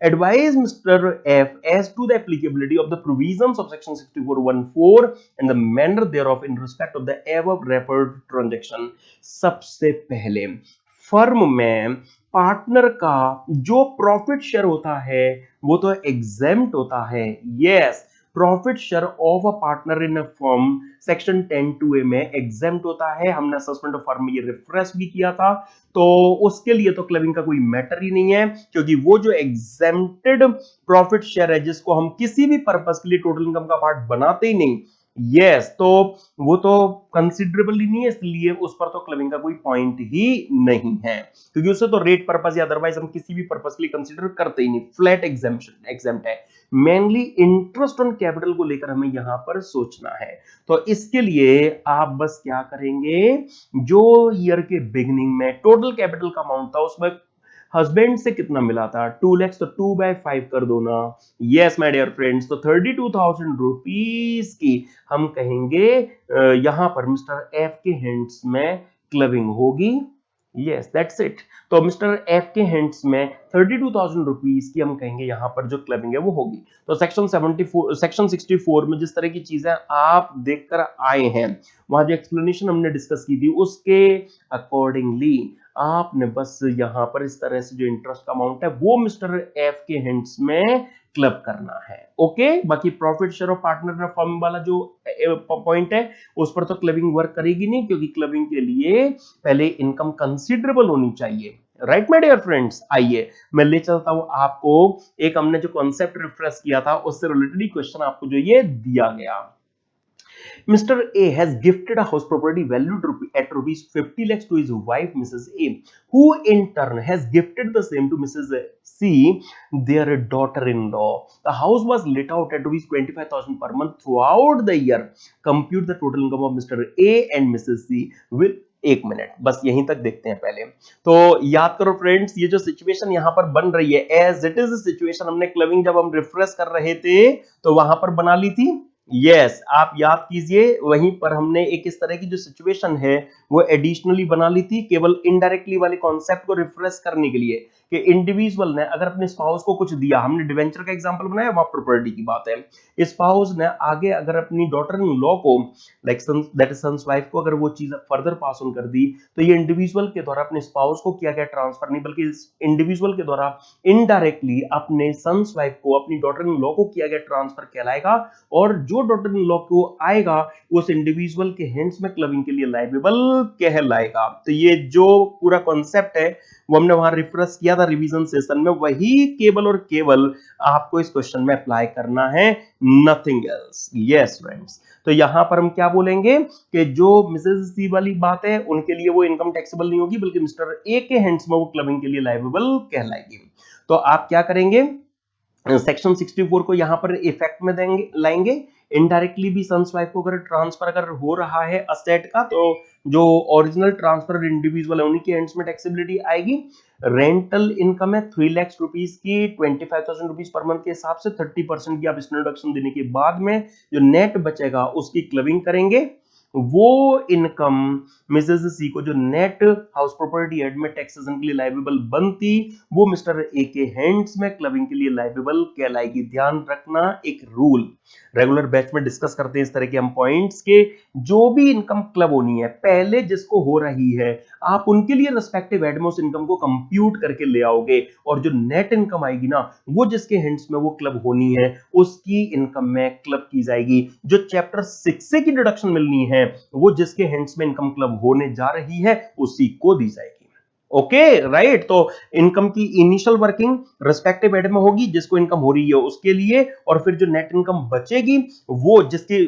Advise Mr. F as to the applicability of the provisions of section 64(1)(4) and the manner thereof in respect of the above referred transaction. सबसे पहले फर्म में पार्टनर का जो प्रॉफिट शेयर होता है वो तो एग्जेम्प्ट होता है. Yes, profit share of a partner in a firm section 10(2)(a) में एग्जेम्प्ट होता है. हमने असेसमेंट ऑफ फर्म में ये रिफ्रेश भी किया था, तो उसके लिए तो क्लबिंग का कोई मैटर ही नहीं है, क्योंकि वो जो एग्जेम्प्टेड प्रॉफिट शेयर है जिसको हम किसी भी पर्पस के लिए टोटल इनकम का पार्ट बनाते ही नहीं, यस, तो वो तो कंसिडरेबल ही नहीं है, इसलिए उस पर तो क्लबिंग का कोई पॉइंट ही नहीं है, क्योंकि उससे तो रेट पर्पस या अदरवाइज हम किसी भी पर्पस के लिए कंसिडर करते ही नहीं. फ्लैट एग्जेम्प्ट है. मेनली इंटरेस्ट ऑन कैपिटल को लेकर हमें यहां पर सोचना है. तो इसके लिए आप बस क्या करेंगे, जो ईयर के बिगिनिंग में टोटल कैपिटल का अमाउंट था उसमें हस्बैंड से कितना मिला था 2 लाख, तो 2/5 कर दो ना. यस माय डियर फ्रेंड्स, तो 32,000 रुपीस की हम कहेंगे यहां पर मिस्टर एफ के हैंड्स में क्लबिंग होगी. Yes, that's it. तो मिस्टर एफ के हैंड्स में 32,000 रुपीस की हम कहेंगे यहां पर जो क्लबिंग है वो होगी. तो सेक्शन 64 में जिस तरह की चीजें आप देखकर आए हैं, वहां जो एक्सप्लेनेशन हमने डिस्कस की थी उसके अकॉर्डिंगली आपने बस यहां पर इस तरह से जो इंटरेस्ट का अमाउंट है वो मिस्टर एफ के हैंड्स में क्लब करना है. ओके, बाकी profit share of partner firm वाला जो पॉइंट है उस पर तो क्लबिंग वर्क करेगी नहीं, क्योंकि क्लबिंग के लिए पहले इनकम कंसिडरेबल होनी चाहिए. राइट माय डियर फ्रेंड्स, आइए मैं ले चलता हूं आपको, एक हमने जो कॉन्सेप्ट रिफ्रेश किया था उससे रिलेटेड क्वेश्चन आपको जो ये दिया गया. Mr. A has gifted a house property valued at rupees 50 lakhs to his wife Mrs. A, who in turn has gifted the same to Mrs. C, their daughter-in-law. The house was let out at rupees 25,000 per month throughout the year. Compute the total income of Mr. A and Mrs. C with 1 minute. बस यहीं तक देखते हैं पहले. तो याद करो फ्रेंड्स, ये जो सिचुएशन यहां पर बन रही है एज इट इज सिचुएशन हमने क्लबिंग जब हम रिफ्रेश कर रहे थे तो वहां पर बना ली थी. यस, आप याद कीजिए, वहीं पर हमने एक इस तरह की जो सिचुएशन है वो एडिशनली बना ली थी, केवल इनडायरेक्टली वाले कॉन्सेप्ट को रिफ्रेश करने के लिए कि इंडिविजुअल ने अगर अपने स्पाउस को कुछ दिया, हमने डिवेंचर का एग्जांपल बनाया, वहां प्रॉपर्टी की बात है. स्पाउस ने आगे अगर अपनी डॉटर इन लॉ को, like that is son's wife को, अगर वो चीज फर्दर पास ऑन कर दी, तो ये इंडिविजुअल के द्वारा अपने स्पाउस को किया गया ट्रांसफर नहीं, बल्कि इंडिविजुअल के द्वारा इनडायरेक्टली अपने सन्स वाइफ को, अपनी डॉटर इन लॉ को किया गया ट्रांसफर कहलाएगा. और जो डॉटर इन लॉ को आएगा उस इंडिविजुअल के हैंड्स में क्लबिंग के लिए लाइबेबल कहलाएगा. तो ये जो पूरा कॉन्सेप्ट है वो हमने वहां रिफ्रेश किया था रिवीजन सेशन में, वही केवल और केवल आपको इस क्वेश्चन में अप्लाई करना है, नथिंग एल्स. यस फ्रेंड्स, तो यहां पर हम क्या बोलेंगे कि जो मिसेस सी वाली बात है उनके लिए वो इनकम टैक्सेबल नहीं होगी, बल्कि मिस्टर ए के हैंड्स में वो क्लबिंग के लिए लाइबेबल कहलाएगी. तो आप क्या करेंगे, सेक्शन 64 को यहां पर इफेक्ट में देंगे, लाएंगे. इनडायरेक्टली भी सन्स वाइफ को अगर ट्रांसफर अगर हो रहा है असेट का, तो जो ओरिजिनल ट्रांसफर इंडिविजुअल है उन्हीं के हैंड्स में टैक्सेबिलिटी आएगी. रेंटल इनकम है 3 लाख रुपीस की, 25,000 रुपीस पर मंथ के हिसाब से 30% की आप इसमें डिडक्शन देने के बाद में जो नेट बचेगा उसकी क्लबिंग करेंगे. वो इनकम मिसेस सी को जो नेट हाउस प्रॉपर्टी एड में टैक्सेशन के लिए लाइबेबल बनती, वो मिस्टर ए के हैंड्स में क्लबिंग के लिए लाइबेबल कहलाएगी. ध्यान रखना, एक रूल रेगुलर बैच में डिस्कस करते हैं इस तरह के हम पॉइंट्स के, जो भी इनकम क्लब होनी है पहले जिसको हो रही है आप उनके लिए रिस्पेक्टिव हेड में उस इनकम को कंप्यूट करके ले आओगे, और जो नेट इनकम आएगी ना वो जिसके हैंड्स में वो क्लब होनी है उसकी इनकम में क्लब की जाएगी. जो चैप्टर 6 से की डिडक्शन मिलनी है वो जिसके हैंड्स में इनकम क्लब होने जा रही है उसी को दी जाएगी. ओके राइट, तो इनकम की इनिशियल वर्किंग रिस्पेक्टिव हेड में होगी जिसको इनकम हो रही है उसके लिए, और फिर जो नेट इनकम बचेगी वो जिसके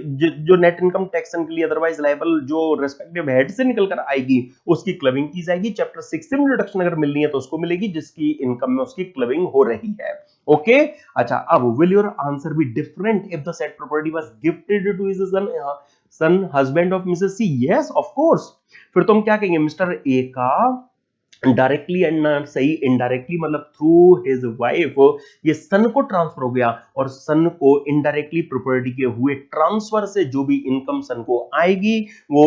जो नेट इनकम टैक्सेशन के लिए अदरवाइज लायबल जो रिस्पेक्टिव हेड से निकल कर आएगी उसकी क्लबिंग की जाएगी. चैप्टर 6 से डिडक्शन अगर मिलनी है तो उसको मिलेगी जिसकी इनकम में उसकी क्लबिंग हो रही है. ओके, अच्छा, अब will your answer be different if the set property was gifted to his son husband of Mrs C? Yes of course. फिर तुम क्या कहेंगे, मिस्टर ए का डायरेक्टली एंड नॉट सही, इनडायरेक्टली मतलब थ्रू हिज वाइफ ये सन को ट्रांसफर हो गया, और सन को इनडायरेक्टली प्रॉपर्टी के हुए ट्रांसफर से जो भी इनकम सन को आएगी वो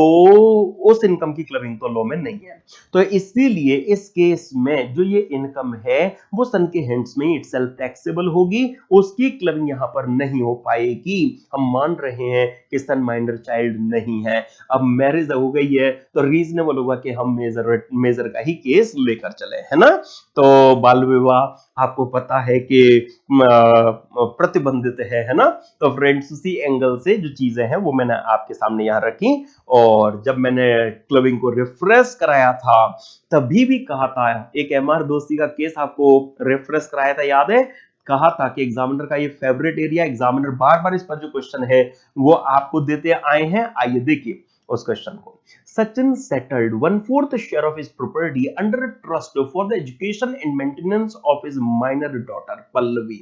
उस इनकम की क्लबिंग तो लॉ में नहीं है। तो इसीलिए इस केस में जो ये इनकम है वो सन के हैंड्स में इटसेल्फ टैक्सेबल होगी, उसकी क्लबिंग यहां पर नहीं हो पाएगी। हम मान रहे हैं कि सन माइनर चाइल्ड नहीं है। अब मैरिज हो गई है तो रीजनेबल होगा कि हम मेजर का ही केस लेकर चले, है ना। तो बाल विवाह आपको पता है कि प्रतिबंधित है ना। तो फ्रेंड्स उसी एंगल से जो चीजें हैं वो मैंने आपके सामने यहां रखी, और जब मैंने क्लबिंग को रिफ्रेश कराया था तभी भी कहा था, एक एमआर दोस्ती का केस आपको रिफ्रेश कराया था, याद है, कहा था कि एग्जामिनर का ये फेवरेट एरिया, एग्जामिनर बार बार इस पर जो क्वेश्चन है वो आपको देते आए हैं। आइए देखिए उस क्वेश्चन को। Sachin settled 1/4 share of his property under a trust for the education and maintenance of his minor daughter Pallavi.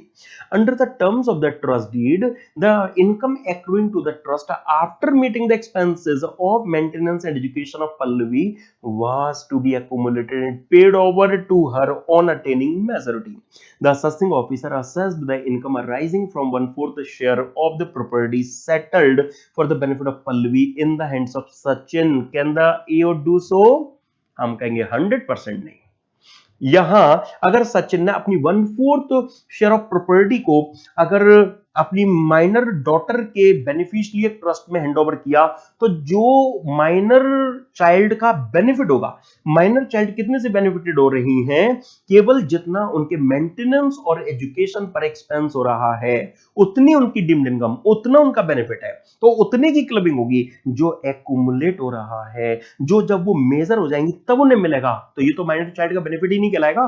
Under the terms of the trust deed, the income accruing to the trust after meeting the expenses of maintenance and education of Pallavi was to be accumulated and paid over to her on attaining majority. The assessing officer assessed the income arising from 1/4 share of the property settled for the benefit of Pallavi in the hands of Sachin. Can the AO do so? हम कहेंगे 100% नहीं। यहां अगर सचिन ने अपनी 1/4 शेयर ऑफ प्रॉपर्टी को अगर अपनी माइनर डॉटर के बेनिफिशियरी ट्रस्ट में हैंडओवर किया, तो जो माइनर चाइल्ड का बेनिफिट होगा, माइनर चाइल्ड कितने से बेनिफिटेड हो रही हैं, केवल जितना उनके मेंटेनेंस और एजुकेशन पर एक्सपेंस हो रहा है उतनी उनकी डिम्ड इनकम, उतना उनका बेनिफिट है, तो उतने की क्लबिंग होगी। जो एक्यूमुलेट हो रहा है, जो जब वो मेजर हो जाएंगी तब उन्हें मिलेगा, तो ये तो माइनर चाइल्ड का बेनिफिट ही नहीं कहलाएगा,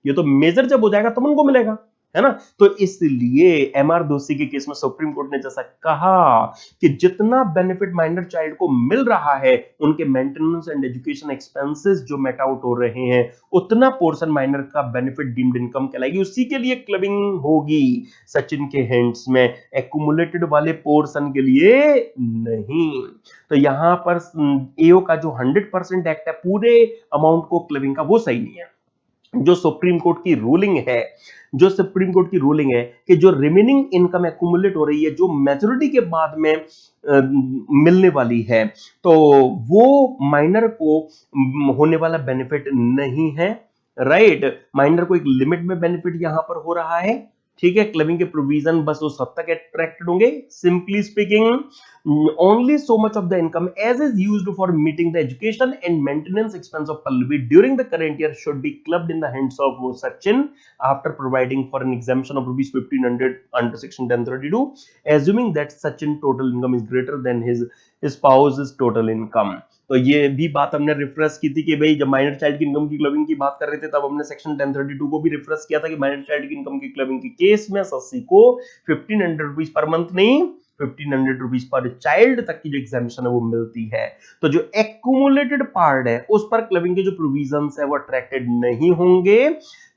ये तो मेजर जब हो जाएगा तब उनको मिलेगा, है ना। तो इसलिए एमआर दोषी के केस में सुप्रीम कोर्ट ने जैसा कहा कि जितना बेनिफिट माइनर चाइल्ड को मिल रहा है उनके मेंटेनेंस एंड एजुकेशन एक्सपेंसेस जो मेट आउट हो रहे हैं, उतना पोर्शन माइनर का बेनिफिट डीम्ड इनकम कहलाएगी, उसी के लिए क्लबिंग होगी सचिन के हैंड्स में, एक्यूमुलेटेड वाले पोर्शन के लिए नहीं। तो यहां पर एओ का जो 100% एक्ट है पूरे अमाउंट को क्लबिंग का, वो सही नहीं है। जो सुप्रीम कोर्ट की रूलिंग है, जो सुप्रीम कोर्ट की रूलिंग है कि जो रिमेनिंग इनकम एक्यूमुलेट हो रही है, जो मैच्योरिटी के बाद में मिलने वाली है, तो वो माइनर को होने वाला बेनिफिट नहीं है, राइट। माइनर को एक लिमिट में बेनिफिट यहां पर हो रहा है, ठीक है। क्लबिंग के प्रोविजन बस उस हद तक अट्रैक्टेड होंगे। Simply speaking, only so much of the income as is used for meeting the education and maintenance expense of Pallavi during the current year should be clubbed in the hands of Sachin after providing for an exemption of rupees 1500 under section 1032, assuming that Sachin total income is greater than his spouse's total income. तो ये भी बात हमने रिफ्रेश की थी कि भाई जब माइनर चाइल्ड की इनकम की क्लबिंग की बात कर रहे थे तब हमने सेक्शन 1032 को भी रिफ्रेश किया था कि माइनर चाइल्ड की इनकम की क्लबिंग के केस में सस्सी को 1500 रुपीज पर मंथ नहीं 1500 रुपीज पर चाइल्ड तक की जो एग्जामिशन है वो मिलती है। तो जो एक्यूमुलेटेड पार्ट है उस पर क्लबिंग के जो प्रोविजंस है वो अट्रैक्टेड नहीं होंगे,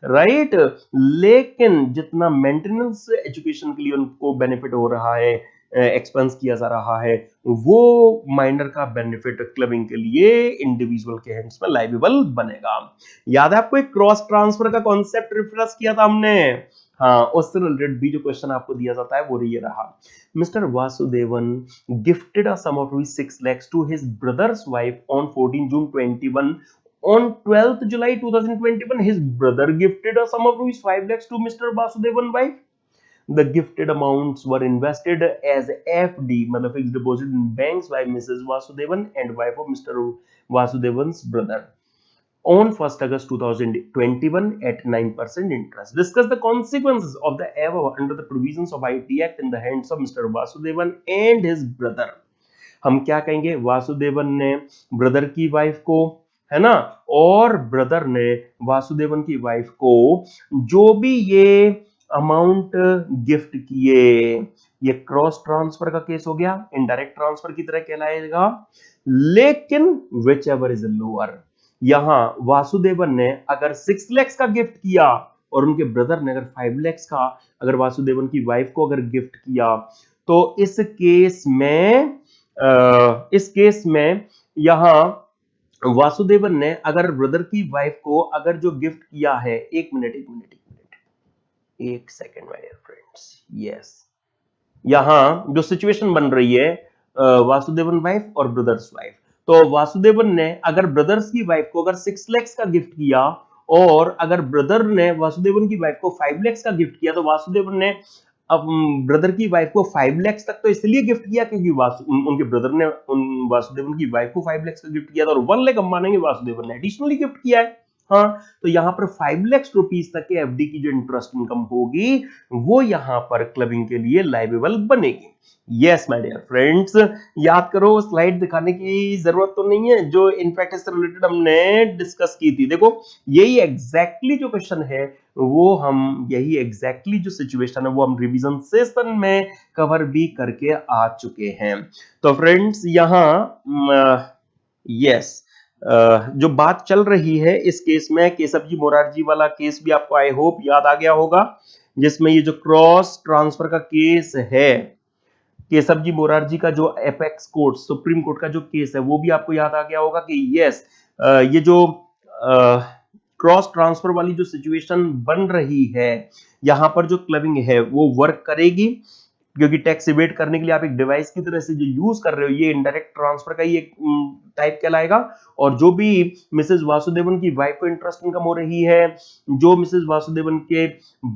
राइट। लेकिन जितना मेंटेनेंस एजुकेशन के लिए उनको बेनिफिट हो रहा है, एक्सपेंस किया जा रहा है, वो माइनर का बेनिफिट क्लबिंग के लिए इंडिविजुअल के हैंड्स में लाइबल बनेगा। याद है आपको एक क्रॉस ट्रांसफर का कॉन्सेप्ट रिफ्रेश किया था हमने, हाँ, उससे रिलेटेड भी जो क्वेश्चन आपको दिया जाता है वो ये रहा। Mr. Vasudevan gifted a sum of ₹6 lakhs to his brother's wife on 14 June 21. On 12th July 2021, his brother gifted a sum of ₹5 lakhs to Mr. Vasudevan's wife. The gifted amounts were invested as FD, मतलब fixed deposit in banks by Mrs. Vasudevan and wife of Mr. Vasudevan's brother on 1st August 2021 at 9% interest. Discuss the consequences of the above under the provisions of IT Act in the hands of Mr. Vasudevan and his brother. हम क्या कहेंगे, वासुदेवन ने ब्रदर की वाइफ को, है ना, और ब्रदर ने वासुदेवन की वाइफ को जो भी ये अमाउंट गिफ्ट किए, ये क्रॉस ट्रांसफर का केस हो गया, इनडायरेक्ट ट्रांसफर की तरह कहलाएगा। लेकिन विच एवर इज लोअर, यहां वासुदेवन ने अगर 6 लाख का गिफ्ट किया और उनके ब्रदर ने अगर 5 लाख का अगर वासुदेवन की वाइफ को अगर गिफ्ट किया, तो इस केस में यहां वासुदेवन ने अगर ब्रदर की वाइफ को अगर जो गिफ्ट किया है, एक मिनट एक मिनट एक मिनट एक second my dear friends, yes, यहां जो सिचुएशन बन रही है वासुदेवन वाइफ और ब्रदर्स वाइफ, तो वासुदेवन ने अगर ब्रदर्स की वाइफ को अगर 6 lakhs का गिफ्ट किया और अगर ब्रदर ने वासुदेवन की वाइफ को 5 lakhs का गिफ्ट किया, तो वासुदेवन ने अब ब्रदर की वाइफ को 5 lakhs तक तो इसलिए गिफ्ट किया क्योंकि उनके ब्रदर ने उन वासुदेवन की वाइफ को 5 lakhs का गिफ्ट किया था, और 1 लाख हम मानेंगे वासुदेवन ने एडिशनली गिफ्ट किया है। हाँ, तो यहां पर 5 lakhs रुपीस तक के एफडी की जो इंटरेस्ट इनकम होगी वो यहां पर क्लबिंग के लिए लाइवेबल बनेगी। यस माय डियर फ्रेंड्स, याद करो, स्लाइड दिखाने की जरूरत तो नहीं है, जो इनफैक्ट इससे रिलेटेड हमने डिस्कस की थी। देखो यही एग्जैक्टली जो क्वेश्चन है वो हम, यही एग्जैक्टली जो सिचुएशन है वो हम रिवीजन सेशन में कवर भी करके आ चुके हैं। तो फ्रेंड्स यहां यस, जो बात चल रही है इस केस में, केशव जी मोरारजी वाला केस भी आपको आई होप याद आ गया होगा, जिसमें ये जो क्रॉस ट्रांसफर का केस है, केशव जी मोरारजी का जो एपेक्स कोर्ट सुप्रीम कोर्ट का जो केस है वो भी आपको याद आ गया होगा कि यस, ये जो क्रॉस ट्रांसफर वाली जो सिचुएशन बन रही है, यहां पर जो क्लबिंग है वो वर्क करेगी, क्योंकि टैक्स इवेट करने के लिए आप एक डिवाइस की तरह से जो यूज कर रहे हो, ये इनडायरेक्ट ट्रांसफर का ही एक टाइप कहलाएगा। और जो भी मिसेस वासुदेवन की वाइफ को इंटरेस्ट इनकम हो रही है, जो मिसेस वासुदेवन के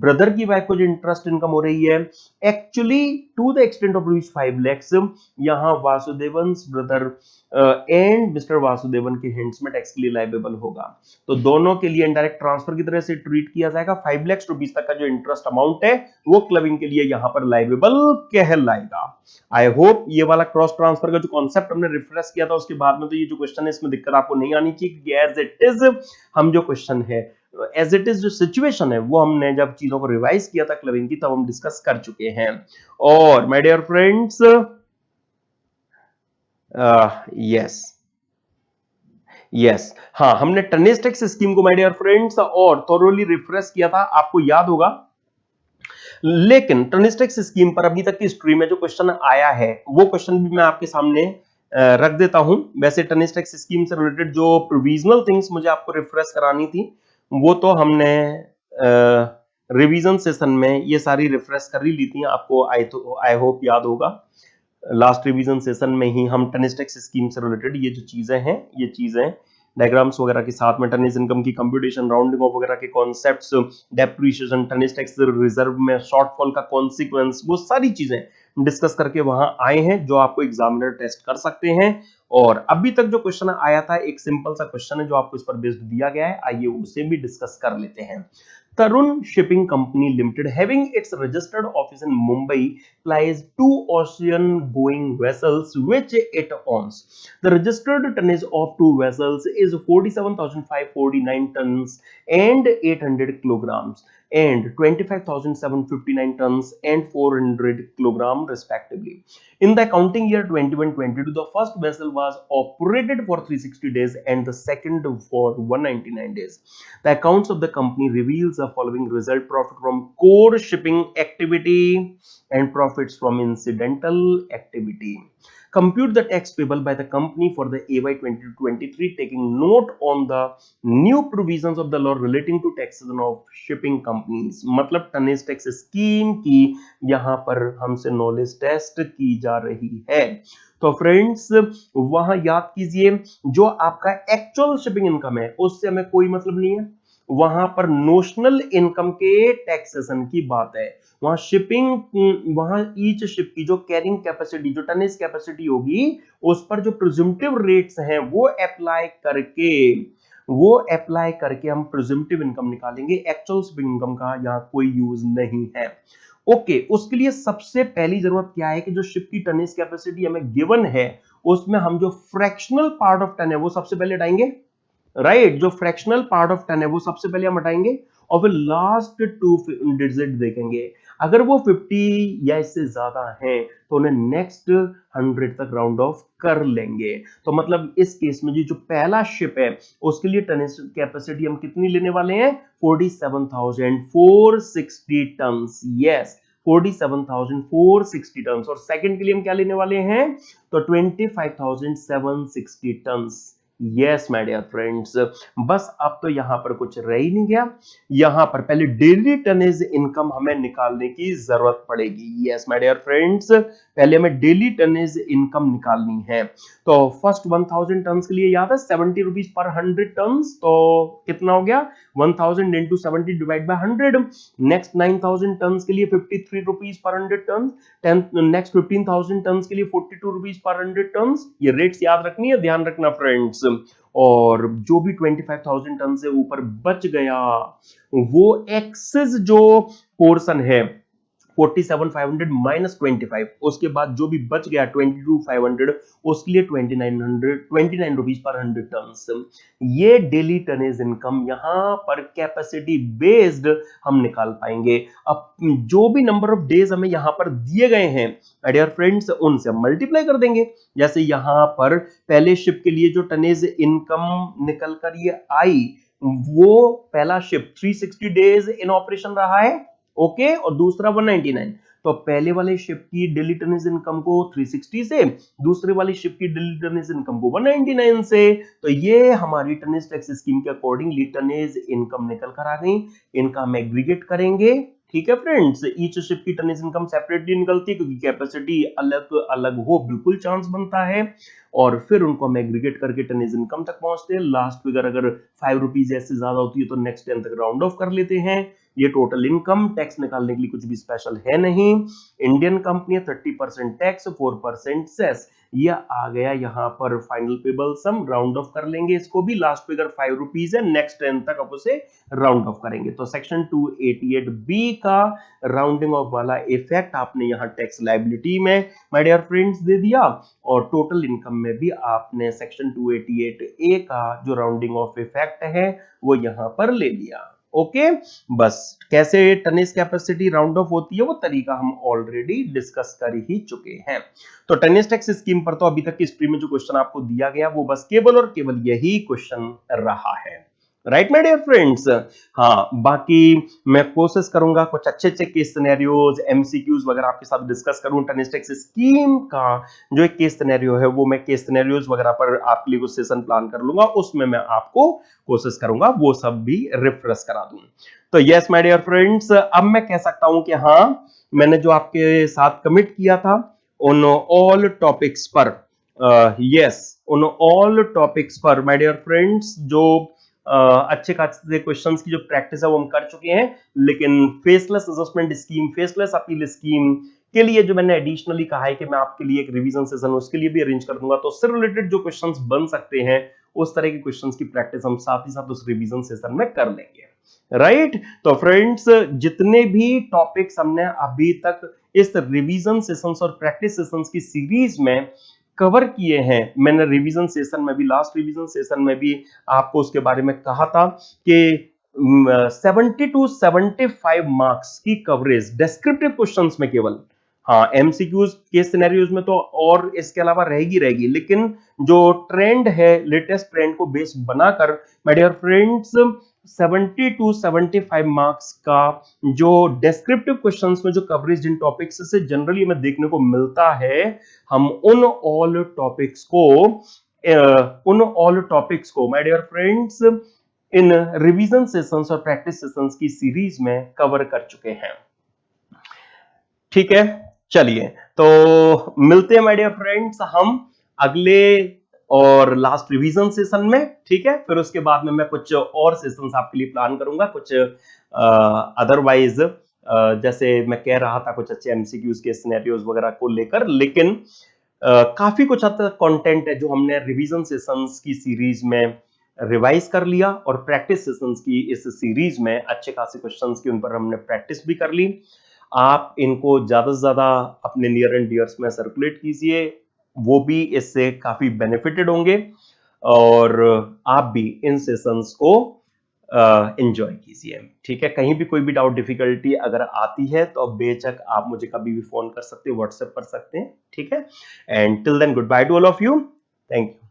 ब्रदर की वाइफ को जो इंटरेस्ट इनकम हो रही है, actually to the extent of rupees 5 lakhs, यहां Vasudevan brother and mister Vasudevan के हिंट्स में टैक्स के लिए लाइबेबल होगा। तो दोनों के लिए इनडायरेक्ट ट्रांसफर की तरह से ट्रीट किया जाएगा। 5 lakhs रुपीस तक का जो इंटरेस्ट अमाउंट है वो क्लबिंग के लिए यहां पर लाइबेबल कहलाएगा। आई होप ये वाला क्रॉस ट्रांसफर का जो कॉन्सेप्ट हमने रिफ्रेश किया था उसके बाद में तो ये जो क्वेश्चन है इसमें दिक्कत आपको नहीं आनी चाहिए, क्योंकि एज इट इज हम जो क्वेश्चन है, एज इट इज जो सिचुएशन है वो हमने जब चीजों को रिवाइज किया था क्लबिंग की तब हम डिस्कस कर चुके हैं। और my dear friends, yes yes, हाँ, हमने टनेज टैक्स स्कीम को माय डियर फ्रेंड्स और थोरोली रिफ्रेश किया था, आपको याद होगा। लेकिन टनेज टैक्स स्कीम पर अभी तक की हिस्ट्री में जो क्वेश्चन आया है वो क्वेश्चन भी मैं आपके सामने रख देता हूं। वैसे टनेज टैक्स स्कीम से रिलेटेड जो प्रोविजनल थिंग्स मुझे आपको रिफ्रेश करानी थी वो तो हमने रिवीजन सेशन में ये सारी रिफ्रेश कर ही ली थी, आपको आई होप याद होगा। लास्ट रिवीजन सेशन में ही हम टनेज टैक्स स्कीम से रिलेटेड ये जो चीजें हैं, ये चीजें डायग्राम्स वगैरह के साथ में टनेज इनकम की कंप्यूटेशन, राउंडिंग ऑफ वगैरह के concepts, depreciation, tonnage tax reserve में शॉर्टफॉल का कॉन्सिक्वेंस, वो सारी चीजें डिस्कस करके वहां आए हैं जो आपको एग्जामिनर टेस्ट कर सकते हैं। और अभी तक जो क्वेश्चन आया था एक सिंपल सा क्वेश्चन है जो आपको इस पर बेस्ड दिया गया है, आइए उसे भी डिस्कस कर लेते हैं। Tarun Shipping Company Limited, having its registered office in Mumbai, plies two ocean-going vessels which it owns. The registered tonnage of two vessels is 47,549 tons and 800 kilograms and 25,759 tons and 400 kilograms respectively. In the accounting year 21-22, the first vessel was operated for 360 days and the second for 199 days. The accounts of the company reveals the following result: profit from core shipping activity and profits from incidental activity. Compute the tax payable by the company for the AY 2023, taking note on the new provisions of the law relating to taxation of shipping companies. मतलब टनेज टैक्स स्कीम की यहाँ पर हमसे नॉलेज टेस्ट की जा रही है। तो फ्रेंड्स वहां याद कीजिए, जो आपका एक्चुअल शिपिंग इनकम है उससे हमें कोई मतलब नहीं है, वहां पर नोशनल इनकम के टैक्सेशन की बात है। वहां शिपिंग, वहां ईच शिप की जो कैरिंग कैपेसिटी, जो टनेज कैपेसिटी होगी उस पर जो प्रिज्यूम्टिव रेट्स हैं वो अप्लाई करके हम प्रिज्यूम्टिव इनकम निकालेंगे। एक्चुअल शिपिंग इनकम का यहां कोई यूज नहीं है। ओके, उसके लिए सबसे पहली जरूरत क्या है कि जो शिप की टनेज कैपेसिटी हमें गिवन है उसमें हम जो फ्रैक्शनल पार्ट ऑफ टन है वो सबसे पहले हटाएंगे, राइट, जो फ्रैक्शनल पार्ट ऑफ टन है वो सबसे पहले हम हटाएंगे और फिर लास्ट टू डिजिट देखेंगे। अगर वो 50 या इससे ज्यादा है तो उन्हें नेक्स्ट 100 तक राउंड ऑफ कर लेंगे। तो मतलब इस केस में जो पहला शिप है उसके लिए टनेज कैपेसिटी हम कितनी लेने वाले हैं? 47,460 टन। Yes, 47,460 ton. और सेकंड के लिए हम क्या लेने वाले हैं? तो 25,760 ton. Yes my dear friends, बस अब तो यहां पर कुछ रह ही नहीं गया। यहां पर पहले डेली टनेज इनकम हमें निकालने की जरूरत पड़ेगी। यस माय डियर फ्रेंड्स, पहले हमें डेली टनेज इनकम निकालनी है। तो फर्स्ट 1000 टन के लिए याद है 70 रुपीज पर 100 टन, तो कितना हो गया 1000 into 70 divide by 100। Next 9000 ton के लिए 53 rupees per 100 ton. Next 15,000 ton के लिए 42 रुपीज पर 100 टन। ये रेट्स याद रखनी है, ध्यान रखना फ्रेंड्स। और जो भी 25,000 टन से ऊपर बच गया वो एक्सेस जो पोर्शन है 47,500 माइनस 25, उसके बाद जो भी बच गया 22,500 उसके लिए 29 रुपीज पर 100 टन। ये डेली टनेज इनकम यहां पर कैपेसिटी बेस्ड हम निकाल पाएंगे। अब जो भी नंबर ऑफ डेज हमें यहां पर दिए गए हैं डियर फ्रेंड्स उनसे मल्टीप्लाई कर देंगे। जैसे यहां पर पहले शिप के लिए जो टनेज इनकम निकल कर ये आई, वो पहला शिप 360 डेज इन ऑपरेशन रहा है, ओके, और दूसरा 199। तो पहले वाले शिप की डेली टनेज इनकम को 360 से, दूसरे वाली शिप की डेली टनेज इनकम को 199 से। तो ये हमारी टनेज टैक्स स्कीम के अकॉर्डिंगली टनेज इनकम निकल कर आ गई। इनका हम एग्रीगेट करेंगे, ठीक है फ्रेंड्स। ईच शिप की टनेज इनकम सेपरेटली निकलती है क्योंकि कैपेसिटी अलग अलग हो बिल्कुल चांस बनता है, और फिर उनको हम एग्रीगेट करके टनेज इनकम तक पहुंचते हैं। लास्ट फिगर अगर 5 रुपीज ऐसे ज्यादा होती है तो नेक्स्ट 10 तक राउंड ऑफ कर लेते हैं। ये टोटल इनकम टैक्स निकालने के लिए कुछ भी स्पेशल है नहीं। इंडियन कंपनी है 30% टैक्स 4% सेस। ये आ गया यहाँ पर final payable some, round of कर लेंगे इसको भी। लास्ट फिगर 5 रुपीज है, नेक्स्ट 10 तक आप उसे राउंड ऑफ करेंगे। तो सेक्शन 288 बी का राउंडिंग ऑफ वाला इफेक्ट आपने यहाँ टैक्स लायबिलिटी में माय डियर फ्रेंड्स दे दिया, और टोटल इनकम में भी आपने सेक्शन 288 ए का जो राउंडिंग ऑफ इफेक्ट है वो यहां पर ले लिया। ओके, बस कैसे टनेज कैपेसिटी राउंड ऑफ होती है वो तरीका हम ऑलरेडी डिस्कस कर ही चुके हैं। तो टनेज टैक्स स्कीम पर तो अभी तक की हिस्ट्री में जो क्वेश्चन आपको दिया गया वो बस केवल और केवल यही क्वेश्चन रहा है, राइट माय डियर फ्रेंड्स। हाँ, बाकी मैं कोशिश करूंगा कुछ अच्छे अच्छे केस सिनेरियोज एमसीक्यूज वगैरह आपके साथ डिस्कस करूं। टनेज टैक्स स्कीम का जो एक केस सिनेरियो है वो मैं केस सिनेरियोज वगैरह पर आपके लिए कुछ सेशन प्लान कर लूंगा, उसमें मैं आपको कोशिश करूंगा वो सब भी रिफ्रेश करा दूं। तो यस माय डियर फ्रेंड्स, अब मैं कह सकता हूं कि हाँ, मैंने जो आपके साथ कमिट किया था उन ऑल टॉपिक्स पर, यस उन ऑल टॉपिक्स पर माय डियर फ्रेंड्स जो अच्छे खासे क्वेश्चंस की जो प्रैक्टिस है वो हम कर चुके हैं। लेकिन faceless assessment scheme, faceless appeal scheme के लिए जो मैंने एडिशनली कहा है कि मैं आपके लिए एक रिवीजन सेशन उसके लिए भी अरेंज कर दूंगा, तो उससे रिलेटेड जो क्वेश्चंस बन सकते हैं उस तरह के क्वेश्चंस की प्रैक्टिस हम साथ ही साथ उस रिवीजन सेशन में कर लेंगे, राइट। तो फ्रेंड्स, जितने भी टॉपिक्स हमने अभी तक इस रिवीजन सेशंस और प्रैक्टिस सेशंस की सीरीज में कवर किए हैं, मैंने रिवीजन सेशन में भी, लास्ट रिवीजन सेशन में भी आपको उसके बारे में कहा था कि 70 टू 75 मार्क्स की कवरेज डिस्क्रिप्टिव क्वेश्चंस में केवल, हाँ एमसीक्यूज के सिनेरियोज में तो और इसके अलावा रहेगी, लेकिन जो ट्रेंड है लेटेस्ट ट्रेंड को बेस बनाकर my dear friends 70 to 75 marks का जो डिस्क्रिप्टिव क्वेश्चंस में जो कवरेज इन टॉपिक्स से जनरली हमें देखने को मिलता है, हम उन ऑल टॉपिक्स को माय डियर फ्रेंड्स इन रिवीजन सेशंस और प्रैक्टिस सेशंस की सीरीज में कवर कर चुके हैं, ठीक है। चलिए, तो मिलते हैं माय डियर फ्रेंड्स हम अगले और लास्ट रिवीजन सेशन में, ठीक है। फिर उसके बाद में मैं कुछ और सेशंस आपके लिए प्लान करूंगा, कुछ अदरवाइज जैसे मैं कह रहा था कुछ अच्छे एमसीक्यूज के सिनेरियोज वगैरह को लेकर, लेकिन काफी कुछ हद तक कंटेंट है जो हमने रिवीजन सेशंस की सीरीज में रिवाइज कर लिया, और प्रैक्टिस सेशंस की इस सीरीज में अच्छे खासे क्वेश्चंस की उन पर हमने प्रैक्टिस भी कर ली। आप इनको ज्यादा से ज्यादा अपने नियर एंड डियर्स में सर्कुलेट कीजिए, वो भी इससे काफी बेनिफिटेड होंगे, और आप भी इन सेशंस को एंजॉय कीजिए, ठीक है। कहीं भी कोई भी डाउट डिफिकल्टी अगर आती है तो बेझक आप मुझे कभी भी फोन कर सकते हैं, व्हाट्सएप कर सकते हैं, ठीक है। And till then goodbye to all of you, thank you.